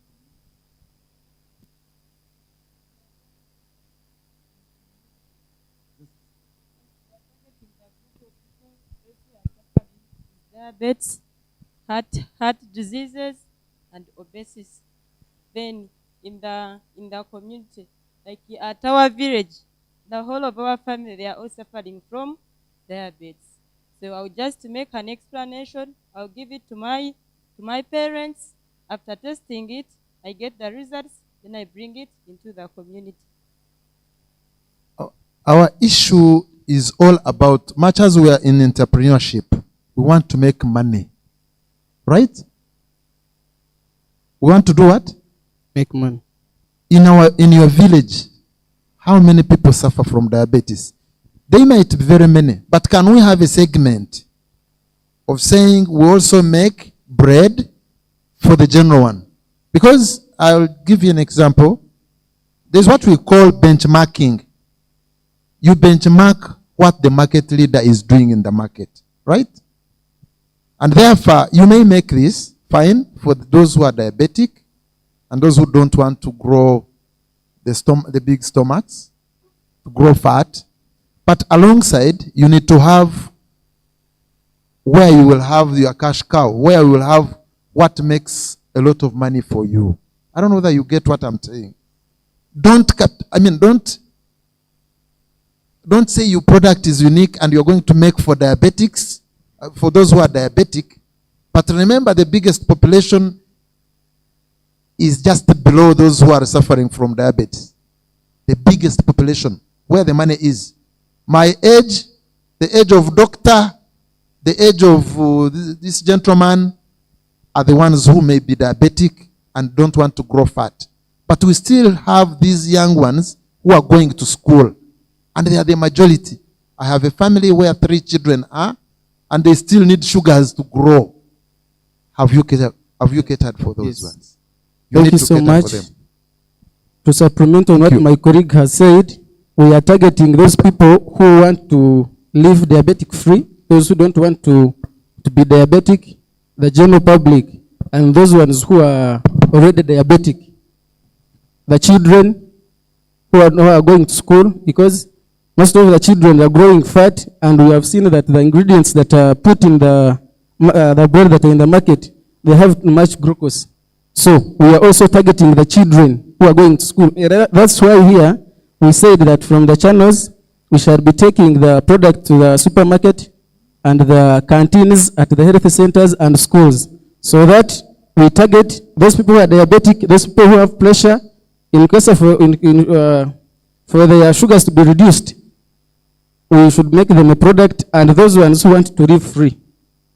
Diabetes, heart diseases, and obesity. Then in the community, like at our village, the whole of our family, they are all suffering from diabetes. So I'll just make an explanation. I'll give it to my parents. After testing it, I get the results. Then I bring it into the community. Our issue is all about, much as we are in entrepreneurship, we want to make money. Right? We want to do what? Make money. In your village, how many people suffer from diabetes? They might be very many, but can we have a segment of saying we also make bread for the general one? Because I'll give you an example. There's what we call benchmarking. You benchmark what the market leader is doing in the market, right? And therefore, you may make this fine for those who are diabetic and those who don't want to grow the big stomachs, to grow fat. But alongside, you need to have where you will have your cash cow, where you will have what makes a lot of money for you. I don't know whether you get what I'm saying. Don't say your product is unique and you're going to make for diabetics, for those who are diabetic. But remember, the biggest population is just below those who are suffering from diabetes. The biggest population, where the money is. My age, the age of doctor, the age of this gentleman are the ones who may be diabetic and don't want to grow fat. But we still have these young ones who are going to school. And they are the majority. I have a family where 3 children are, and they still need sugars to grow. Have you catered for those ones? Thank you so much. To supplement on what my colleague has said, we are targeting those people who want to live diabetic free, those who don't want to be diabetic, the general public, and those ones who are already diabetic. The children who are going to school, because most of the children are growing fat, and we have seen that the ingredients that are put in the bread that are in the market, they have much glucose. So we are also targeting the children who are going to school. That's why here we said that from the channels, we shall be taking the product to the supermarket and the canteens at the health centers and schools, so that we target those people who are diabetic, those people who have pressure, in case of for their sugars to be reduced. We should make them a product, and those ones who want to live free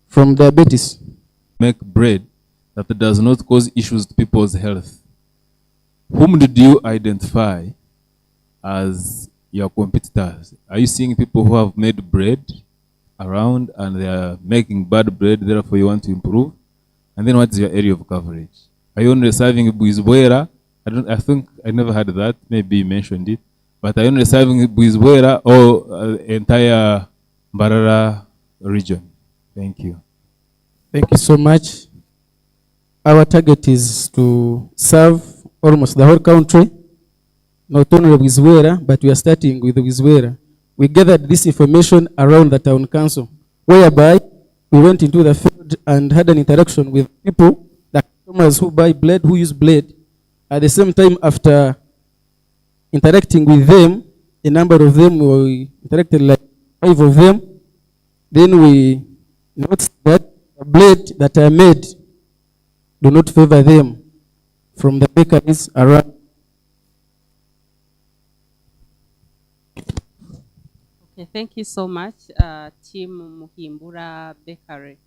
from diabetes. Make bread that does not cause issues to people's health. Whom did you identify as your competitors? Are you seeing people who have made bread around and they are making bad bread, therefore you want to improve? And then what is your area of coverage? Are you only serving Bwizibwera, I think I never had that. Maybe you mentioned it. But are you only serving Bwizibwera or entire Mbarara region? Thank you. Thank you so much. Our target is to serve almost the whole country, not only Bwizibwera, but we are starting with Bwizibwera. We gathered this information around the town council, whereby we went into the field and had an interaction with people, the customers who buy blade, who use blade. At the same time, after interacting with them, a number of them, we interacted like 5 of them. Then we noticed that the blade that are made do not favor them from the bakeries around. Okay, thank you so much, Team Muhimbura Bakery,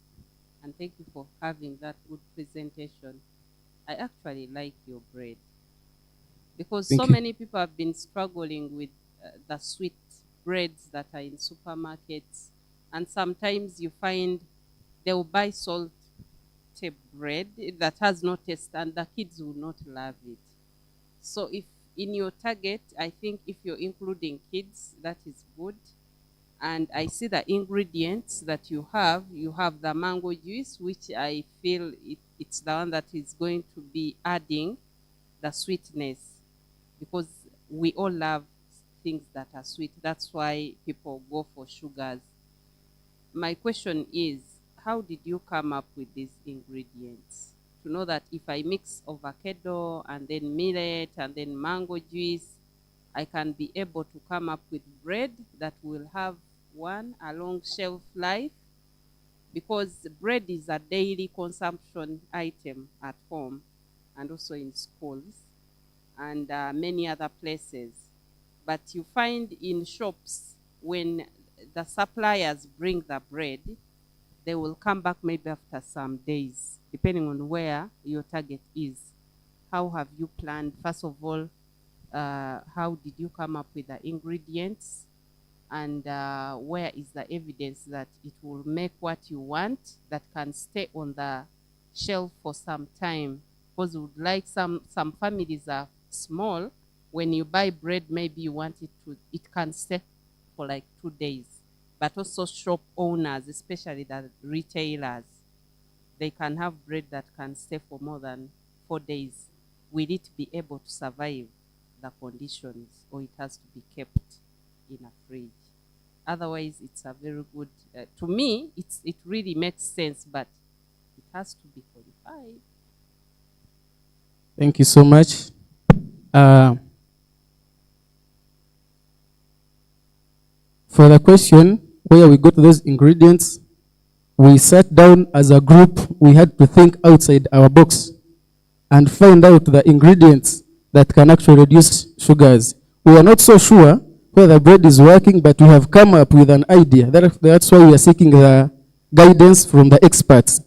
and thank you for having that good presentation. I actually like your bread because Thank so you. many people have been struggling with the sweet breads that are in supermarkets, and sometimes you find they will buy salty bread that has no taste, and the kids will not love it. So if in your target, I think if you're including kids, that is good. And I see the ingredients that you have. You have the mango juice, which I feel it's the one that is going to be adding the sweetness, because we all love things that are sweet. That's why people go for sugars. My question is, how did you come up with these ingredients? To know that if I mix avocado and then millet and then mango juice, I can be able to come up with bread that will have a long shelf life, because bread is a daily consumption item at home and also in schools and many other places. But you find in shops, when the suppliers bring the bread, they will come back maybe after some days, depending on where your target is. How have you planned? First of all, how did you come up with the ingredients? And where is the evidence that it will make what you want that can stay on the shelf for some time? Because we would like some families are small. When you buy bread, maybe you want it can stay for like 2 days. But also shop owners, especially the retailers, they can have bread that can stay for more than 4 days. Will it be able to survive the conditions, or it has to be kept in a fridge? Otherwise, it's a very good, to me, it really makes sense, but it has to be qualified. Thank you so much. For the question, where we got those ingredients, we sat down as a group. We had to think outside our box and find out the ingredients that can actually reduce sugars. We are not so sure whether bread is working, but we have come up with an idea. That's why we are seeking the guidance from the experts.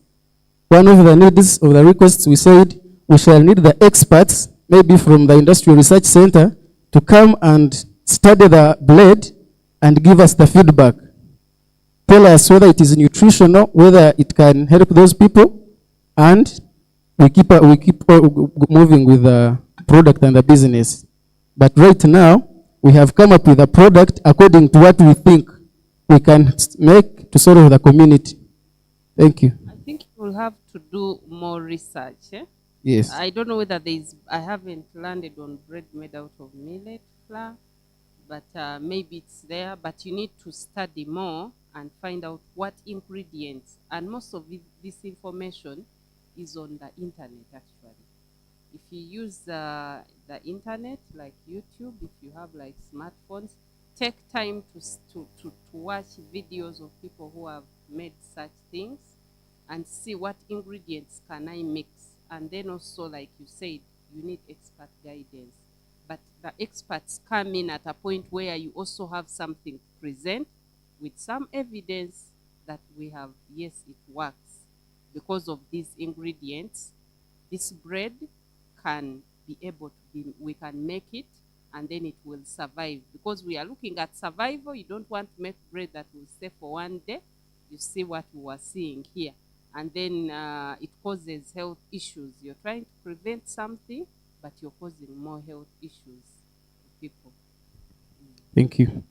One of the needs of the requests, we said we shall need the experts, maybe from the Industrial Research Center, to come and study the blade and give us the feedback. Tell us whether it is nutritional, whether it can help those people, and we keep moving with the product and the business. But right now, we have come up with a product according to what we think we can make to serve the community. Thank you. I think you will have to do more research. Yes. I don't know whether I haven't landed on bread made out of millet flour, but maybe it's there. But you need to study more and find out what ingredients. And most of this information is on the internet, actually. If you use the internet, like YouTube, if you have like smartphones, take time to watch videos of people who have made such things and see what ingredients can I mix. And then also, like you said, you need expert guidance. But the experts come in at a point where you also have something to present with some evidence that we have, yes, it works. Because of these ingredients, this bread can be able to be, we can make it, and then it will survive. Because we are looking at survival, you don't want to make bread that will stay for 1 day. You see what we are seeing here. And then it causes health issues. You're trying to prevent something, but you're causing more health issues to people. Thank you.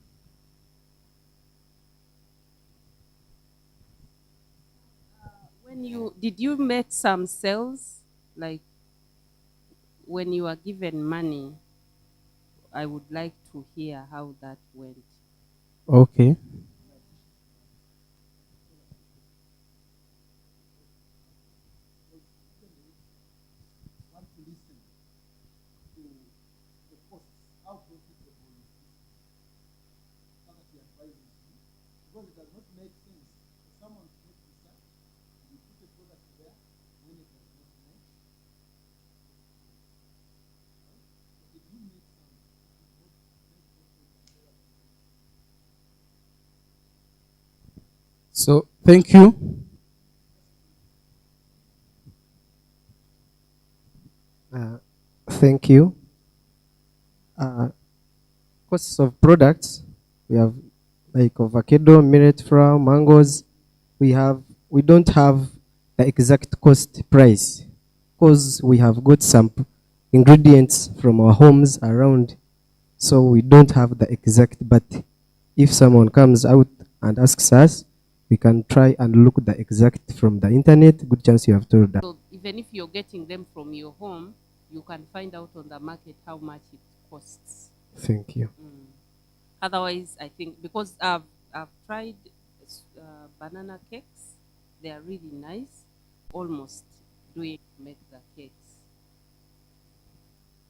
Did you make some sales? Like when you are given money, I would like to hear how that went. Okay. So thank you. Thank you. Costs of products, we have like avocado, millet flour, mangoes. We don't have the exact cost price because we have got some ingredients from our homes around, so we don't have the exact. But if someone comes out and asks us, we can try and look the exact from the internet. Good chance you have told that. So even if you're getting them from your home, you can find out on the market how much it costs. Thank you. Otherwise, I think because I've tried banana cakes, they are really nice. Almost doing make the cakes.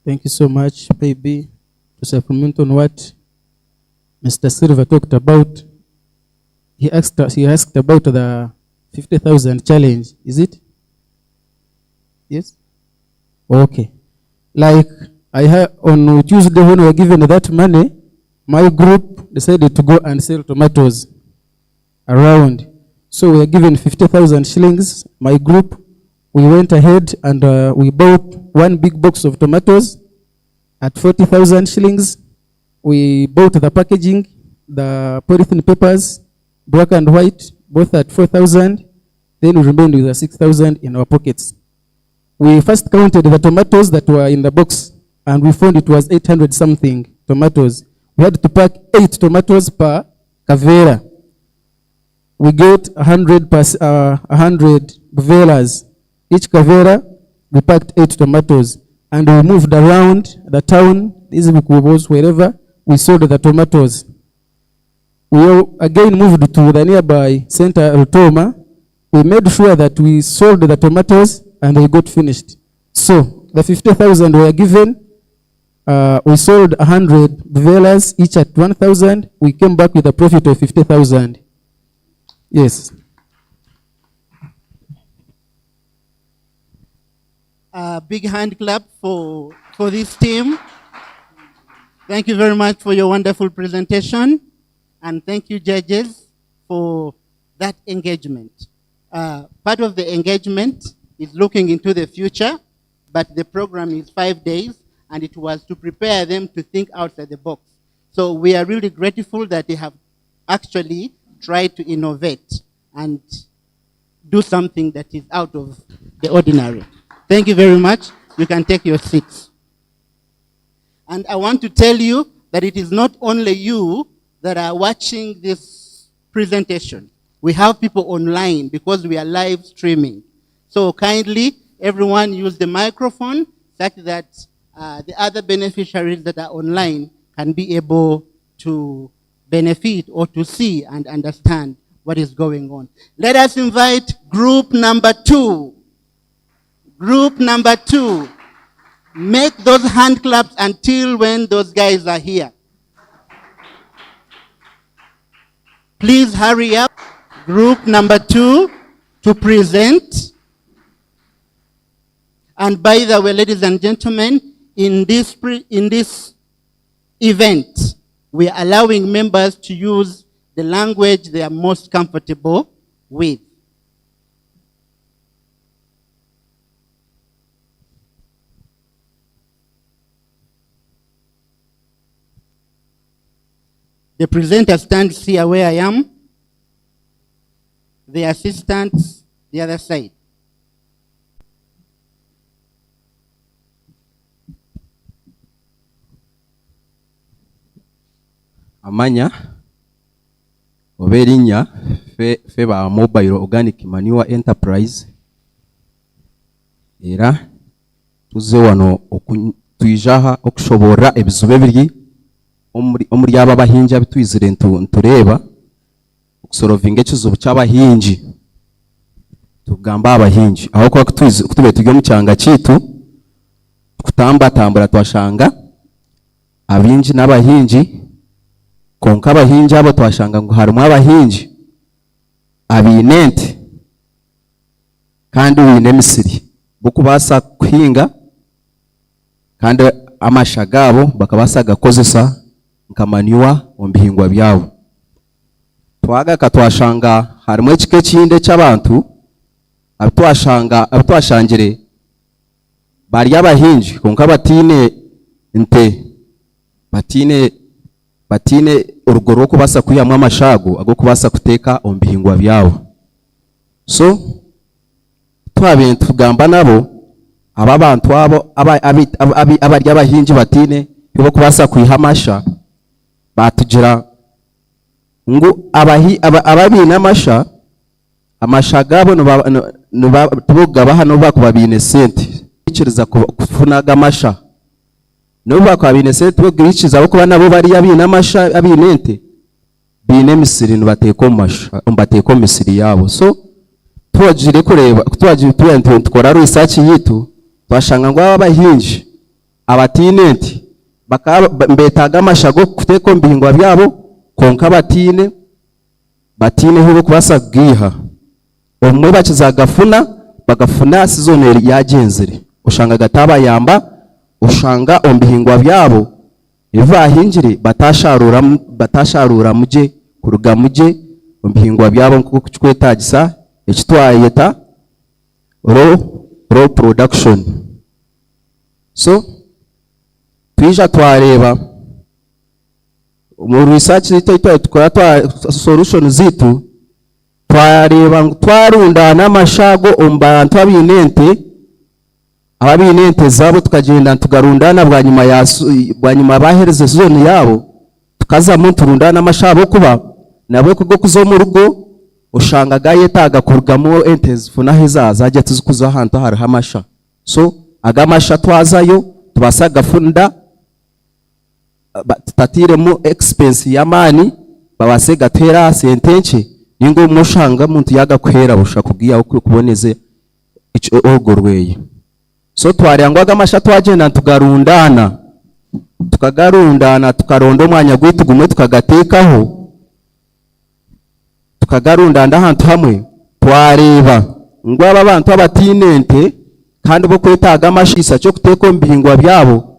Thank you so much, baby. To supplement on what Mr. Silva talked about, he asked about the 50,000 challenge. Is it? Yes. Okay. Like I heard on Tuesday when we were given that money, my group decided to go and sell tomatoes around. So we were given 50,000 shillings. My group, we went ahead and we bought one big box of tomatoes at 40,000 shillings. We bought the packaging, the polythene papers, black and white, both at 4,000. Then we remained with the 6,000 in our pockets. We first counted the tomatoes that were in the box, and we found it was 800 something tomatoes. We had to pack 8 tomatoes per kavera. We got 100 Bwizibweras. Each kavera, we packed 8 tomatoes. And we moved around the town, UCoBS, wherever we sold the tomatoes. We again moved to the nearby center, Rutoma. We made sure that we sold the tomatoes and they got finished. So the 50,000 were given. We sold 100 Bwizibweras, each at 1,000. We came back with a profit of 50,000. Yes. Big hand clap for this team. Thank you very much for your wonderful presentation. And thank you, judges, for that engagement. Part of the engagement is looking into the future, but the program is 5 days, and it was to prepare them to think outside the box. So we are really grateful that they have actually tried to innovate and do something that is out of the ordinary. Thank you very much. You can take your seats. And I want to tell you that it is not only you that are watching this presentation. We have people online because we are live streaming. So kindly, everyone use the microphone such that the other beneficiaries that are online can be able to benefit or to see and understand what is going on. Let us invite group number 2. Group number 2. Make those hand claps until when those guys are here. Please hurry up. Group number 2 to present. And by the way, ladies and gentlemen, in this event, we are allowing members to use the language they are most comfortable with. The presenter stands here where I am. The assistants, the other side. amanya oberinya fe ba mobile organic manure enterprise era tuze wano twijaha okushobora ebizube biri omuri aba bahinja bitwizire ntureba okusorovinga ekizibu cy'abahinji tugamba abahinji aho kwa kutube tujye mu cyanga kitu kutambatambura twashanga abinji n'abahinji konka abahinji abo twashanga ngo harimo abahinji abinente kandi wine misiri bukubasa kuhinga kandi amasha gabo bakabasa gakozesa nkamaniwa ombihingwa byabo twaga katwashanga harimo ekike kinde cy'abantu abtwashangire bari abahinji konka batine nte batine urugoro kubasa kuyamwa amashago ago kubasa kuteka ombihingwa byabo so twabintu tugamba nabo aba bantu abo abarya abahinji batine bibo kubasa kuyihamasha batugira ngo ababina amasha gabo no tubuga hano bakubabine sente ikiriza kufunaga amasha no bakubabine sente bugirikiza abo kuba nabo bari yabina amasha abinente bine misiri bateko masha mbateko misiri yabo so twajire kureba twajire tukora research yitu twashanga ngo abahinji abatinenti mbetaga amashago kuteko mbihingwa byabo konka batine hibo kubasa giha omwe bakizagafuna bagafuna sizoneri yagenzere ushanga gataba yamba ushanga ombihingwa byabo ivahinjire batasharura muje kuruga muje ombihingwa byabo nkuko kwetagisa ekitwayeta raw production so twija twareba mu research tukora solution zitu twareba twarunda n'amashago ombantu abinente zabo tukagenda tugarundana bwa nyuma bahereze zone yabo tukaza mu turunda n'amashabo kuba nabo kugo kuzo mu rugo ushanga gayetaga kurugamo ente zifuna hizaza ajya tuzikuza ahantu hari hamasha so agamasha twazayo tubasaga funda tatire mu expense yamani babase gatera sentenche ningo mushanga muntu yaga kwera busha kugiya kuboneze ogorweye so twarangwa gamasha twagenda tukagarundana tukaronda umwanya gwitu gumwe tukagatekaho tukagarundana ahantu hamwe twareba ngo aba bantu abatinente kandi bo kwetaga amashisa cyo kuteko mbihingwa byabo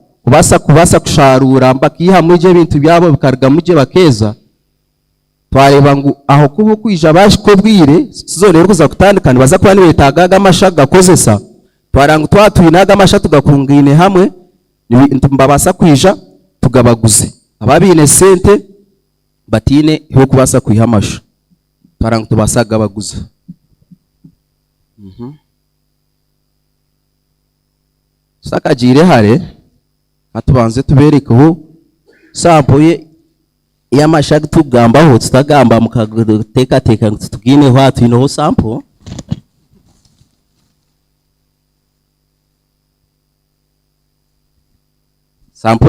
kubasa kusharura mbakiha muje bintu byabo bikarga muje bakeza twareba ngo aho kubo kwija bashiko bwire sizorero kuza kutandikana baza kuba nibetaga amashaga kozesa twaranga twatwinaga amasha tugakungine hamwe mbabasa kwija tugabaguze ababine sente batine ho kubasa kwihamasha twaranga tubasaga baguze sakajire hare atubanze tubereke ho sample y'amashaga tugambaho tutagamba mukateka tutugine ho atwino sample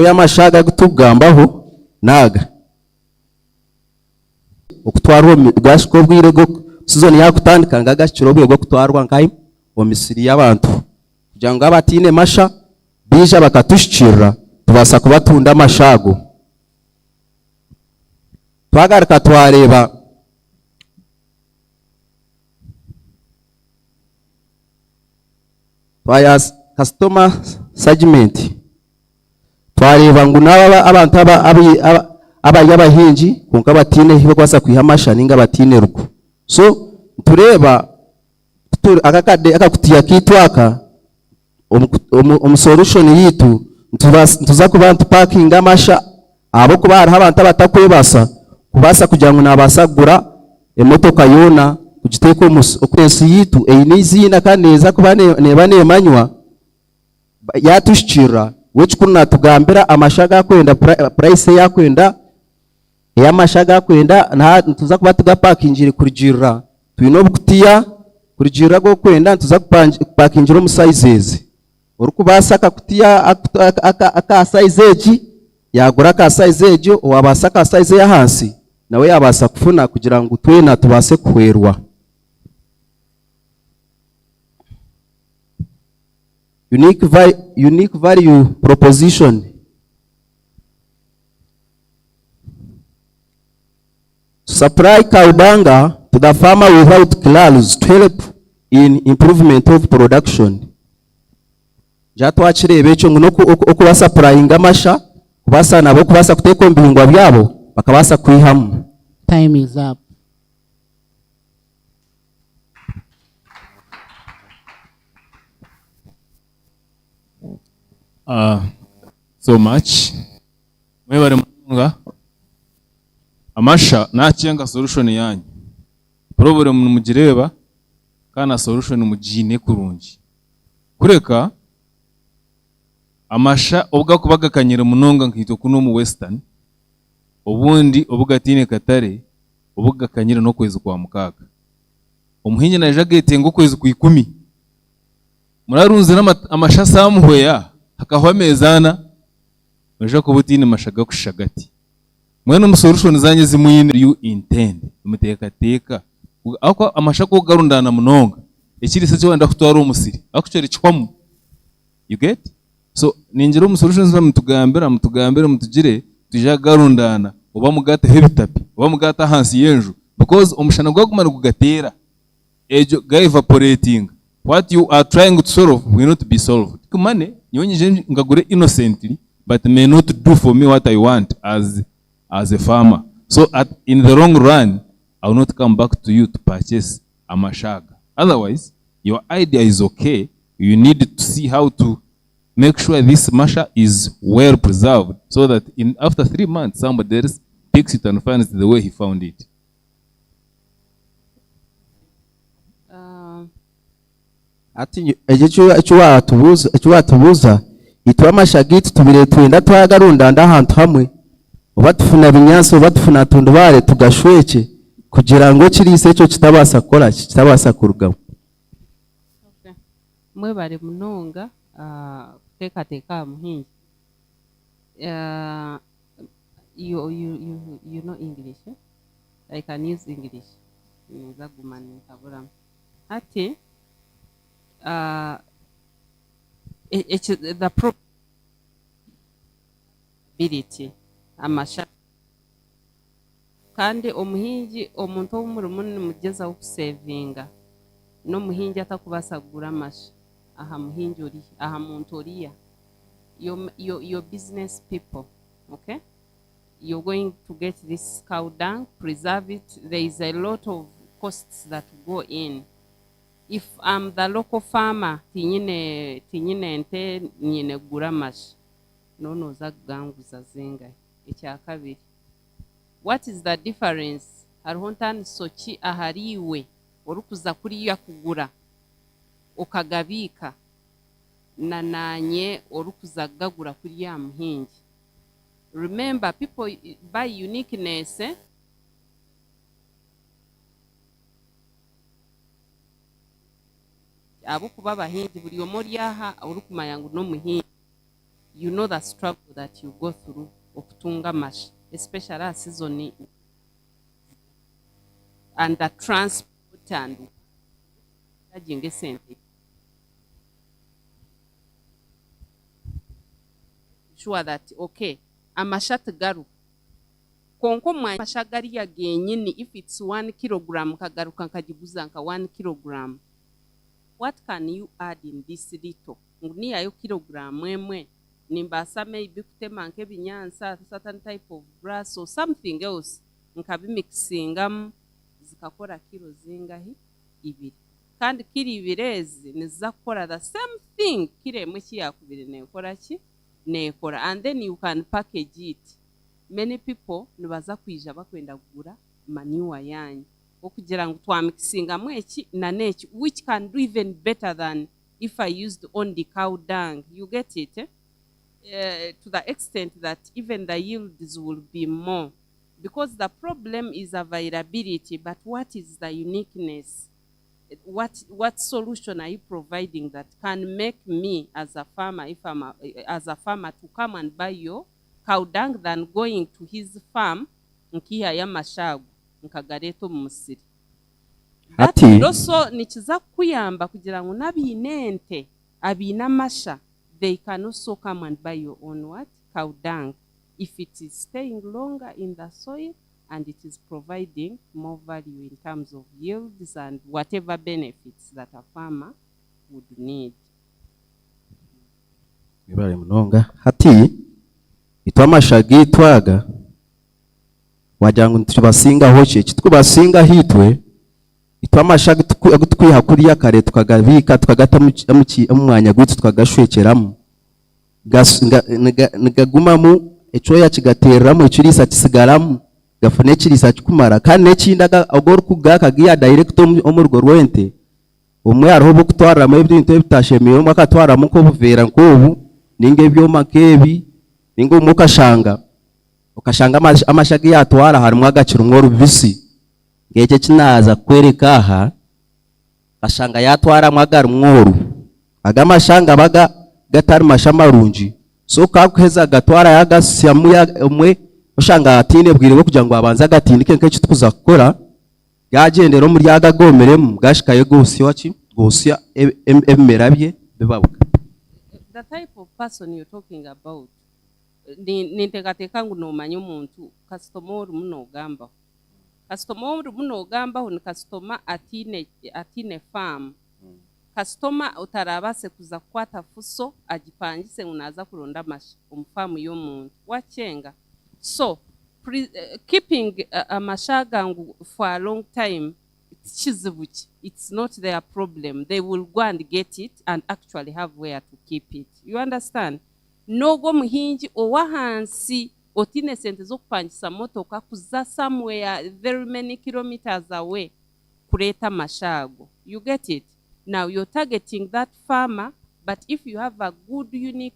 y'amashaga tugambaho naga okutwarwa gashiko bwire go sizoni yakutandika ngagashiro bwe go kutwarwa nkai omisiri y'abantu kugira ngo abatine masha bija bakatushikira tubasa kubatunda amashago twagarika twareba twayas customer segment twareba ngo naba abantu abahinji konka batine hibo kwasa kwihamasha ninga batine rugo so tureba akakutiya kitwaka solution yitu tuza kubantu parking amasha abo kubara abantu abatakwebasa kubasa kugira ngo nabasagura emotoka yona kugiteko okwensi yitu eyinizina kaneza kuba nebane manywa yatushikira wechikuna tugambira amashaga kwenda price yakwenda eyamasha gakwenda tuza kuba tugapakingira kurugirira twine obukutiya kurugirira gokwenda tuza kupakingira omu sizes orikubasa akakutiya aka size egi yagura aka size egyo owabasa aka size ya hansi nawe yabasa kufuna kugira ngu twena tubase kuhwerwa. Unique value proposition. Supply kaudanga to the farmer without clause to help in improvement of production. Jatwachirebe ekyo ngo okuba supplying amasha kubasa nabo kubasa kuteka ombihingwa byabo bakabasa kwihamu. Time is up. So much. Mwebare munga. Amasha nacenga solution yanyu. Problem mugireba kana solution mugine kurungi. Kureka amasha obwa kubagakanyira munonga nkito kuno mu western. Obundi obugatine katare obugakanyira no kwezi kwa mukaga. Omuhinye na jagete ngo kwezi ku 10. Murarunze amasha samuhoya hakahwa mezana baje kubutine mashaga kushagati. Mwene mu solution zanye zimuyine you intend umuteka teka ako amasha ko garundana munonga ekiri se cyo wenda kutwara umusiri akucere chwamu. You get? So ninjira mu solutions mutugambira mutugire tuja garundana oba mugata hebitapi oba mugata hansi yenju because omushana gwagumana kugatera ejo ga evaporating. What you are trying to solve will not be solved. Kumane nyonye ngagure innocently but may not do for me what I want as a farmer. So in the long run I will not come back to you to purchase a mashaga. Otherwise your idea is okay. You need to see how to make sure this masha is well preserved so that after 3 months somebody else picks it and finds the way he found it. Ati ejo atubuza itwa amashagiti tubire twenda twagarunda ndahantu hamwe obatufuna binyanso obatufuna tundubare tugashweke kugira ngo kirise cyo kitabasa kora kitabasa kurugabo. Okay. Mwe bari munonga teka muhingi. You know English? Eh? I can use English. Nzagumani kabura. Ati the probability amasha kandi omuhingi omuntu w'umurimo mugeza wo kusevinga no muhingi atakubasa kugura amasha aha muhingi uri aha muntu uriya your business people, okay, you're going to get this cow dung, preserve it. There is a lot of costs that go in. If I'm the local farmer, tinyine ente nyine guramash, no zaganguza zinga. Ekyakabiri. What is the difference? Haruhontani sochi ahariwe orukuza kuriya kugura okagabika nananye orukuza gagura kuriya muhingi. Remember, people buy uniqueness. Abukuba bahingi buri omoryaha orukumanya ngo no muhingi. You know the struggle that you go through okutunga mash, especially a season and the transport and sure that okay amashat garu konko mashagari ya genyini if it's 1 kilogram kagaruka nkagiguza nka 1 kilogram. What can you add in this little? Nguni ayo kilogram emwe nimbasa maybe kutema nke binyansa certain type of grass or something else nkabimixingam zikakora kilo zingahi ibiri kandi kiri ibirezi nizakora the same thing kire emwe kiyakubire nekora ki nekora and then you can package it. Many people nibaza kwija bakwenda kugura manure yanyu okugira ngo twamixinga mweki na neki which can do even better than if I used only cow dung. You get it? To the extent that even the yields will be more. because the problem is availability, but what is the uniqueness? What solution are you providing that can make me as a farmer, to come and buy your cow dung than going to his farm nkiha y'amashago nkagareto mu musiri? That would also nikiza kuyamba kugira ngo nabinente abina masha, they can also come and buy your own what? Cow dung, if it is staying longer in the soil and it is providing more value in terms of yields and whatever benefits that a farmer would need. Ibare munonga hati itwamasha gitwaga wajangu ntubasinga hoche kitkubasinga hitwe itwamasha gutwiha kuriya kare tukagabika tukagata mu mwanya gwitu tukagashwekeramo nigagumamo ecoya kigatereramo icirisa kisigaramu gafune kirisa kumara kandi nekindaga ogor kugaka giya direct omurgo rwente umwe ariho bukutwara mu bintu bitashemiye umwe akatwara mu ko buvera nkobu ninge byoma kebi ninge umukashanga amashagi yatwara harimo agaciro umwe rubisi ngeke kinaza kwereka aha ashanga yatwara mwagara umworu agamashanga baga gatari mashamarunji so kakuheza gatwara yagasyamuya umwe ushanga atine bwiriwe kugira ngo abanza gatindike nke kitukuza gukora yagendero muri yagagomeremo gashikaye gose wachi gose emerabye bibabuka. The type of person you're talking about nintegateka ngo nomanya umuntu customer munogamba ni customer atine farm customer utarabase kuza kwata fuso agipangise unaza kuronda masha umfamu y'omuntu wachenga. So keeping a mashagangu for a long time, it's not their problem. They will go and get it and actually have where to keep it. You understand? Nogo muhinji owahansi otine sente zo kupangisa motoka kuza somewhere very many kilometers away kureta mashago. You get it? Now you're targeting that farmer, but if you have a good unique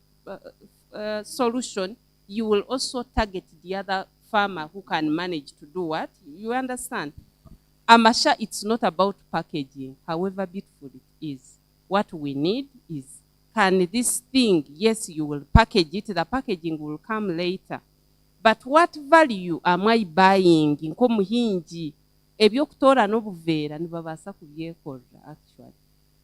solution, you will also target the other farmer who can manage to do what? You understand? Amasha, it's not about packaging, however beautiful it is. What we need is, can this thing, yes, you will package it, the packaging will come later. But what value am I buying? Nko muhinji, ebyokutora n'obuvera nibabasa kubyekora actually.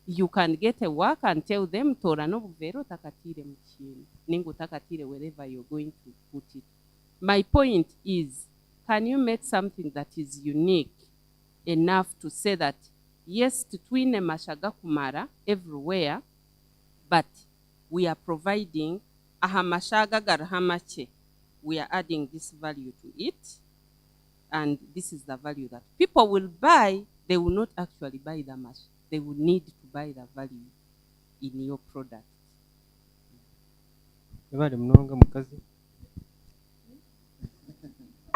You can get a work and tell them tora n'obuvera otakatire mu kintu ningo takatire wherever you're going to put it. My point is, can you make something that is unique enough to say that yes, tutwine mashaga kumara everywhere, but we are providing ahamashaga garhamache, we are adding this value to it, and this is the value that people will buy. They will not actually buy the mash, they will need to buy the value in your product.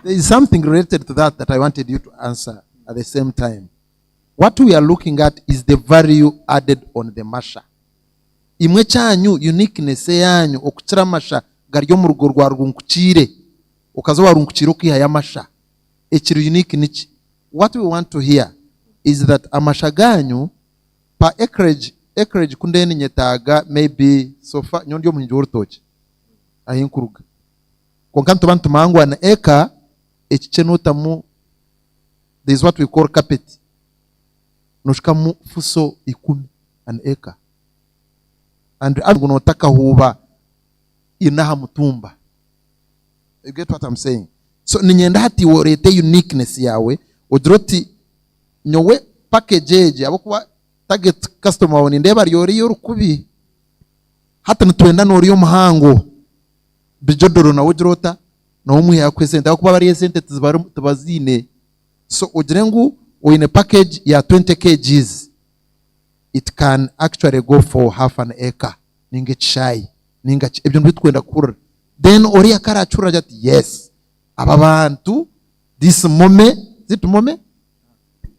There is something related to that I wanted you to answer at the same time. What we are looking at is the value added on the masha. Imwe chanyu uniqueness yanyu okuchira masha garyo mu rugo rwa rwunkuchire ukazo warunkuchire ukiha ya masha ekiri unique nichi. What we want to hear is that amasha ganyu pa acreage kundeni nyetaga maybe sofa nyondio muhinjo urutoki ahinkuruga konkanto bantu mangu an acre echichenotamu. There is what we call carpet. Noshikamu fuso 10 an acre. And agunotaka huba inaha mutumba. You get what I'm saying? So ninyenda hati worete uniqueness yawe odroti nyowe package abokuba target customer woni ndeba ryori yorukubi hata ntwenda nori yo muhango bijodoro na wojrota no mu ya kwesente akuba bari sente tubazine. So ujrengu in a package ya 20 kgs, it can actually go for half an acre. Ninge chai ninga ebyo nditwenda kura. Then oria karachura jati yes ababantu this moment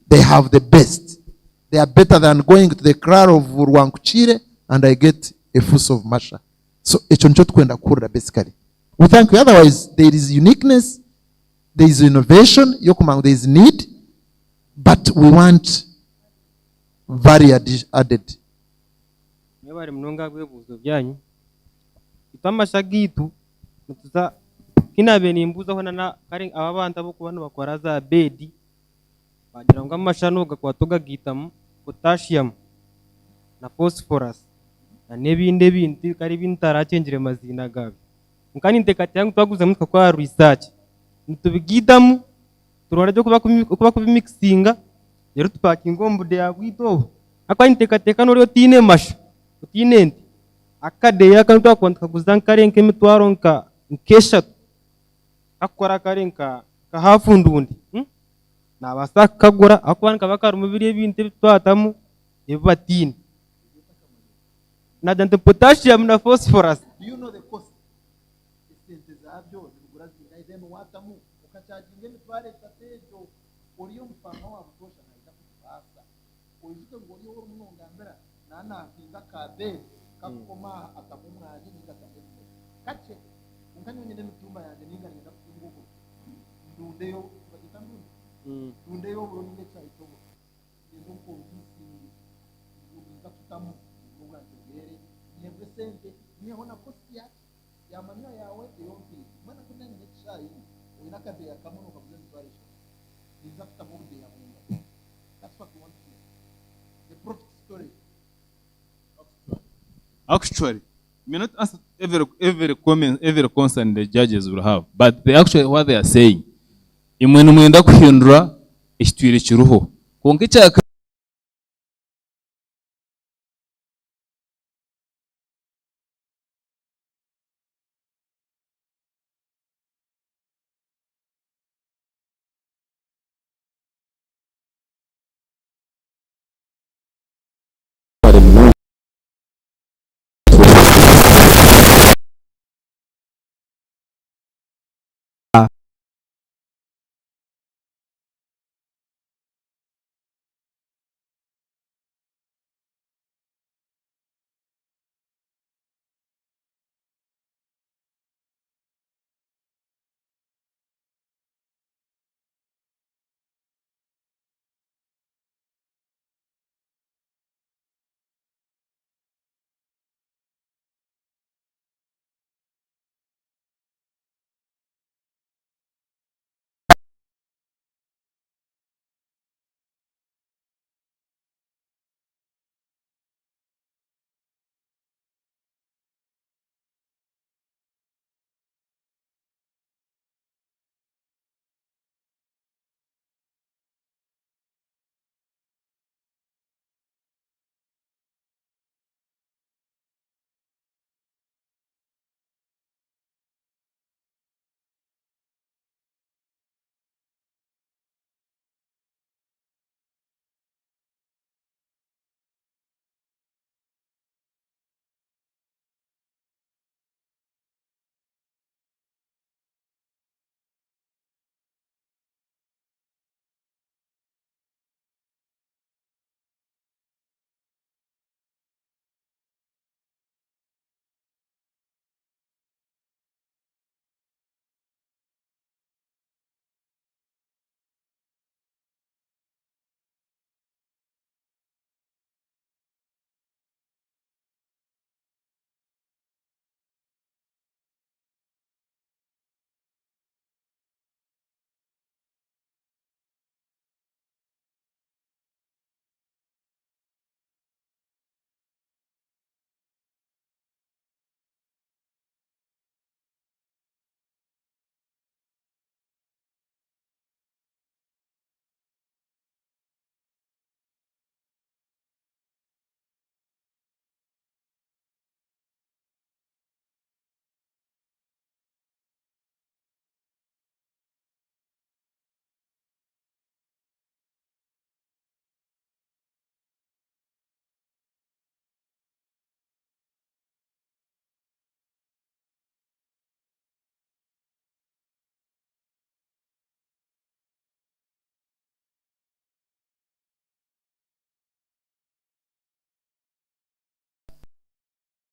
they have the best. They are better than going to the crowd of Rwankuchire and I get a fuss of masha. So echoncho twenda kura basically. We thank you. Otherwise there is uniqueness there is innovation, there is need, but we want value added. Mwebale mnonga bwebuuzo byanyu itamasha gitu mutuza kinabe nimbuza hona na kari aba bantu abo kubana bakora za bedi bagira ngo amashano gakwatoga gitamu potassium na phosphorus na nebinde bindi kari bintaracengire mazina gabe nkani ntekati yangu twaguze mutwe kwa research nitubigitamu turora cyo kuba kubimixinga rero tupakinga ombude yagwito akwa ntekateka no tine masha utinende akade yakantu akwandika kuzankarenke mitwaro nkesha akora karenka kahafundundi na basakagura akwanka bakara umubiri ebintu twatamu ebatine na dante potassium na phosphorus. Do you know the cost? Zabyo zigura zingaize mu watamu ukacharginga mitware tatejo uriyo mfano wa kutosha na ita kutasa uyizuke ngoriyo uri munongambera nana kinga kabe kakoma akamumwani ningatamwe kache unganyonye nemituma yanje ninga nenda kunguko ndudeyo bakitambu ndudeyo uronye chaitobo ndio konfisi ninga tutamu munga ngere nyebwe sente niona kosti yake ya manyo yawe yonke mana kuna ni chai unaka be akamono kabisa twari nizafta murde ya mungu. That's what we want to hear, the profit story. Actually, may not answer every comment, every concern the judges will have, but they actually what they are saying. Imwenu mwenda kuhindura ishitwire kiruho. Konke cyaka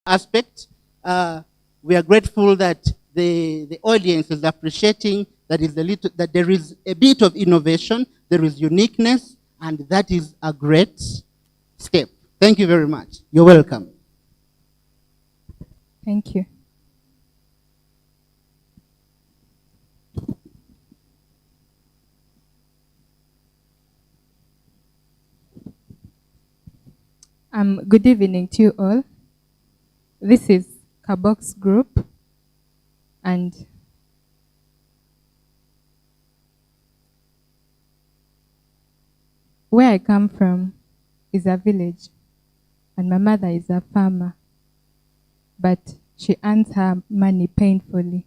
aspect. We are grateful that the audience is appreciating that there is a bit of innovation, there is uniqueness, and that is a great step. Thank you very much. You're welcome. Thank you. Good evening to you all. This is Kabox Group, and where I come from is a village, and my mother is a farmer, but she earns her money painfully,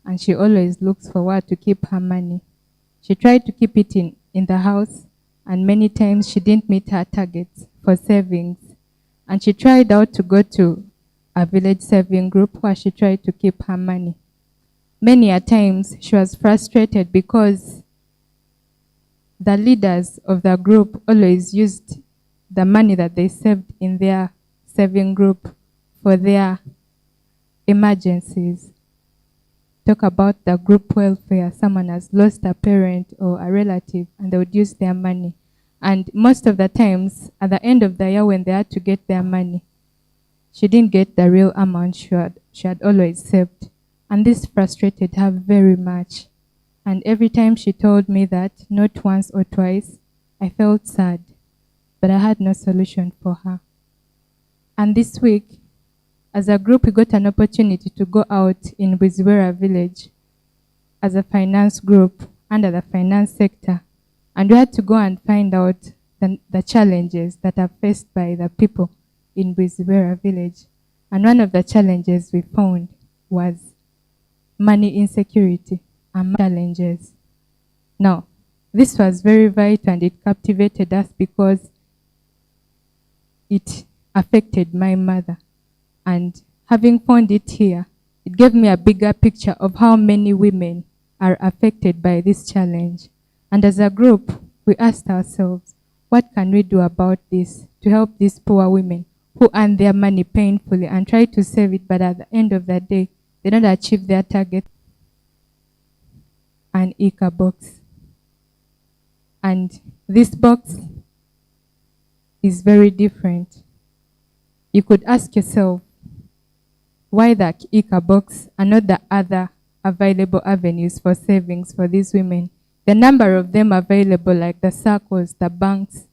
and she always looks forward to keep her money. She tried to keep it in the house, and many times she didn't meet her targets for savings, and she tried out to go to a village saving group where she tried to keep her money. Many a times she was frustrated because the leaders of the group always used the money that they saved in their saving group for their emergencies. Talk about the group welfare. Someone has lost a parent or a relative, and they would use their money. And most of the times, at the end of the year when they had to get their money, she didn't get the real amount she had always saved. And this frustrated her very much. And every time she told me that, not once or twice, I felt sad, but I had no solution for her. And this week, as a group, we got an opportunity to go out in Bwizibwera village as a finance group under the finance sector. And we had to go and find out the challenges that are faced by the people in Bwizibwera village. And one of the challenges we found was money insecurity and challenges. Now, this was very vital, and it captivated us because it affected my mother. And having found it here, it gave me a bigger picture of how many women are affected by this challenge. And as a group, we asked ourselves, what can we do about this to help these poor women who earn their money painfully and try to save it, but at the end of the day, they don't achieve their target? An ICA box. And this box is very different. You could ask yourself, why the ICA box and not the other available avenues for savings for these women? The number of them available, like the circles, the banks,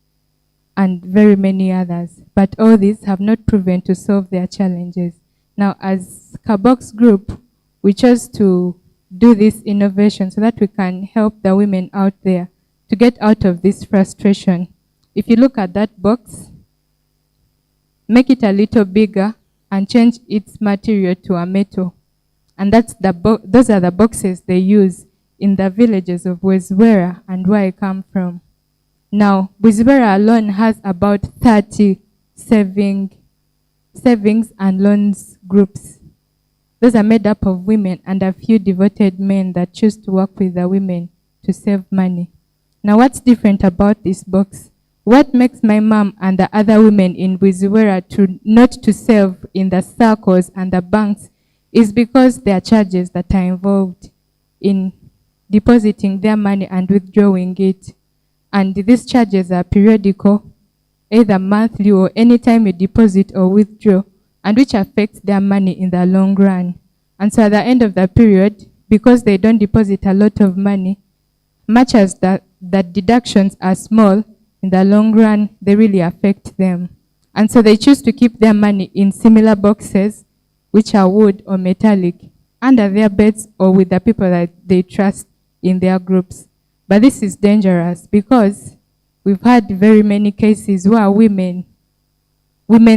and very many others. But all these have not proven to solve their challenges. Now, as Kabox Group, we chose to do this innovation so that we can help the women out there to get out of this frustration. If you look at that box, make it a little bigger and change its material to a metal. And that's those are the boxes they use in the villages of Bwizibwera and where I come from. Now, Bwizibwera alone has about 30 savings and loans groups. Those are made up of women and a few devoted men that choose to work with the women to save money. Now, what's different about this box? What makes my mom and the other women in Bwizibwera not to save in the circles and the banks is because there are charges that are involved in depositing their money and withdrawing it. And these charges are periodical, either monthly or anytime you deposit or withdraw, and which affects their money in the long run. And so at the end of the period, because they don't deposit a lot of money, much as the deductions are small, in the long run, they really affect them. And so they choose to keep their money in similar boxes, which are wood or metallic, under their beds or with the people that they trust in their groups. But this is dangerous because we've had very many cases where women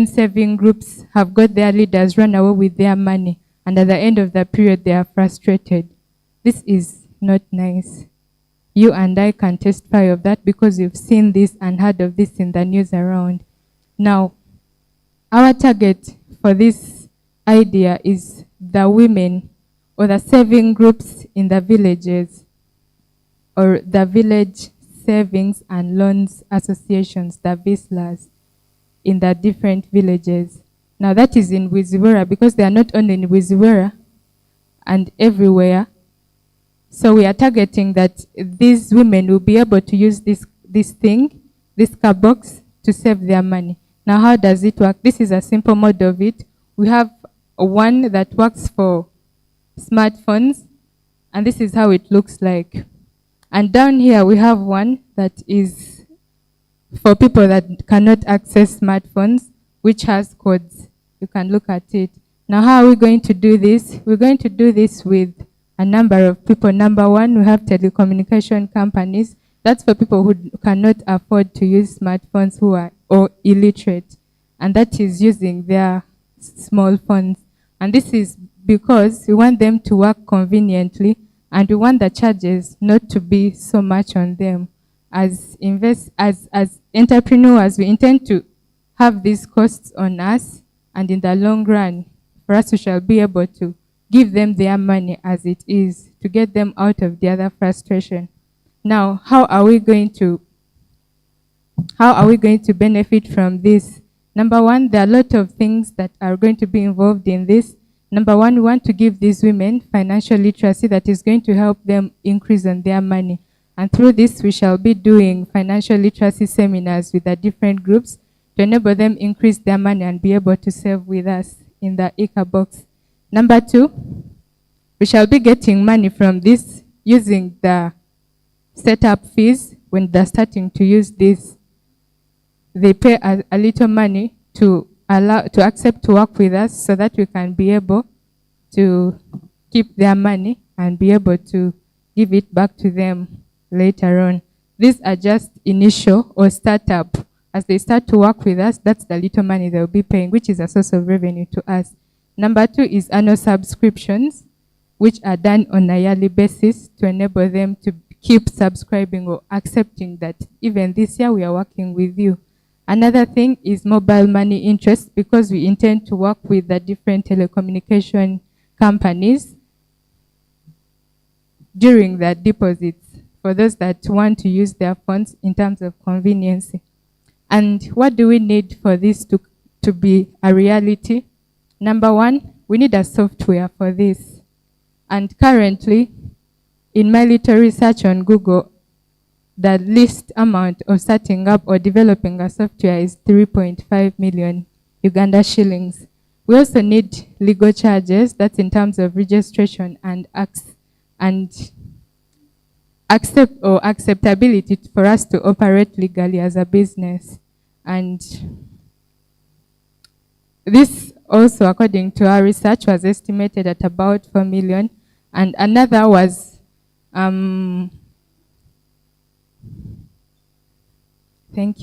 saving groups have got their leaders run away with their money, and at the end of the period, they are frustrated. This is not nice. You and I can testify of that because you've seen this and heard of this in the news around. Now, our target for this idea is the women or the saving groups in the villages or the village savings and loans associations, the VISLAs, in the different villages. Now that is in Bwizibwera because they are not only in Bwizibwera. and everywhere. So we are targeting that these women will be able to use this card box to save their money. Now, how does it work? This is a simple model of it. We have one that works for smartphones, and this is how it looks like. And down here we have one that is for people that cannot access smartphones, which has codes. You can look at it. Now, how are we going to do this? We're going to do this with a number of people. Number one, we have telecommunication companies. That's for people who cannot afford to use smartphones, who are or illiterate, and that is using their small phones. And this is because we want them to work conveniently, and we want the charges not to be so much on them. As entrepreneurs, we intend to have these costs on us, and in the long run, for us, we shall be able to give them their money as it is, to get them out of the other frustration. Now, how are we going to benefit from this? Number one, there are a lot of things that are going to be involved in this. Number one, we want to give these women financial literacy that is going to help them increase on their money. And through this, we shall be doing financial literacy seminars with the different groups to enable them increase their money and be able to save with us in the ICA box. Number two, we shall be getting money from this using the setup fees. When they're starting to use this, they pay a little money to accept to work with us, so that we can be able to keep their money and be able to give it back to them later on. These are just initial or startup. As they start to work with us, that's the little money they'll be paying, which is a source of revenue to us. Number two is annual subscriptions, which are done on a yearly basis to enable them to keep subscribing or accepting that even this year we are working with you. Another thing is mobile money interest, because we intend to work with the different telecommunication companies during the deposits for those that want to use their funds in terms of convenience. And what do we need for this to be a reality? Number one, we need a software for this. And currently, in my little research on Google, the least amount of setting up or developing a software is 3.5 million Uganda shillings. We also need legal charges, that's in terms of registration and acceptability for us to operate legally as a business. And this also, according to our research, was estimated at about 4 million. And another was, thank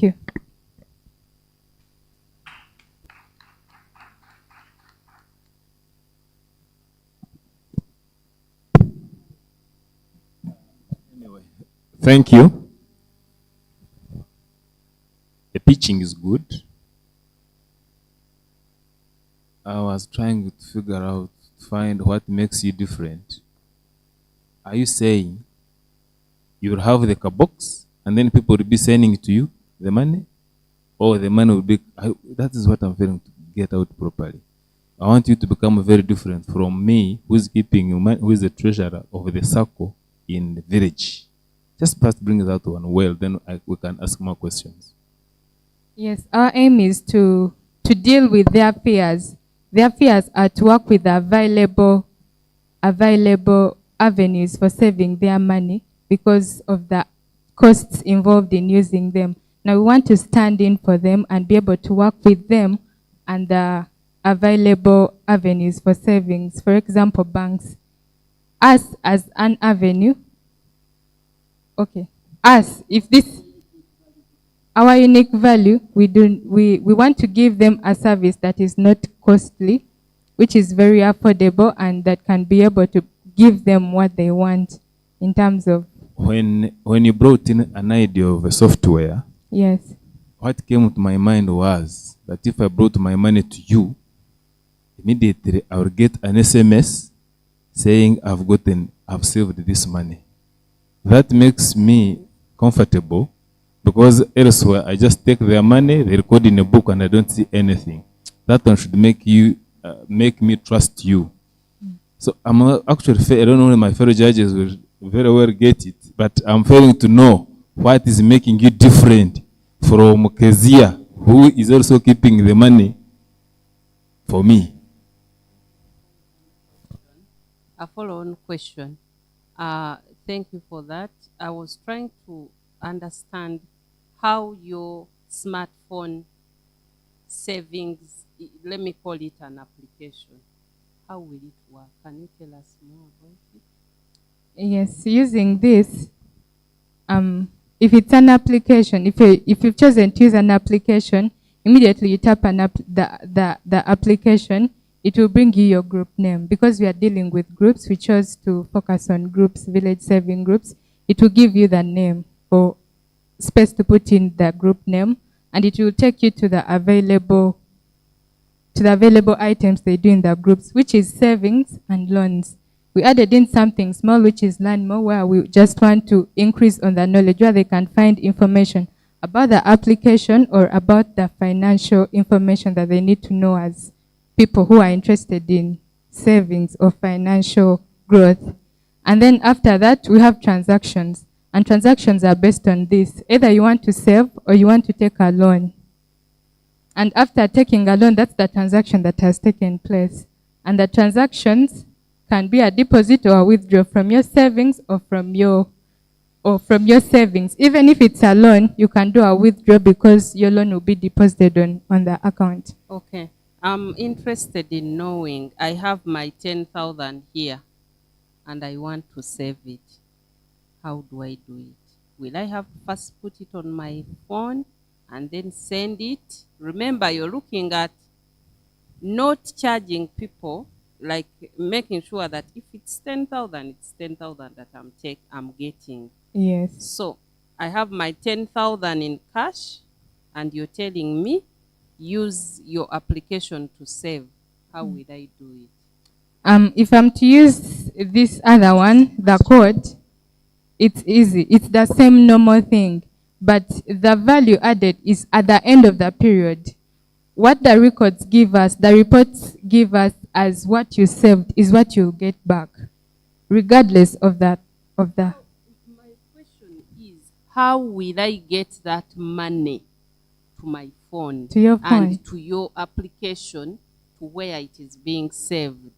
you. Thank you. The pitching is good. I was trying to figure out, find what makes you different. Are you saying you will have the box and then people will be sending to you the money? Or the money will be, that is what I'm failing to get out properly. I want you to become very different from me, who's keeping you money, who is the treasurer of the circle in the village. Just first bring that one well, then we can ask more questions. Yes, our aim is to deal with their fears. Their fears are to work with available avenues for saving their money because of the costs involved in using them. Now we want to stand in for them and be able to work with them and the available avenues for savings. For example, banks. Us as an avenue. Okay. Us, if this our unique value, we want to give them a service that is not costly, which is very affordable and that can be able to give them what they want in terms of. When you brought in an idea of a software, yes, what came to my mind was that if I brought my money to you, immediately I will get an SMS saying I've saved this money. That makes me comfortable, because elsewhere I just take their money, they record in a book, and I don't see anything. That one should make me trust you. So I don't know if my fellow judges will very well get it, but I'm failing to know what is making you different from Kezia, who is also keeping the money for me. A follow-on question. Thank you for that. I was trying to understand how your smartphone savings, let me call it an application. How will it work? Can you tell us more about it? Yes, using this, if it's an application, if you've chosen to use an application, immediately you tap the application, it will bring you your group name. Because we are dealing with groups, we chose to focus on groups, village saving groups. It will give you the name or space to put in the group name, and it will take you to the available items they do in the groups, which is savings and loans. We added in something small, which is learn more, where we just want to increase on the knowledge, where they can find information about the application or about the financial information that they need to know as people who are interested in savings or financial growth. And then after that, we have transactions. And transactions are based on this. Either you want to save or you want to take a loan. And after taking a loan, that's the transaction that has taken place. And the transactions can be a deposit or a withdrawal from your savings or from your savings. Even if it's a loan, you can do a withdrawal because your loan will be deposited on the account. Okay. I'm interested in knowing, I have my 10,000 here and I want to save it. How do I do it? Will I have to first put it on my phone and then send it? Remember, you're looking at not charging people, like making sure that if it's 10,000, it's 10,000 that I'm getting. Yes. So I have my 10,000 in cash and you're telling me, use your application to save. How will I do it? If I'm to use this other one, the code, it's easy. It's the same normal thing, but the value added is at the end of the period. What the records give us, the reports give us as what you saved is what you'll get back, regardless of that. My question is, how will I get that money to my phone? To your phone. And to your application to where it is being saved?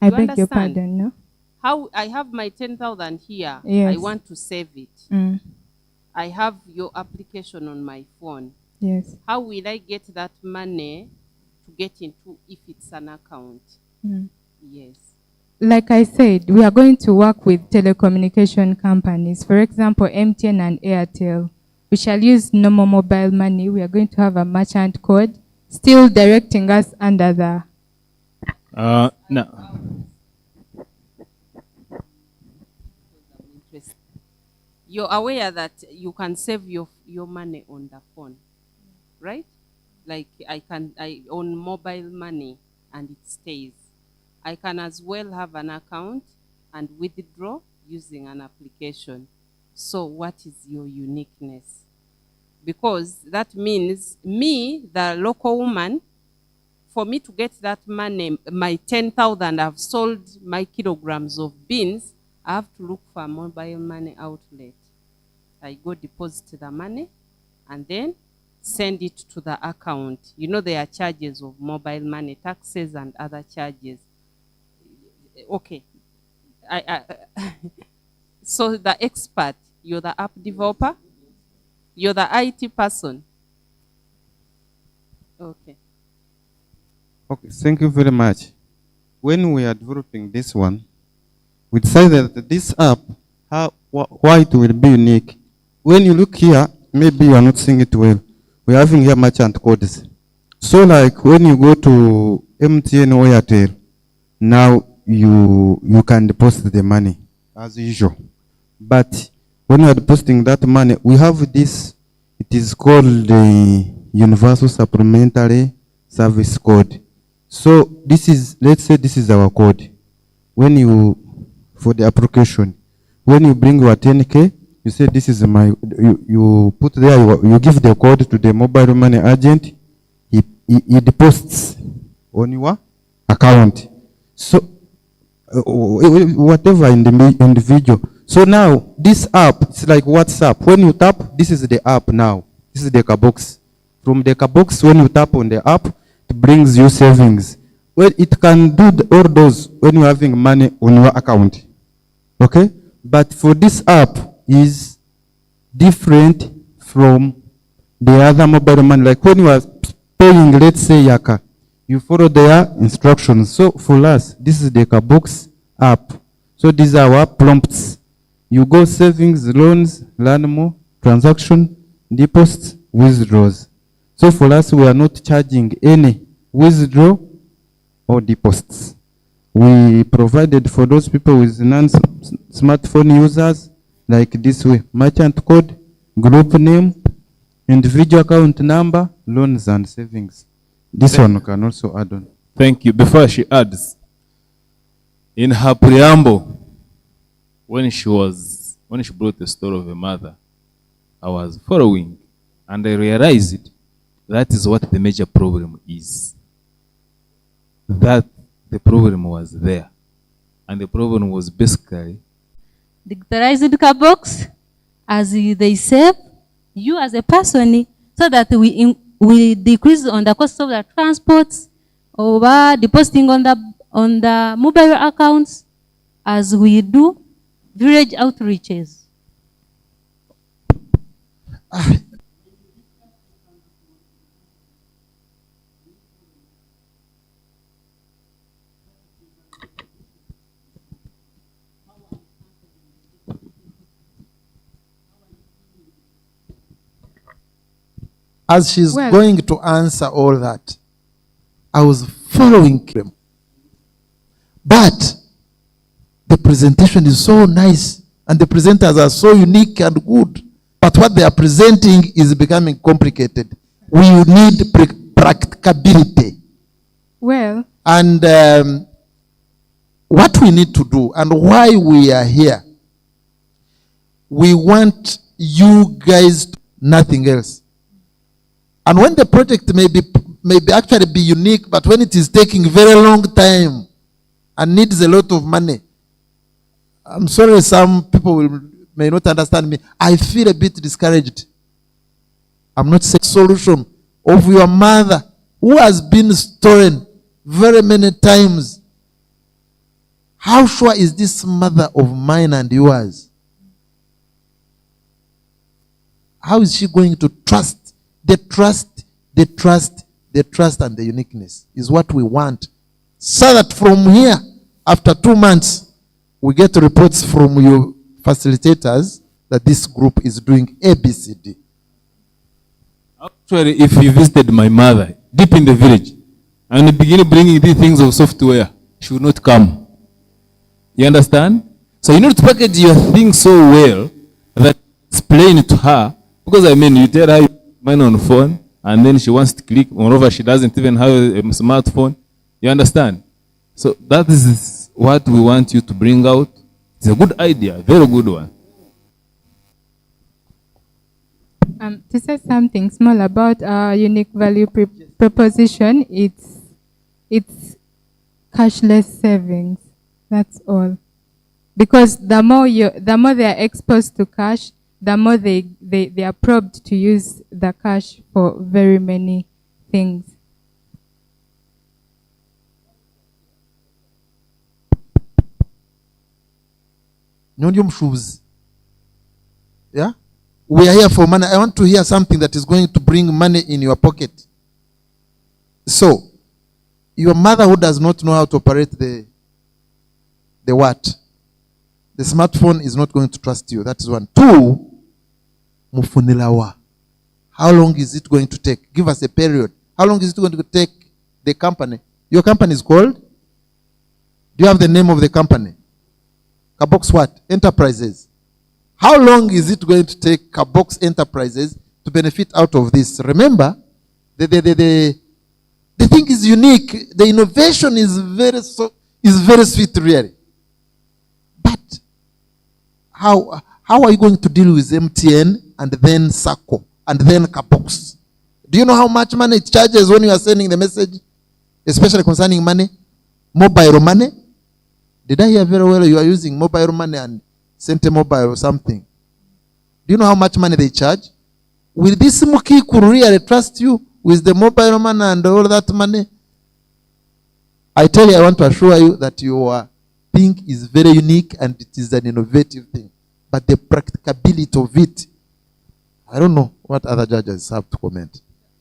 I beg your pardon, no? How I have my 10,000 here. Yes. I want to save it. I have your application on my phone. Yes. How will I get that money to get into if it's an account? Yes. Like I said, we are going to work with telecommunication companies. For example, MTN and Airtel. We shall use normal mobile money. We are going to have a merchant code, still directing us under the... No. You're aware that you can save your money on the phone, right? Like I own mobile money and it stays. I can as well have an account and withdraw using an application. So what is your uniqueness? Because that means me, the local woman, for me to get that money, my 10,000, I've sold my kilograms of beans, I have to look for a mobile money outlet. I go deposit the money and then send it to the account. You know there are charges of mobile money, taxes and other charges. Okay. So the expert, you're the app developer? You're the IT person? Okay. Okay, thank you very much. When we are developing this one, we decided that this app, why it will be unique. When you look here, maybe you are not seeing it well. We are having here merchant codes. So like when you go to MTN or Airtel, now you can deposit the money as usual. But when you are depositing that money, we have this, it is called the Universal Supplementary Service Code. So this is, let's say this is our code. When you, for the application, when you bring your 10K, you say this is my, you put there, you give the code to the mobile money agent, he deposits on your account. So, whatever individual. So now, this app, it's like WhatsApp. When you tap, this is the app now. This is the box. From the box, when you tap on the app, it brings you savings. Well, it can do all those when you're having money on your account. Okay? But for this app is different from the other mobile money. Like when you are paying, let's say, Yaka, you follow their instructions. So for us, this is the box app. So these are our prompts. You go savings, loans, learn more, transaction, deposits, withdrawals. So for us, we are not charging any withdraw or deposits. We provided for those people with non-smartphone users, like this way: merchant code, group name, individual account number, loans and savings. This one can also add on. Thank you. Before she adds, in her preamble, when she brought the story of a mother, I was following, and I realized that is what the major problem is. That the problem was there, and the problem was basically digitalized car box, as they save you as a person, so that we decrease on the cost of the transports, or depositing on the mobile accounts, as we do village outreaches. As she's going to answer all that, I was following them. But the presentation is so nice, and the presenters are so unique and good. But what they are presenting is becoming complicated. We need practicability. Well. And what we need to do, and why we are here, we want you guys to nothing else. And when the project may actually be unique, but when it is taking very long time and needs a lot of money, I'm sorry, some people may not understand me. I feel a bit discouraged. I'm not saying solution of your mother who has been stolen very many times. How sure is this mother of mine and yours? How is she going to trust? The trust and the uniqueness is what we want. So that from here, after 2 months, we get reports from your facilitators that this group is doing ABCD. Actually, if you visited my mother deep in the village and begin bringing these things of software, she would not come. You understand? So you need to package your thing so well that explain it to her. Because I mean, you tell her mine on the phone, and then she wants to click. Moreover, she doesn't even have a smartphone. You understand? So that is what we want you to bring out. It's a good idea, very good one. To say something small about our unique value proposition, it's cashless savings. That's all. Because the more they are exposed to cash, the more they are probed to use the cash for very many things. Yeah? We are here for money. I want to hear something that is going to bring money in your pocket. So, your mother who does not know how to operate the what? The smartphone is not going to trust you. That is one. 2, mufunilawa. How long is it going to take? Give us a period. How long is it going to take the company? Your company is called? Do you have the name of the company? Kabox what? Enterprises. How long is it going to take Kabox Enterprises to benefit out of this? Remember, the thing is unique. The innovation is very sweet, really. But how are you going to deal with MTN and then Sako and then Kabox? Do you know how much money it charges when you are sending the message, especially concerning money? mobile money. Did I hear very well you are using mobile money and Sente Mobile or something? Do you know how much money they charge? Will this Mukiku really trust you with the mobile money and all that money? I tell you, I want to assure you that your thing is very unique and it is an innovative thing. But the practicability of it, I don't know what other judges have to comment.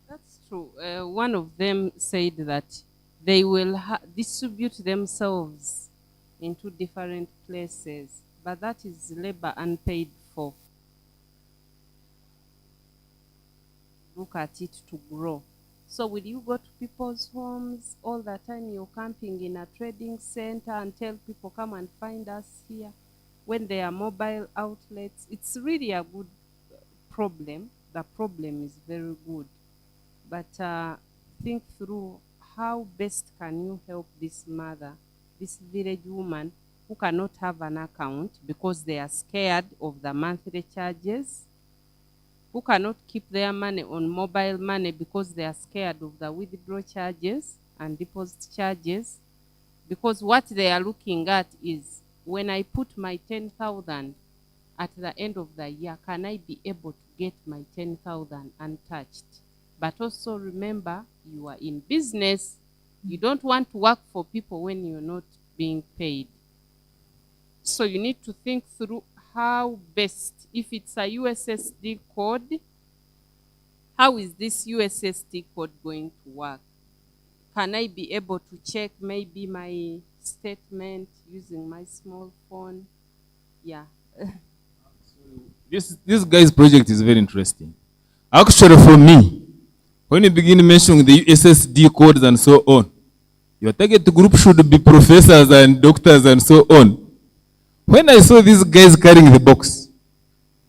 That's true. One of them said that they will distribute themselves into different places, but that is labor unpaid for. Look at it to grow. So will you go to people's homes all the time you're camping in a trading center and tell people, come and find us here, when there are mobile outlets? It's really a good problem. The problem is very good. But think through how best can you help this mother, this village woman who cannot have an account because they are scared of the monthly charges, who cannot keep their money on mobile money because they are scared of the withdrawal charges and deposit charges, because what they are looking at is, when I put my 10,000 at the end of the year, can I be able to get my 10,000 untouched? But also remember, you are in business. You don't want to work for people when you're not being paid. So you need to think through how best, if it's a USSD code, how is this USSD code going to work? Can I be able to check maybe my statement using my small phone? Yeah. This guy's project is very interesting. Actually, for me, when you begin mentioning the USSD codes and so on, your target group should be professors and doctors and so on. When I saw these guys carrying the box,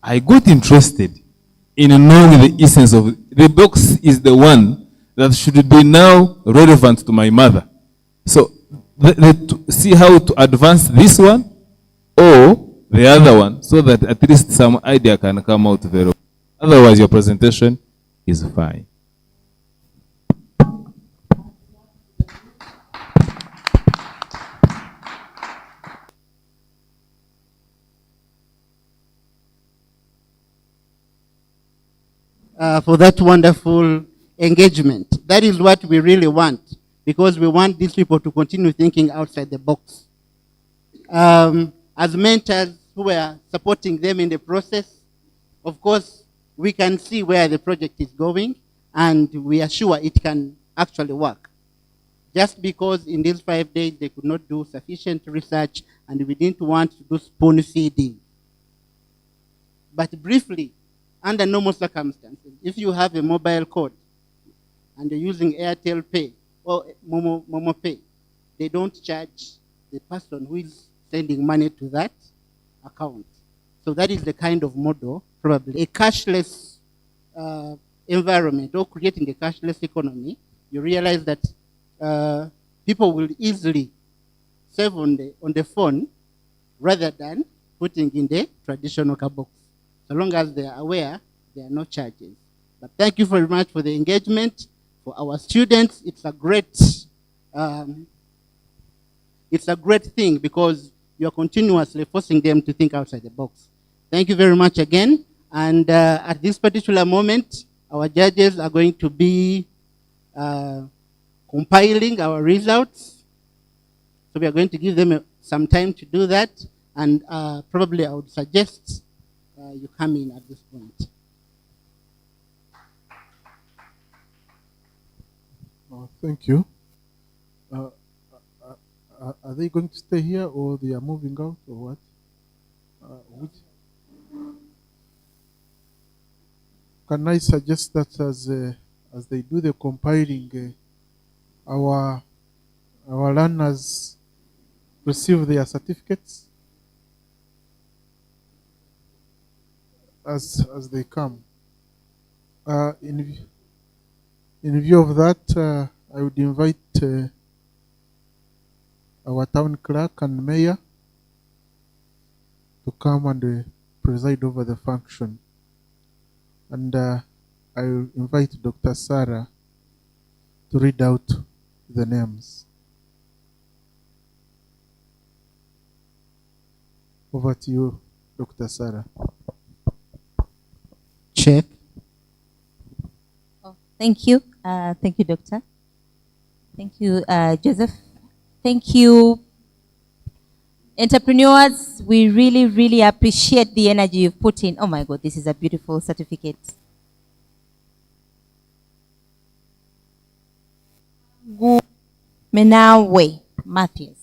I got interested in knowing the essence of it. The box is the one that should be now relevant to my mother. So see how to advance this one or the other one, so that at least some idea can come out very well. Otherwise, your presentation is fine. For that wonderful engagement. That is what we really want, because we want these people to continue thinking outside the box. As mentors who are supporting them in the process, of course, we can see where the project is going, and we are sure it can actually work. Just because in these 5 days they could not do sufficient research, and we didn't want to do spoon feeding. But briefly, under normal circumstances, if you have a mobile code and you're using Airtel Pay or Momo Pay, they don't charge the person who is sending money to that account. So that is the kind of model, probably. A cashless environment, or creating a cashless economy, you realize that people will easily save on the phone rather than putting in the traditional box. So long as they are aware, there are no charges. But thank you very much for the engagement. For our students, it's a great thing, because you are continuously forcing them to think outside the box. Thank you very much again. And at this particular moment, our judges are going to be compiling our results. So we are going to give them some time to do that. And probably I would suggest you come in at this point. Thank you. Are they going to stay here, or they are moving out, or what? Can I suggest that as they do the compiling, our learners receive their certificates as they come? In view of that, I would invite our town clerk and mayor to come and preside over the function. And I will invite Dr. Sarah to read out the names. Over to you, Dr. Sarah. Check. Thank you. Thank you, Doctor. Thank you, Joseph. Thank you, entrepreneurs. We really, really appreciate the energy you've put in. Oh my God, this is a beautiful certificate. Menawe Matthias.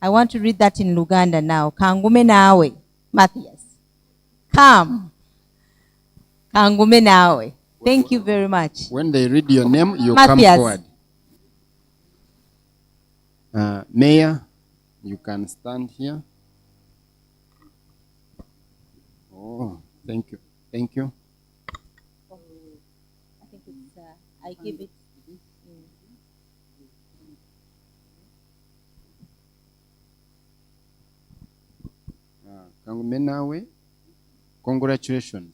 I want to read that in Luganda now. Kangume nawe Matthias. Come. Kangume nawe. Thank you very much. When they read your name, you Matthias. come forward. Mayor, you can stand here. Oh, thank you. Thank you. I think it's, I give it. Kangume nawe, congratulations.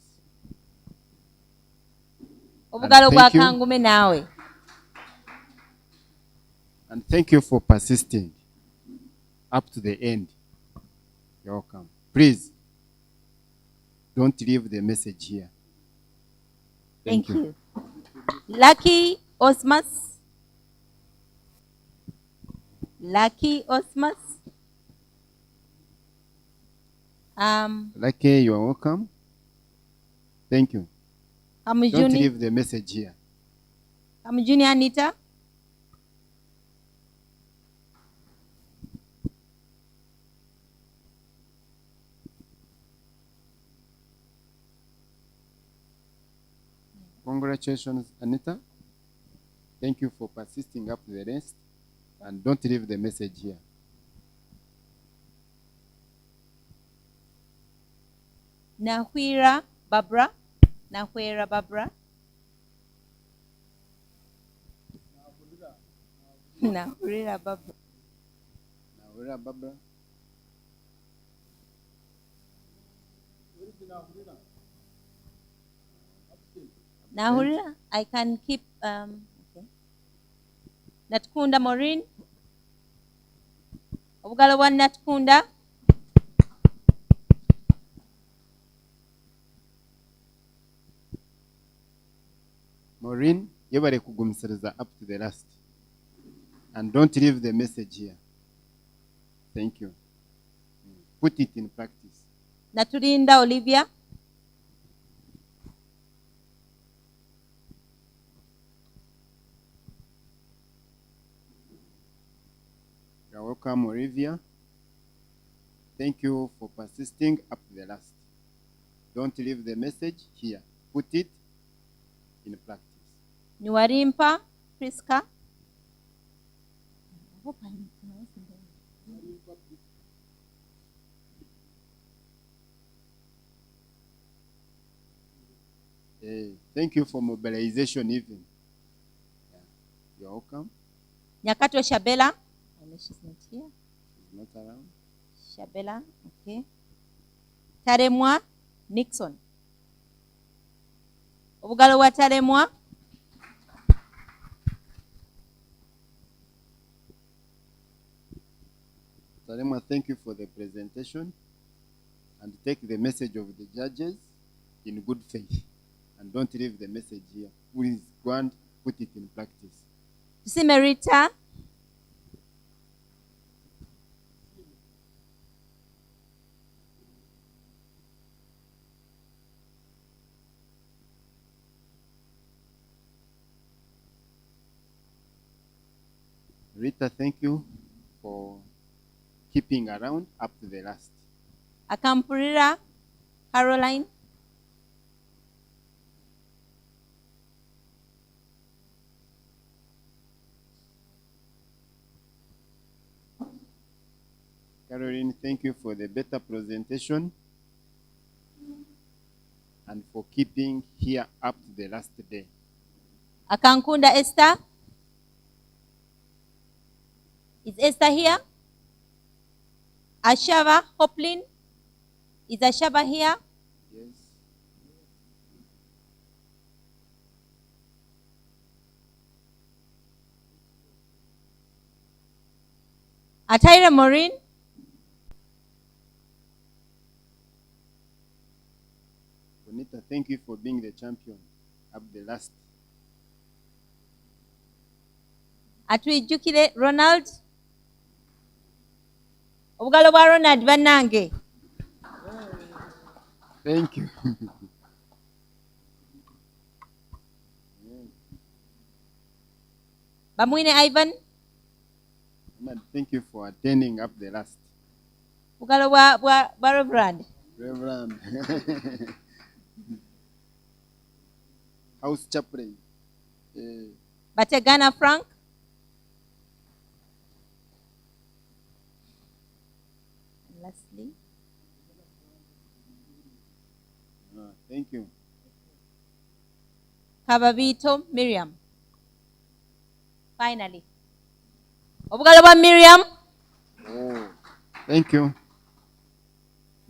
Obugalo bwa kangume nawe. And thank you for persisting up to the end. You're welcome. Please, don't leave the message here. Thank you. Lucky Osmas. Lucky Osmas. Lucky, you are welcome. Thank you. Don't Junior. leave the message here. I'm Junior Anita. Congratulations, Anita. Thank you for persisting up to the rest. And don't leave the message here. Nahwira Barbara. Nahwira Barbara. Nahwira Barbara. Nahwira Barbara. Nahwira, I can keep. Okay. Natkunda Maureen. Obugalo wa Natkunda. Maureen, yebare kugumisiriza up to the last. And don't leave the message here. Thank you. Put it in practice. Naturinda Olivia. You're welcome, Olivia. Thank you for persisting up to the last. Don't leave the message here. Put it in practice. Niwarimpa Priska. Thank you for mobilization even. Yeah. You're welcome. Nyakato Shabela. I know she's not here. She's not around. Shabela, okay. Taremwa Nixon. Obugalo wa Taremwa. Taremwa, thank you for the presentation. And take the message of the judges in good faith. And don't leave the message here. Please go and put it in practice. Simerita. Rita, thank you for keeping around up to the last. Akampurira Caroline. Caroline, thank you for the better presentation and for keeping here up to the last day. Akankunda Esther. Is Esther here? Ashava Hoplin. Is Ashava here? Yes. Ataira Maureen. champion up the last. Atwijjukire Ronald. Obugalo bwa Ronald bannange. Thank you. Bamwine Ivan. Thank you for attending up the last. Obugalo bwa Reverend. Reverend. House chaplain. Bategana Frank. Lastly. Thank you. Kababito Miriam. Finally. Obugalo bwa Miriam. Oh, thank you.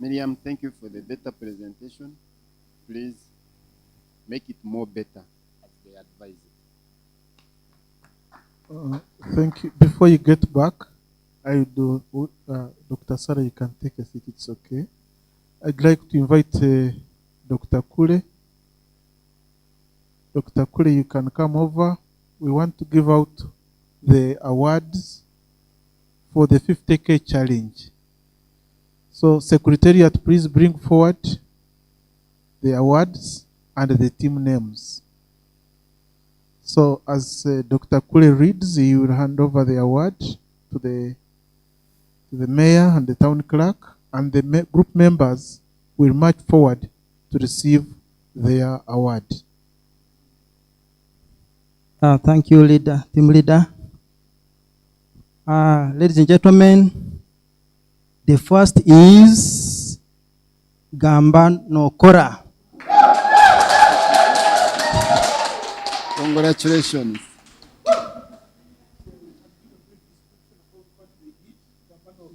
Miriam, thank you for the better presentation. Please make it more better as they advise it. Thank you. Before you get back, I do, Dr. Sarah, you can take a seat, it's okay. I'd like to invite Dr. Kule. Dr. Kule, you can come over. We want to give out the awards for the 50K challenge. So, Secretariat, please bring forward the awards and the team names. So, as Dr. Kule reads, he will hand over the award to the mayor and the town clerk, and the group members will march forward to receive their award. Thank you, team leader. Ladies and gentlemen, the first is Gamba Nokora. Congratulations.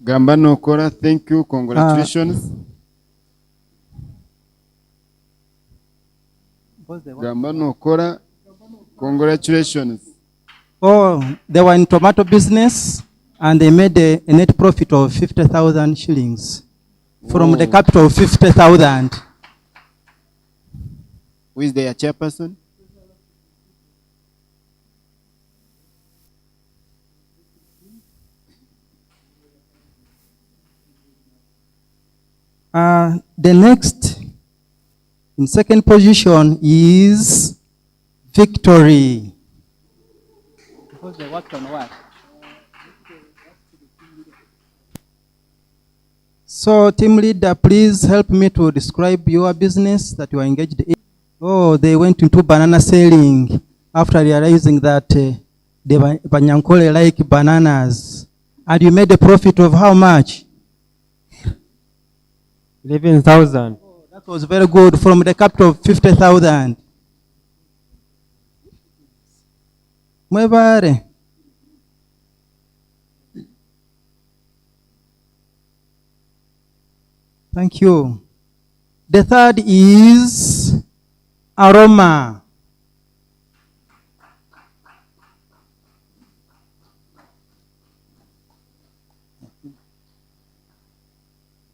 Gamba Nokora, thank you. Congratulations. Gamba Nokora, congratulations. Oh, they were in tomato business and they made a net profit of 50,000 shillings from the capital of 50,000. Who is their chairperson? The next in second position is Victory. Because they worked on what? So, team leader, please help me to describe your business that you are engaged in. Oh, they went into banana selling after realizing that the Banyankole like bananas. And you made a profit of how much? 11,000. Oh, that was very good, from the capital of 50,000. Mwebare. Thank you. The third is Aroma.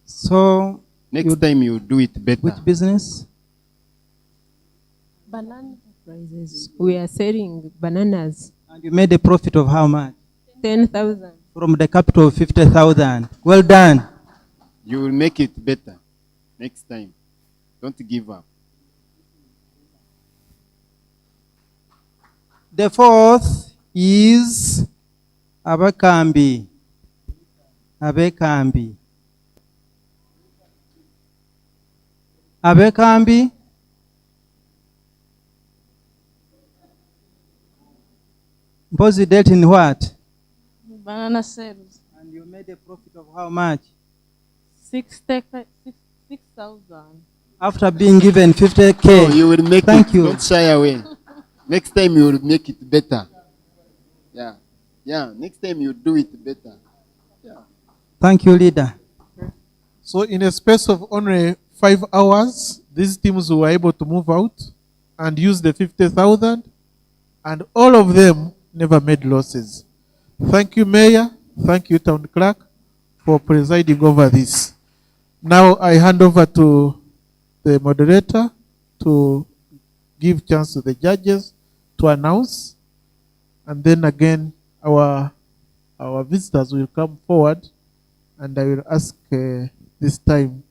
So next time you do it better. Which business? Banana prices. We are selling bananas. And you made a profit of how much? 10,000. From the capital of 50,000. Well done. You will make it better next time. Don't give up. The fourth is Abakambi. Abekambi. Abekambi. Mpozi dealt in what? Banana sales. And you made a profit of how much? 6,000. After being given 50K. Oh, you will make Thank it. you. Don't shy away. Next time you will make it better. Yeah. Yeah. Next time you do it better. Yeah. Thank you, leader. So in a space of only 5 hours, these teams were able to move out and use the 50,000, and all of them never made losses. Thank you, Mayor. Thank you, Town Clerk, for presiding over this. Now I hand over to the moderator to give chance to the judges to announce, and then again our visitors will come forward, and I will ask this time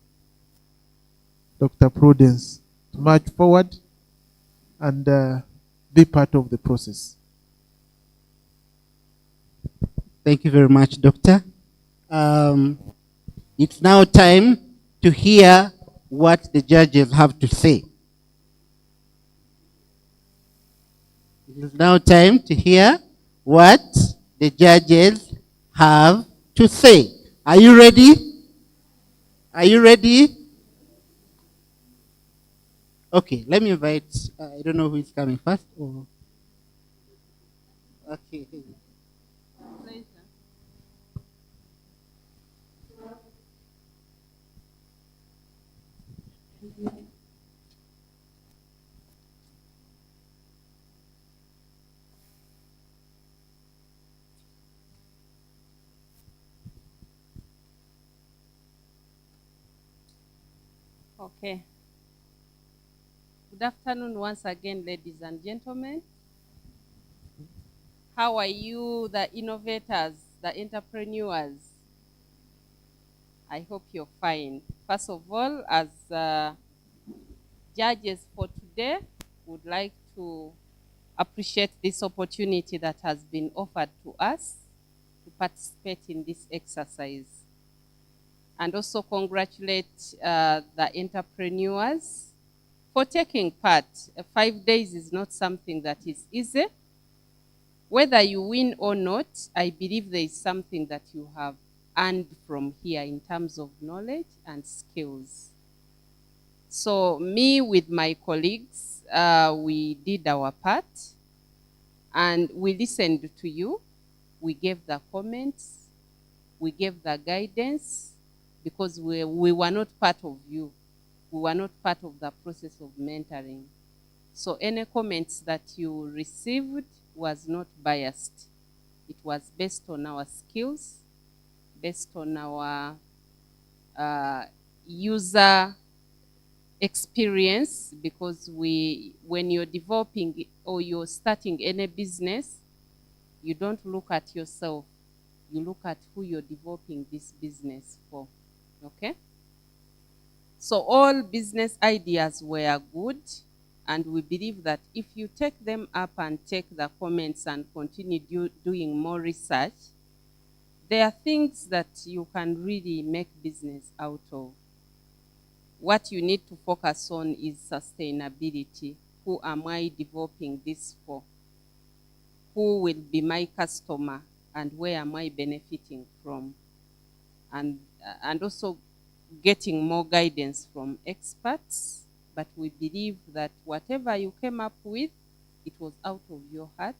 Dr. Prudence to march forward and be part of the process. Thank you very much, Doctor. It's now time to hear what the judges have to say. It is now time to hear what the judges have to say. Are you ready? Are you ready? Okay, let me invite, I don't know who is coming first. Or... Okay. Okay. Good afternoon once again, ladies and gentlemen. How are you, the innovators, the entrepreneurs? I hope you're fine. First of all, as judges for today, would like to appreciate this opportunity that has been offered to us to participate in this exercise. And also congratulate the entrepreneurs for taking part. 5 days is not something that is easy. Whether you win or not, I believe there is something that you have earned from here in terms of knowledge and skills. So me with my colleagues, we did our part and we listened to you. We gave the comments, we gave the guidance, because we were not part of you. We were not part of the process of mentoring. So any comments that you received was not biased. It was based on our skills, based on our user experience, because when you're developing or you're starting any business, you don't look at yourself. You look at who you're developing this business for. Okay? So all business ideas were good, and we believe that if you take them up and take the comments and continue doing more research, there are things that you can really make business out of. What you need to focus on is sustainability. Who am I developing this for? Who will be my customer, and where am I benefiting from? And also getting more guidance from experts. But we believe that whatever you came up with, it was out of your heart,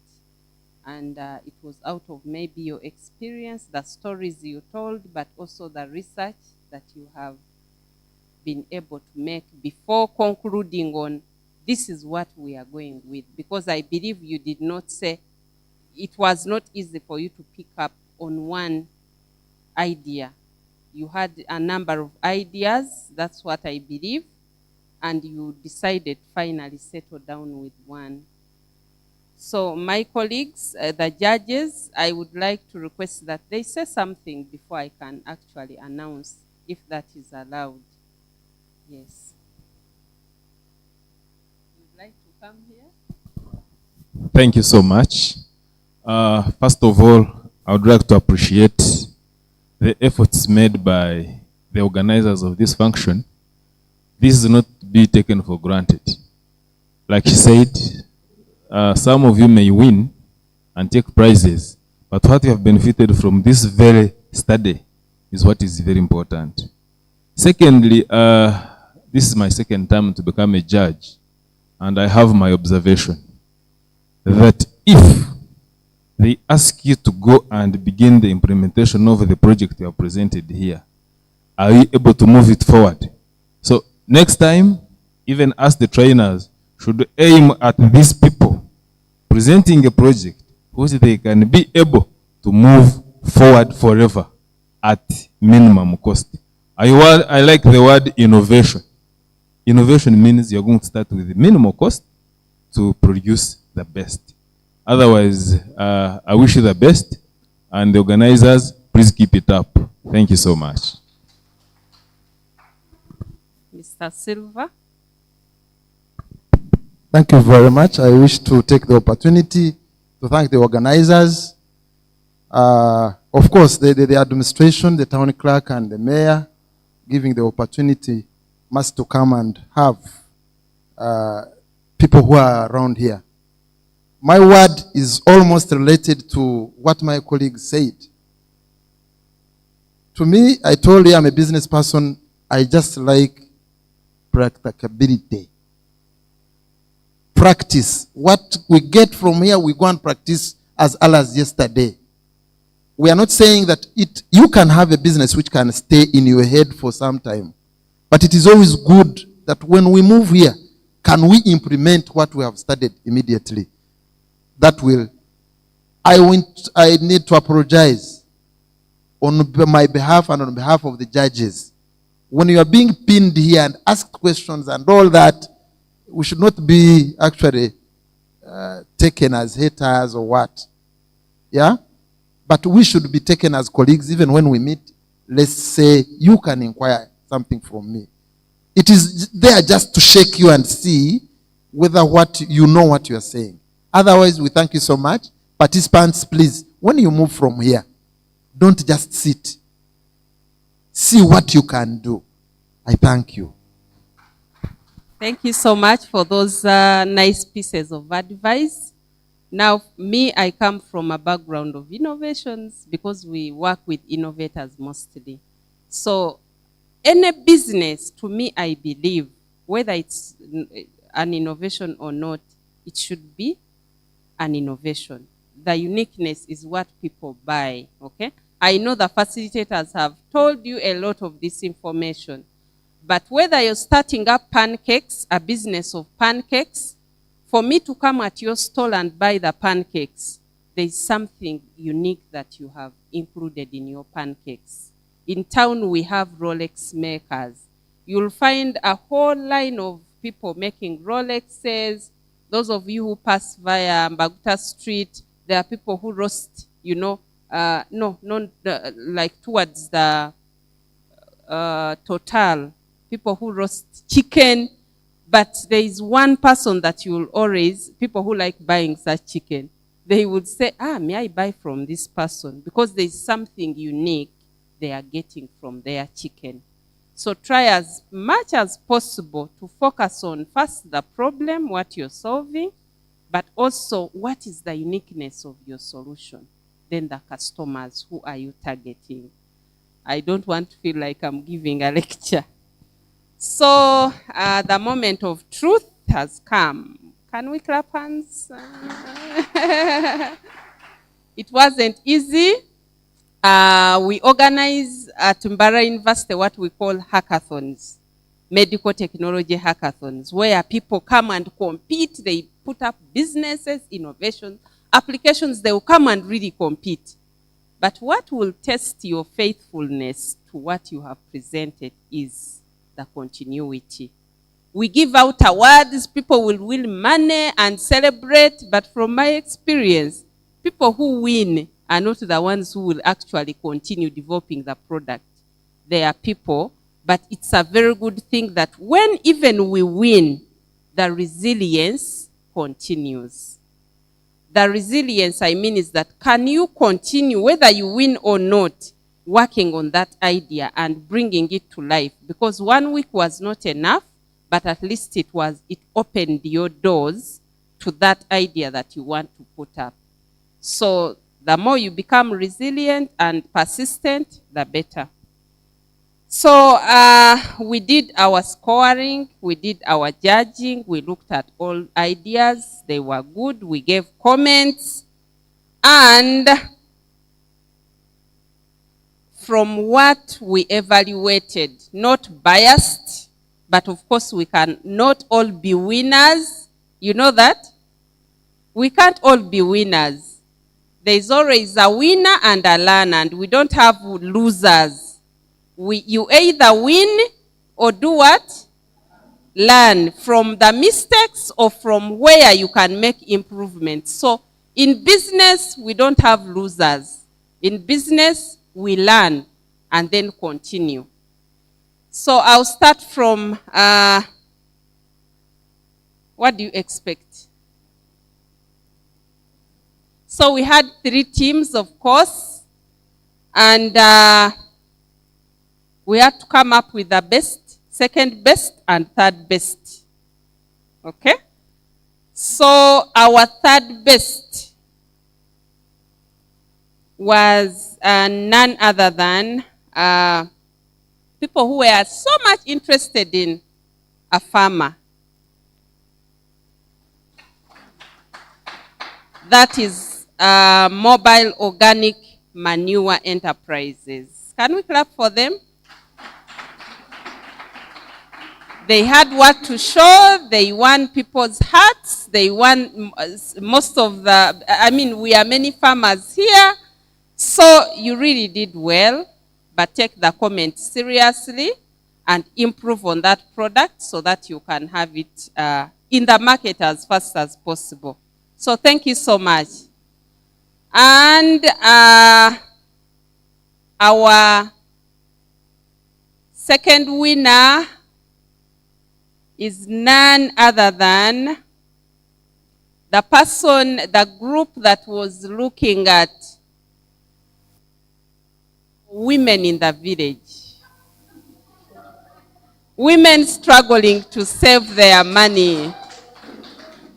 and it was out of maybe your experience, the stories you told, but also the research that you have been able to make before concluding on this is what we are going with. Because I believe you did not say, it was not easy for you to pick up on one idea. You had a number of ideas, that's what I believe, and you decided finally settle down with one. So my colleagues, the judges, I would like to request that they say something before I can actually announce, if that is allowed. Yes. You'd like to come here? Thank you so much. First of all, I would like to appreciate the efforts made by the organizers of this function. This is not to be taken for granted. Like she said, some of you may win and take prizes, but what you have benefited from this very study is what is very important. Secondly, this is my second time to become a judge, and I have my observation that if they ask you to go and begin the implementation of the project you have presented here, are you able to move it forward? So next time, even as the trainers should aim at these people presenting a project which they can be able to move forward forever at minimum cost. I like the word innovation. Innovation means you're going to start with minimal cost to produce the best. Otherwise, I wish you the best, and the organizers, please keep it up. Thank you so much. Mr. Silva. Thank you very much. I wish to take the opportunity to thank the organizers. Of course, the administration, the town clerk, and the mayor, giving the opportunity must to come and have people who are around here. My word is almost related to what my colleague said. To me, I told you I'm a business person. I just like practicability. Practice. What we get from here, we go and practice as well as yesterday. We are not saying that you can have a business which can stay in your head for some time. But it is always good that when we move here, can we implement what we have studied immediately? That will. I need to apologize on my behalf and on behalf of the judges. When you are being pinned here and asked questions and all that, we should not be actually taken as haters or what. Yeah? But we should be taken as colleagues even when we meet. Let's say you can inquire something from me. It is there just to shake you and see whether what you know what you are saying. Otherwise, we thank you so much. Participants, please, when you move from here, don't just sit. See what you can do. I thank you. Thank you so much for those nice pieces of advice. Now, me, I come from a background of innovations because we work with innovators mostly. So, any business, to me, I believe, whether it's an innovation or not, it should be an innovation. The uniqueness is what people buy, okay? I know the facilitators have told you a lot of this information, but whether you're starting up pancakes, a business of pancakes, for me to come at your stall and buy the pancakes, there's something unique that you have included in your pancakes. In town, we have Rolex makers. You'll find a whole line of people making Rolexes. Those of you who pass via Mbaguta Street, there are people who roast, you know, like towards the Total, people who roast chicken. But there is one person that you will always, people who like buying such chicken, they would say, may I buy from this person? Because there is something unique they are getting from their chicken. So try as much as possible to focus on first the problem, what you're solving, but also what is the uniqueness of your solution. Then the customers, who are you targeting? I don't want to feel like I'm giving a lecture. So the moment of truth has come. Can we clap hands? It wasn't easy. We organize at Mbara University what we call hackathons, medical technology hackathons, where people come and compete. They put up businesses, innovations, applications. They will come and really compete. But what will test your faithfulness to what you have presented is the continuity. We give out awards, people will win money and celebrate, but from my experience, people who win are not the ones who will actually continue developing the product. They are people, but it's a very good thing that when even we win, the resilience continues. The resilience, I mean, is that can you continue, whether you win or not, working on that idea and bringing it to life? Because 1 week was not enough, but at least it opened your doors to that idea that you want to put up. So the more you become resilient and persistent, the better. So we did our scoring, we did our judging, we looked at all ideas, they were good, we gave comments, and from what we evaluated, not biased, but of course we can not all be winners. You know that? We can't all be winners. There's always a winner and a learner, and we don't have losers. You either win or do what? learn from the mistakes or from where you can make improvements. So in business, we don't have losers. In business, we learn and then continue. So I'll start from, what do you expect? So we had 3 teams, of course, and we had to come up with the best, second best, and third best. Okay? So our third best was none other than people who were so much interested in a farmer. That is Mobile Organic Manure Enterprises. Can we clap for them? They had what to show. They won people's hearts. They won most of the, I mean, we are many farmers here. So you really did well, but take the comments seriously and improve on that product so that you can have it in the market as fast as possible. So thank you so much. And our second winner is none other than the person, the group that was looking at women in the village. Women struggling to save their money.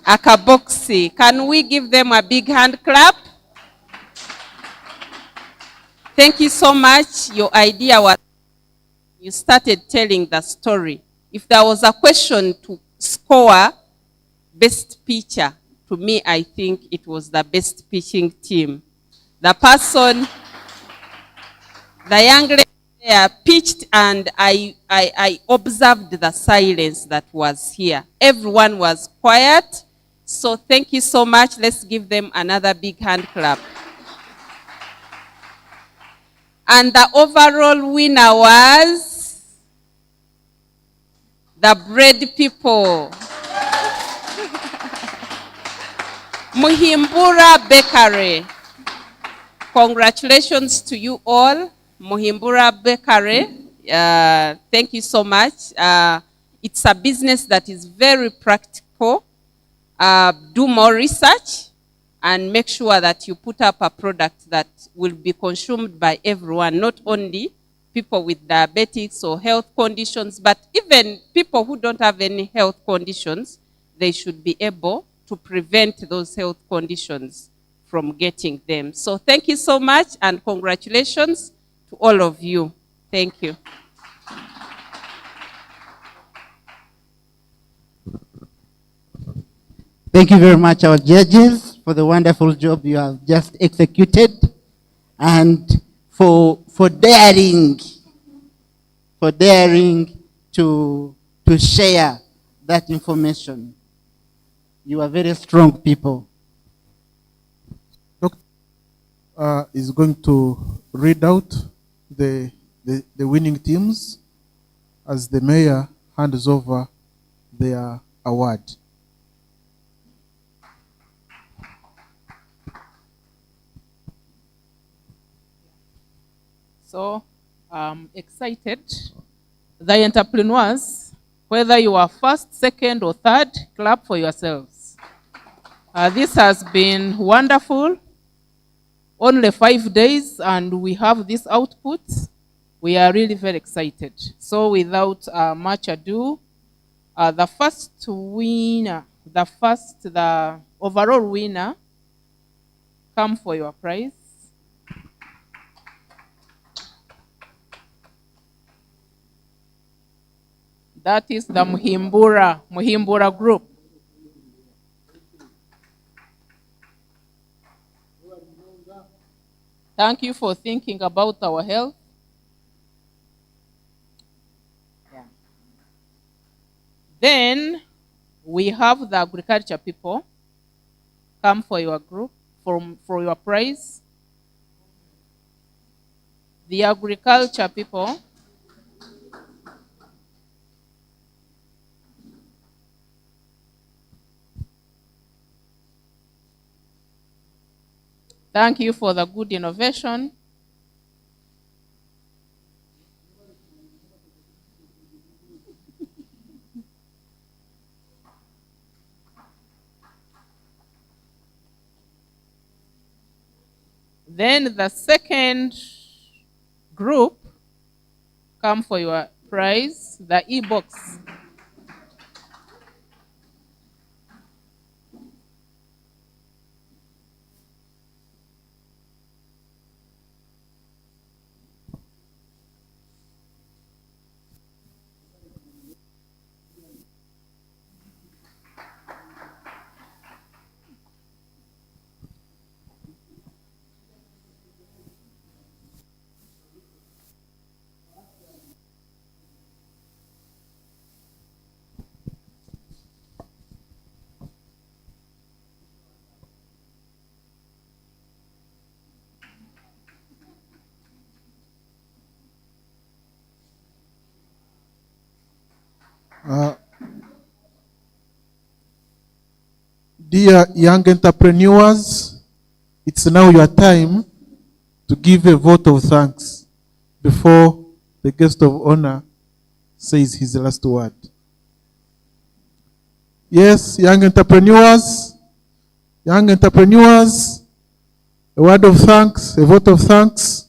Akaboxi. Can we give them a big hand clap? Thank you so much. Your idea was, you started telling the story. If there was a question to score best pitcher, to me, I think it was the best pitching team. The person, the young lady there pitched, and I observed the silence that was here. Everyone was quiet. So thank you so much. Let's give them another big hand clap. And the overall winner was the bread people. Muhimbura Bakery. Congratulations to you all. Muhimbura Bakery. Thank you so much. It's a business that is very practical. Do more research and make sure that you put up a product that will be consumed by everyone, not only people with diabetics or health conditions, but even people who don't have any health conditions. They should be able to prevent those health conditions from getting them. So thank you so much, and congratulations to all of you. Thank you. Thank you very much, our judges, for the wonderful job you have just executed, and for daring to share that information. You are very strong people. Doctor is going to read out the winning teams as the mayor hands over their award. So I'm excited. The entrepreneurs, whether you are first, second, or third, clap for yourselves. This has been wonderful. Only 5 days, and we have this output. We are really very excited. So without much ado, the overall winner, come for your prize. That is the Muhimbura group. Thank you for thinking about our health. Yeah. Then we have the agriculture people. Come for your group, for your prize. The agriculture people. Thank you for the good innovation. Then the second group, come for your prize, the e-box. Dear young entrepreneurs, it's now your time to give a vote of thanks before the guest of honor says his last word. Yes, young entrepreneurs, a word of thanks, a vote of thanks.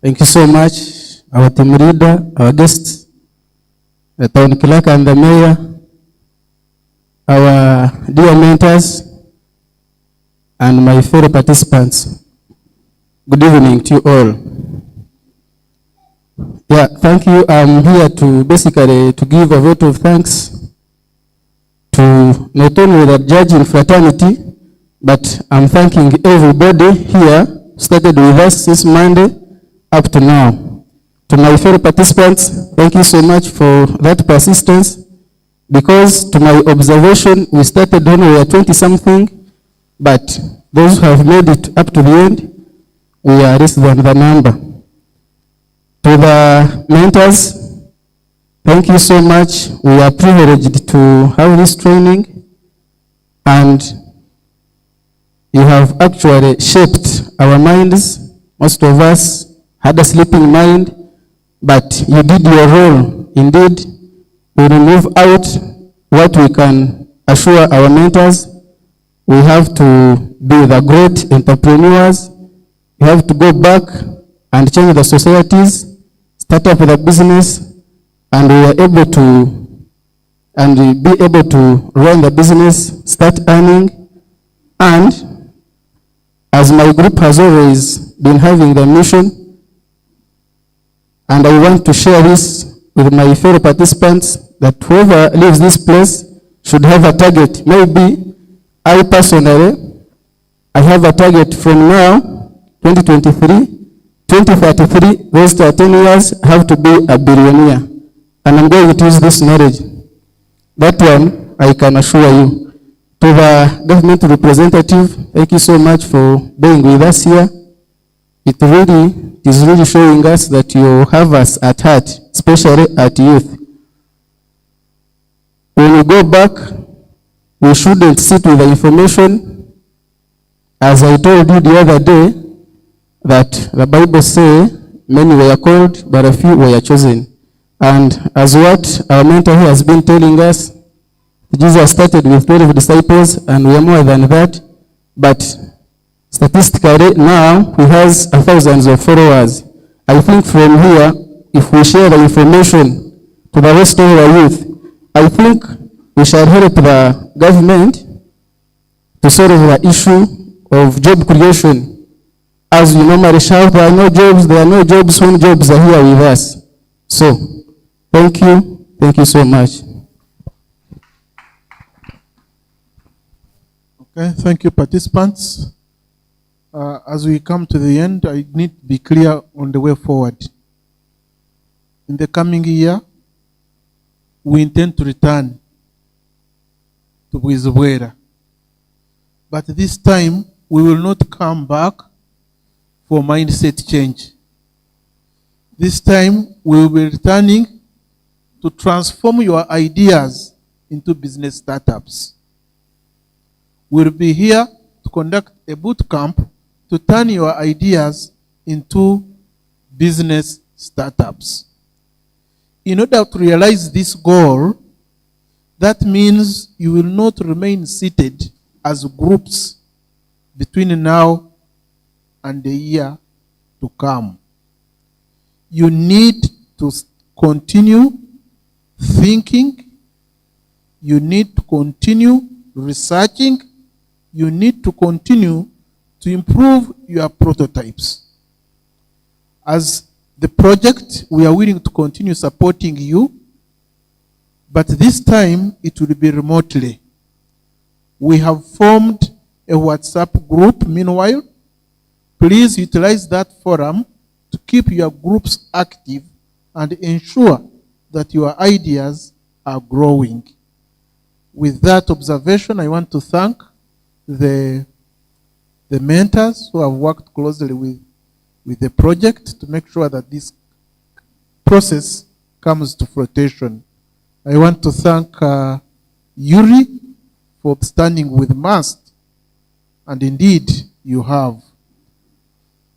Thank you so much, our team leader, our guests, the town clerk and the mayor, our dear mentors, and my fellow participants. Good evening to you all. Yeah, thank you. I'm here to basically to give a vote of thanks to not only the judging fraternity, but I'm thanking everybody here started with us since Monday up to now. To my fellow participants, thank you so much for that persistence, because to my observation, we started when we were 20-something, but those who have made it up to the end, we are less than the number. To the mentors, thank you so much. We are privileged to have this training, and you have actually shaped our minds. Most of us had a sleeping mind, but you did your role. Indeed, we remove out what we can assure our mentors. We have to be the great entrepreneurs. We have to go back and change the societies, start up with a business, and we are able to, and be able to run the business, start earning. And as my group has always been having the mission, and I want to share this with my fellow participants, that whoever leaves this place should have a target. Maybe I personally, I have a target from now, 2023, 2033, those 10 years, have to be a billionaire. And I'm going to use this knowledge. That one, I can assure you. To the government representative, thank you so much for being with us here. It is really showing us that you have us at heart, especially at youth. When we go back, we shouldn't sit with the information. As I told you the other day, that the Bible says, many were called, but a few were chosen. And as what our mentor here has been telling us, Jesus started with 12 disciples, and we are more than that. But statistically, now he has thousands of followers. I think from here, if we share the information to the rest of our youth, I think we shall help the government to solve the issue of job creation. As we normally shout, there are no jobs when jobs are here with us. So, thank you so much. Okay, thank you, participants. As we come to the end, I need to be clear on the way forward. In the coming year, we intend to return to Bwizibwera. But this time, we will not come back for mindset change. This time, we will be returning to transform your ideas into business startups. We'll be here to conduct a boot camp to turn your ideas into business startups. In order to realize this goal, that means you will not remain seated as groups between now and the year to come. You need to continue thinking. You need to continue researching. You need to continue to improve your prototypes. As the project, we are willing to continue supporting you, but this time it will be remotely. We have formed a WhatsApp group. Meanwhile, please utilize that forum to keep your groups active and ensure that your ideas are growing. With that observation, I want to thank the mentors who have worked closely with the project to make sure that this process comes to fruition. I want to thank Yuri for standing with MAST, and indeed you have.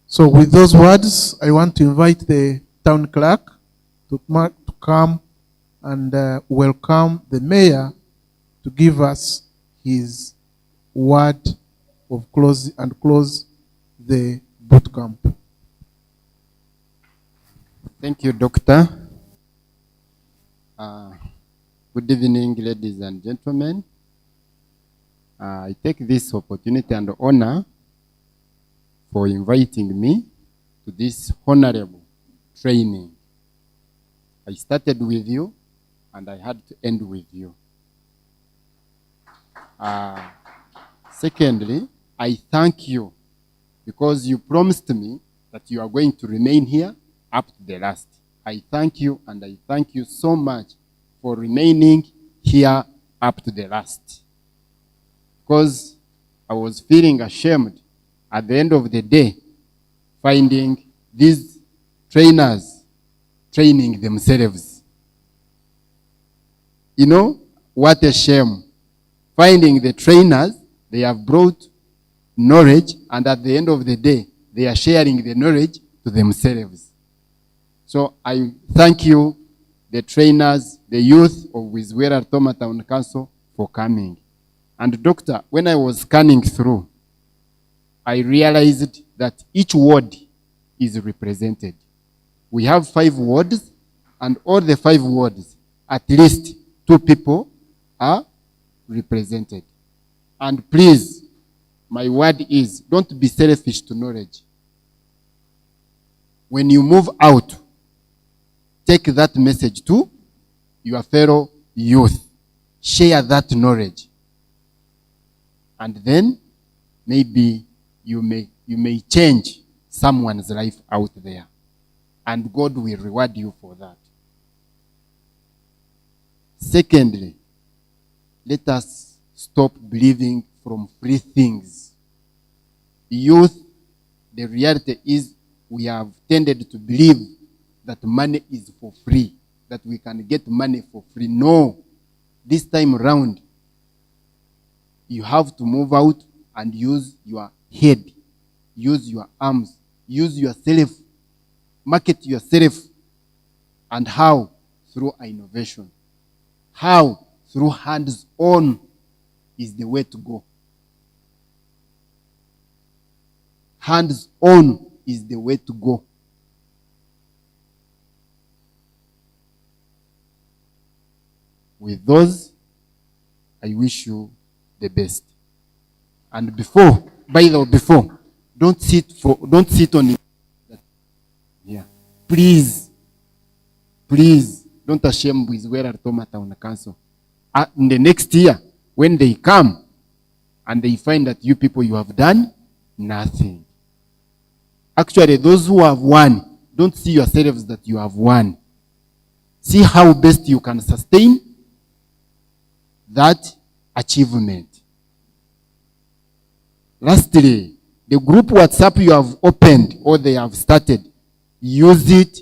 So with those words, I want to invite the town clerk to come and welcome the mayor to give us his word of close the boot camp. Thank you, Doctor. Good evening, ladies and gentlemen. I take this opportunity and honor for inviting me to this honorable training. I started with you and I had to end with you. Secondly, I thank you because you promised me that you are going to remain here up to the last. I thank you, and I thank you so much for remaining here up to the last. Because I was feeling ashamed at the end of the day, finding these trainers training themselves. You know, what a shame. Finding the trainers, they have brought knowledge, and at the end of the day, they are sharing the knowledge to themselves. So I thank you, the trainers, the youth of Bwizibwera Town Council, for coming. And Doctor, when I was scanning through, I realized that each ward is represented. We have 5 wards, and all the 5 wards, at least 2 people are represented. And please, my word is, don't be selfish to knowledge. When you move out, take that message to your fellow youth. Share that knowledge. And then maybe you may change someone's life out there. And God will reward you for that. Secondly, let us stop believing from free things. Youth, the reality is we have tended to believe that money is for free, that we can get money for free. No. This time around, you have to move out and use your head, use your arms, use yourself, market yourself. And how? Through innovation. How? Through hands-on is the way to go. Hands-on is the way to go. With those, I wish you the best. And before, don't sit on it. Yeah. Please, don't shame Bwizibwera Town Council. In the next year, when they come and they find that you people, you have done nothing. Actually, those who have won, don't see yourselves that you have won. See how best you can sustain that achievement. Lastly, The group WhatsApp you have opened or they have started, use it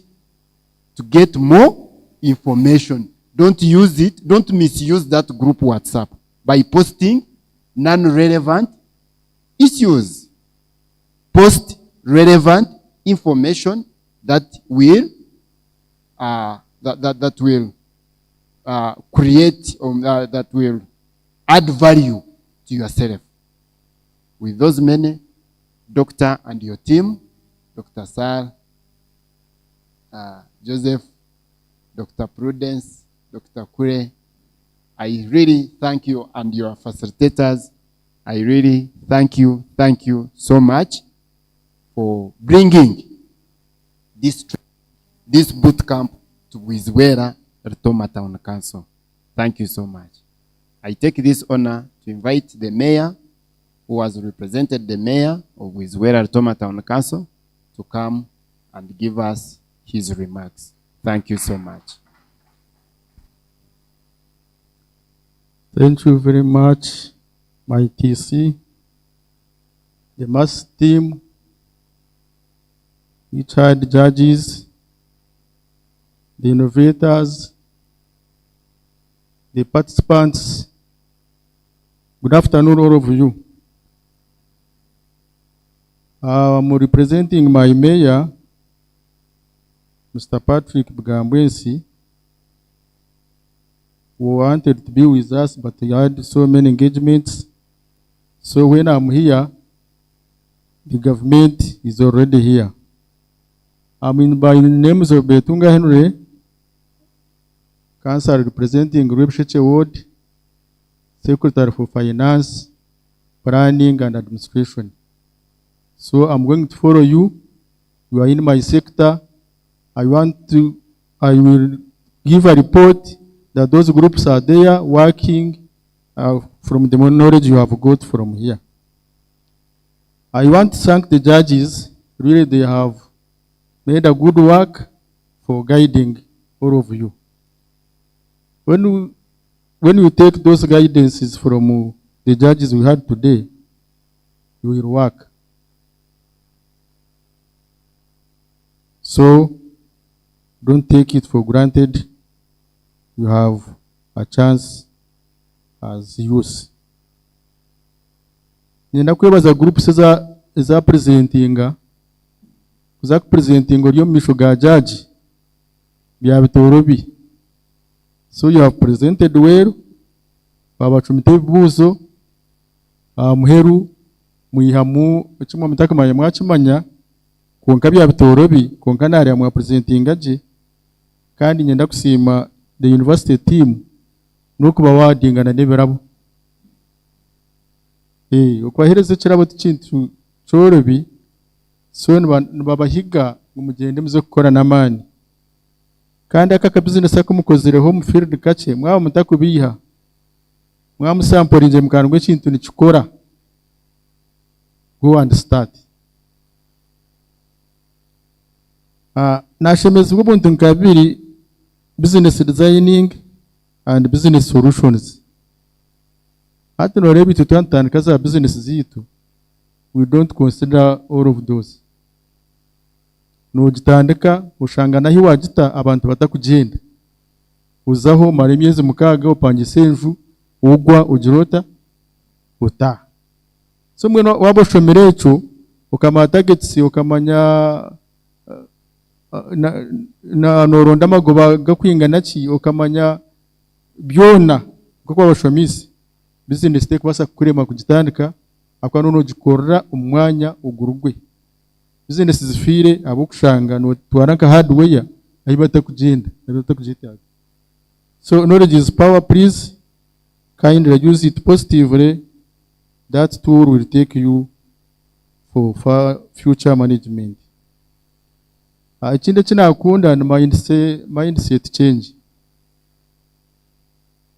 to get more information. Don't misuse that group WhatsApp by posting non-relevant issues. Post relevant information that will create that will add value to yourself. With those many, Doctor and your team, Dr. Sal, Joseph, Dr. Prudence, Dr. Kure, I really thank you, and your facilitators. I really thank you so much for bringing this boot camp to Bwizibwera Rutoma Town Council. Thank you so much. I take this honor to invite the mayor, who has represented the mayor of Bwizibwera Rutoma Town Council, to come and give us his remarks. Thank you so much. Thank you very much, my TC, the master team, retired judges, the innovators, the participants. Good afternoon, all of you. I'm representing my mayor, Mr. Patrick Bwizibwera, who wanted to be with us, but he had so many engagements. So when I'm here, the government is already here. I'm in by the names of Betunga Henry, Councillor representing Rwebsheche Ward, Secretary for Finance, Planning and Administration. So I'm going to follow you. You are in my sector. I will give a report that those groups are there working from the knowledge you have got from here. I want to thank the judges. Really, they have made a good work for guiding all of you. When you take those guidances from the judges we had today, you will work. So, don't take it for granted. You have a chance as youth. Nenda kwebaza groups za presentinga kuza presentinga ryo misho ga judge bya bitorobi. So you have presented well, babacumite bibuzo muheru muyihamu kimwe mutakamanya mwakimanya konka bya bitorobi konka nari amwa presentinga je kandi nyenda kusima the university team nuko bawadingana nebirabo ukwahereze kirabo tikintu cyorobi so babahiga umugende muze gukora namani kandi aka business akumukozere home field kace mwaba mutakubiha mwamusamporinje mukandwe kintu nikikora go and start. Nashemeza ubuntu nkabiri business designing and business solutions. Hati no rebi tutantana kaza business zitu. We don't consider all of those. Nugitandika ushangana hi wagita abantu batakugenda. Uzaho mara myezi mukaga upangise enju ugwa ugirota uta. So mwe wabashomere echo ukama targets ukamanya na noronda magoba gakwingana ki ukamanya byona kuko abashomisi business take basa kurema kugitandika akwa no gikorera umwanya ugurugwe business zifire abo kushanga no twaranka hardware ayibata kugenda kugita. So knowledge is power, please kindly use it positively. That tool will take you for future management. Ikindi kinakunda mindset change.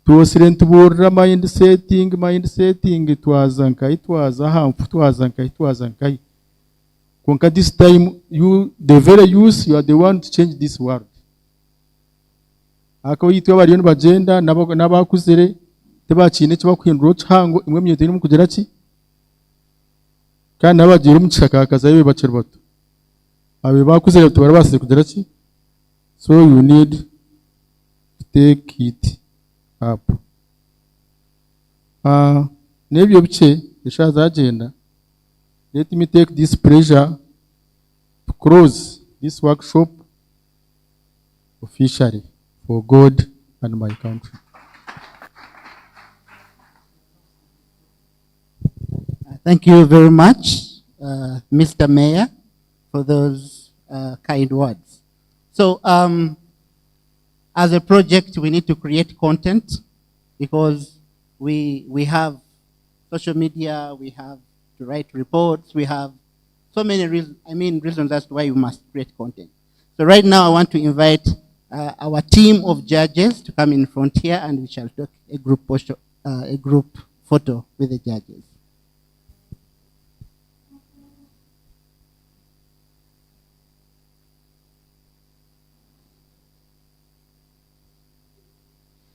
Tuosire ntubura mindsetting twaza hamfu twazankai. Konka this time the very use you are the one to change this world. Ako yitwa bariyo bagenda nabakuzire tebakine kibakwinduro cyango imwe myete iri mu kugera ki kandi nabagira umugisha kakaza bibe bakiri bato abe bakuze rero tubara basize kugera ki so you need to take it up n'ibyo bice bishaza agenda. Let me take this pleasure to close this workshop officially for God and my country. Thank you very much, Mr. Mayor, for those kind words. So, as a project, we need to create content because we have social media, we have to write reports, we have so many reasons as to why we must create content. So right now, I want to invite our team of judges to come in front here, and we shall take a group photo with the judges.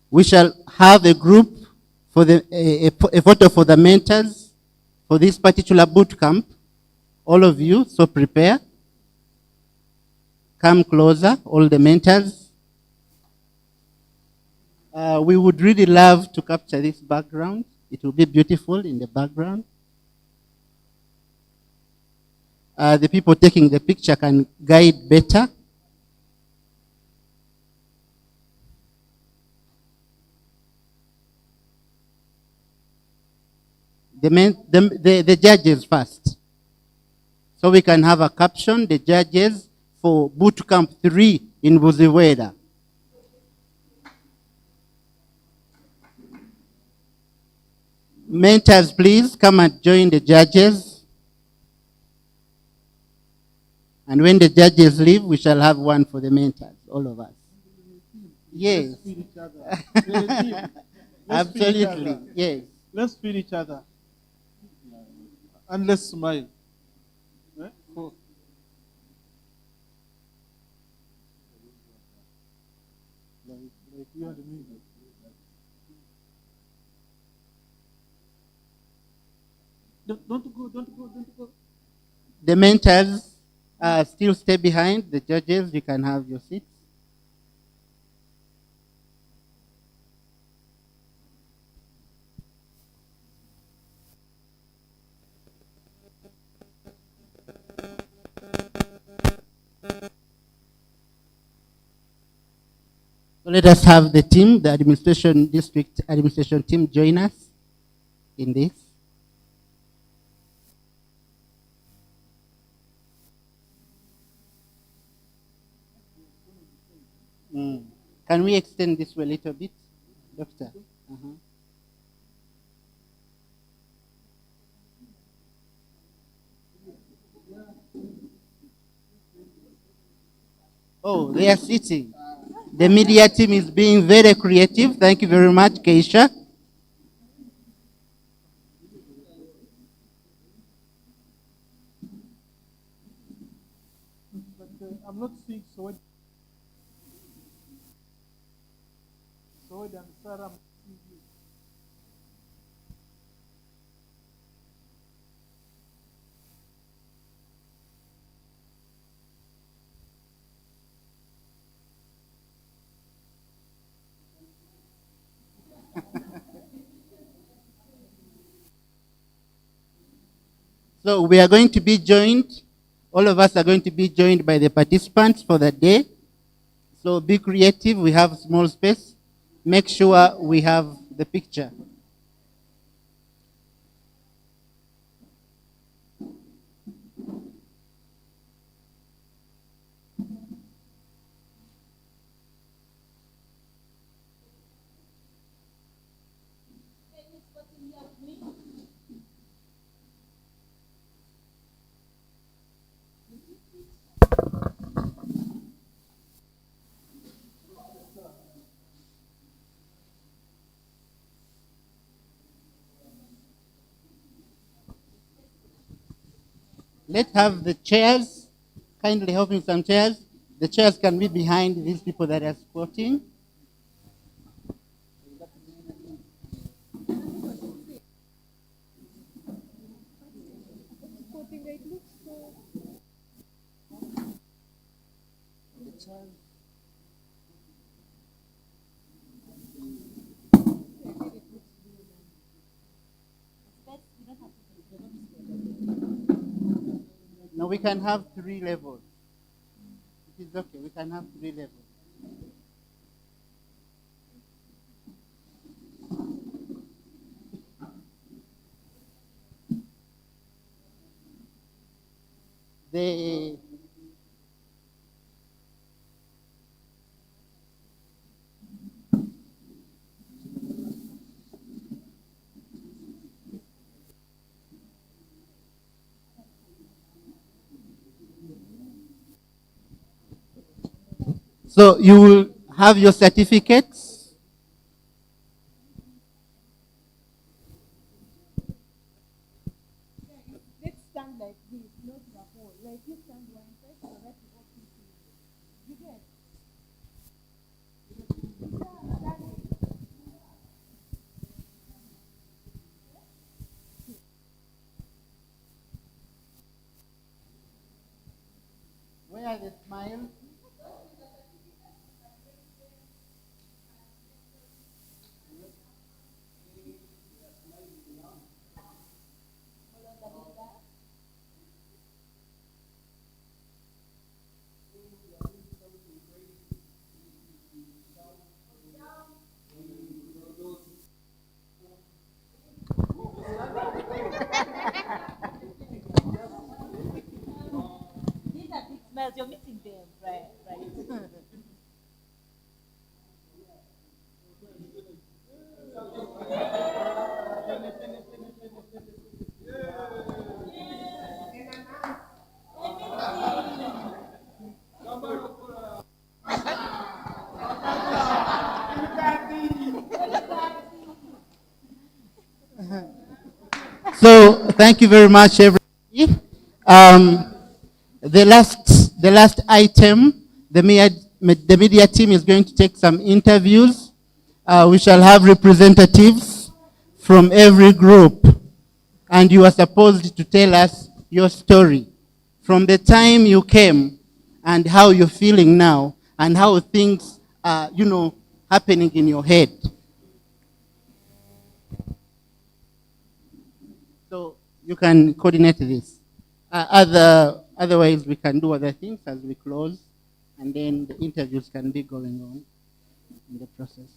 We shall have a group for a photo for the mentors for this particular boot camp. All of you, so prepare. Come closer, all the mentors. We would really love to capture this background. It will be beautiful in the background. The people taking the picture can guide better. The judges first. So we can have a caption, the judges for Bootcamp 3 in Bwizibwera. Mentors, please come and join the judges. And when the judges leave, we shall have one for the mentors, all of us. Yes. Absolutely, yes. Let's feel each other. And let's smile. Don't go. The mentors still stay behind. The judges, you can have your seats. So let us have the team, the district administration team, join us in this. Can we extend this way a little bit, Doctor? Oh, they are sitting. The media team is being very creative. Thank you very much, Keisha. I'm not seeing Soed and Sarah. So we are going to be joined, all of us are going to be joined by the participants for the day. So be creative, we have small space. Make sure we have the picture. Let's have the chairs. Kindly help me with some chairs. The chairs can be behind these people that are squatting. No, we can have 3 levels. It is okay, we can have 3 levels. The So you will have your certificates. Let's stand like this, not the whole. Like you stand one side so that you walk into it. You get? Where are the smiles? These are big smells. You're missing them, right? So thank you very much, everybody. The last item, the media team is going to take some interviews. We shall have representatives from every group, and you are supposed to tell us your story from the time you came and how you're feeling now and how things are, happening in your head. So you can coordinate this. Otherwise, we can do other things as we close, and then the interviews can be going on in the process.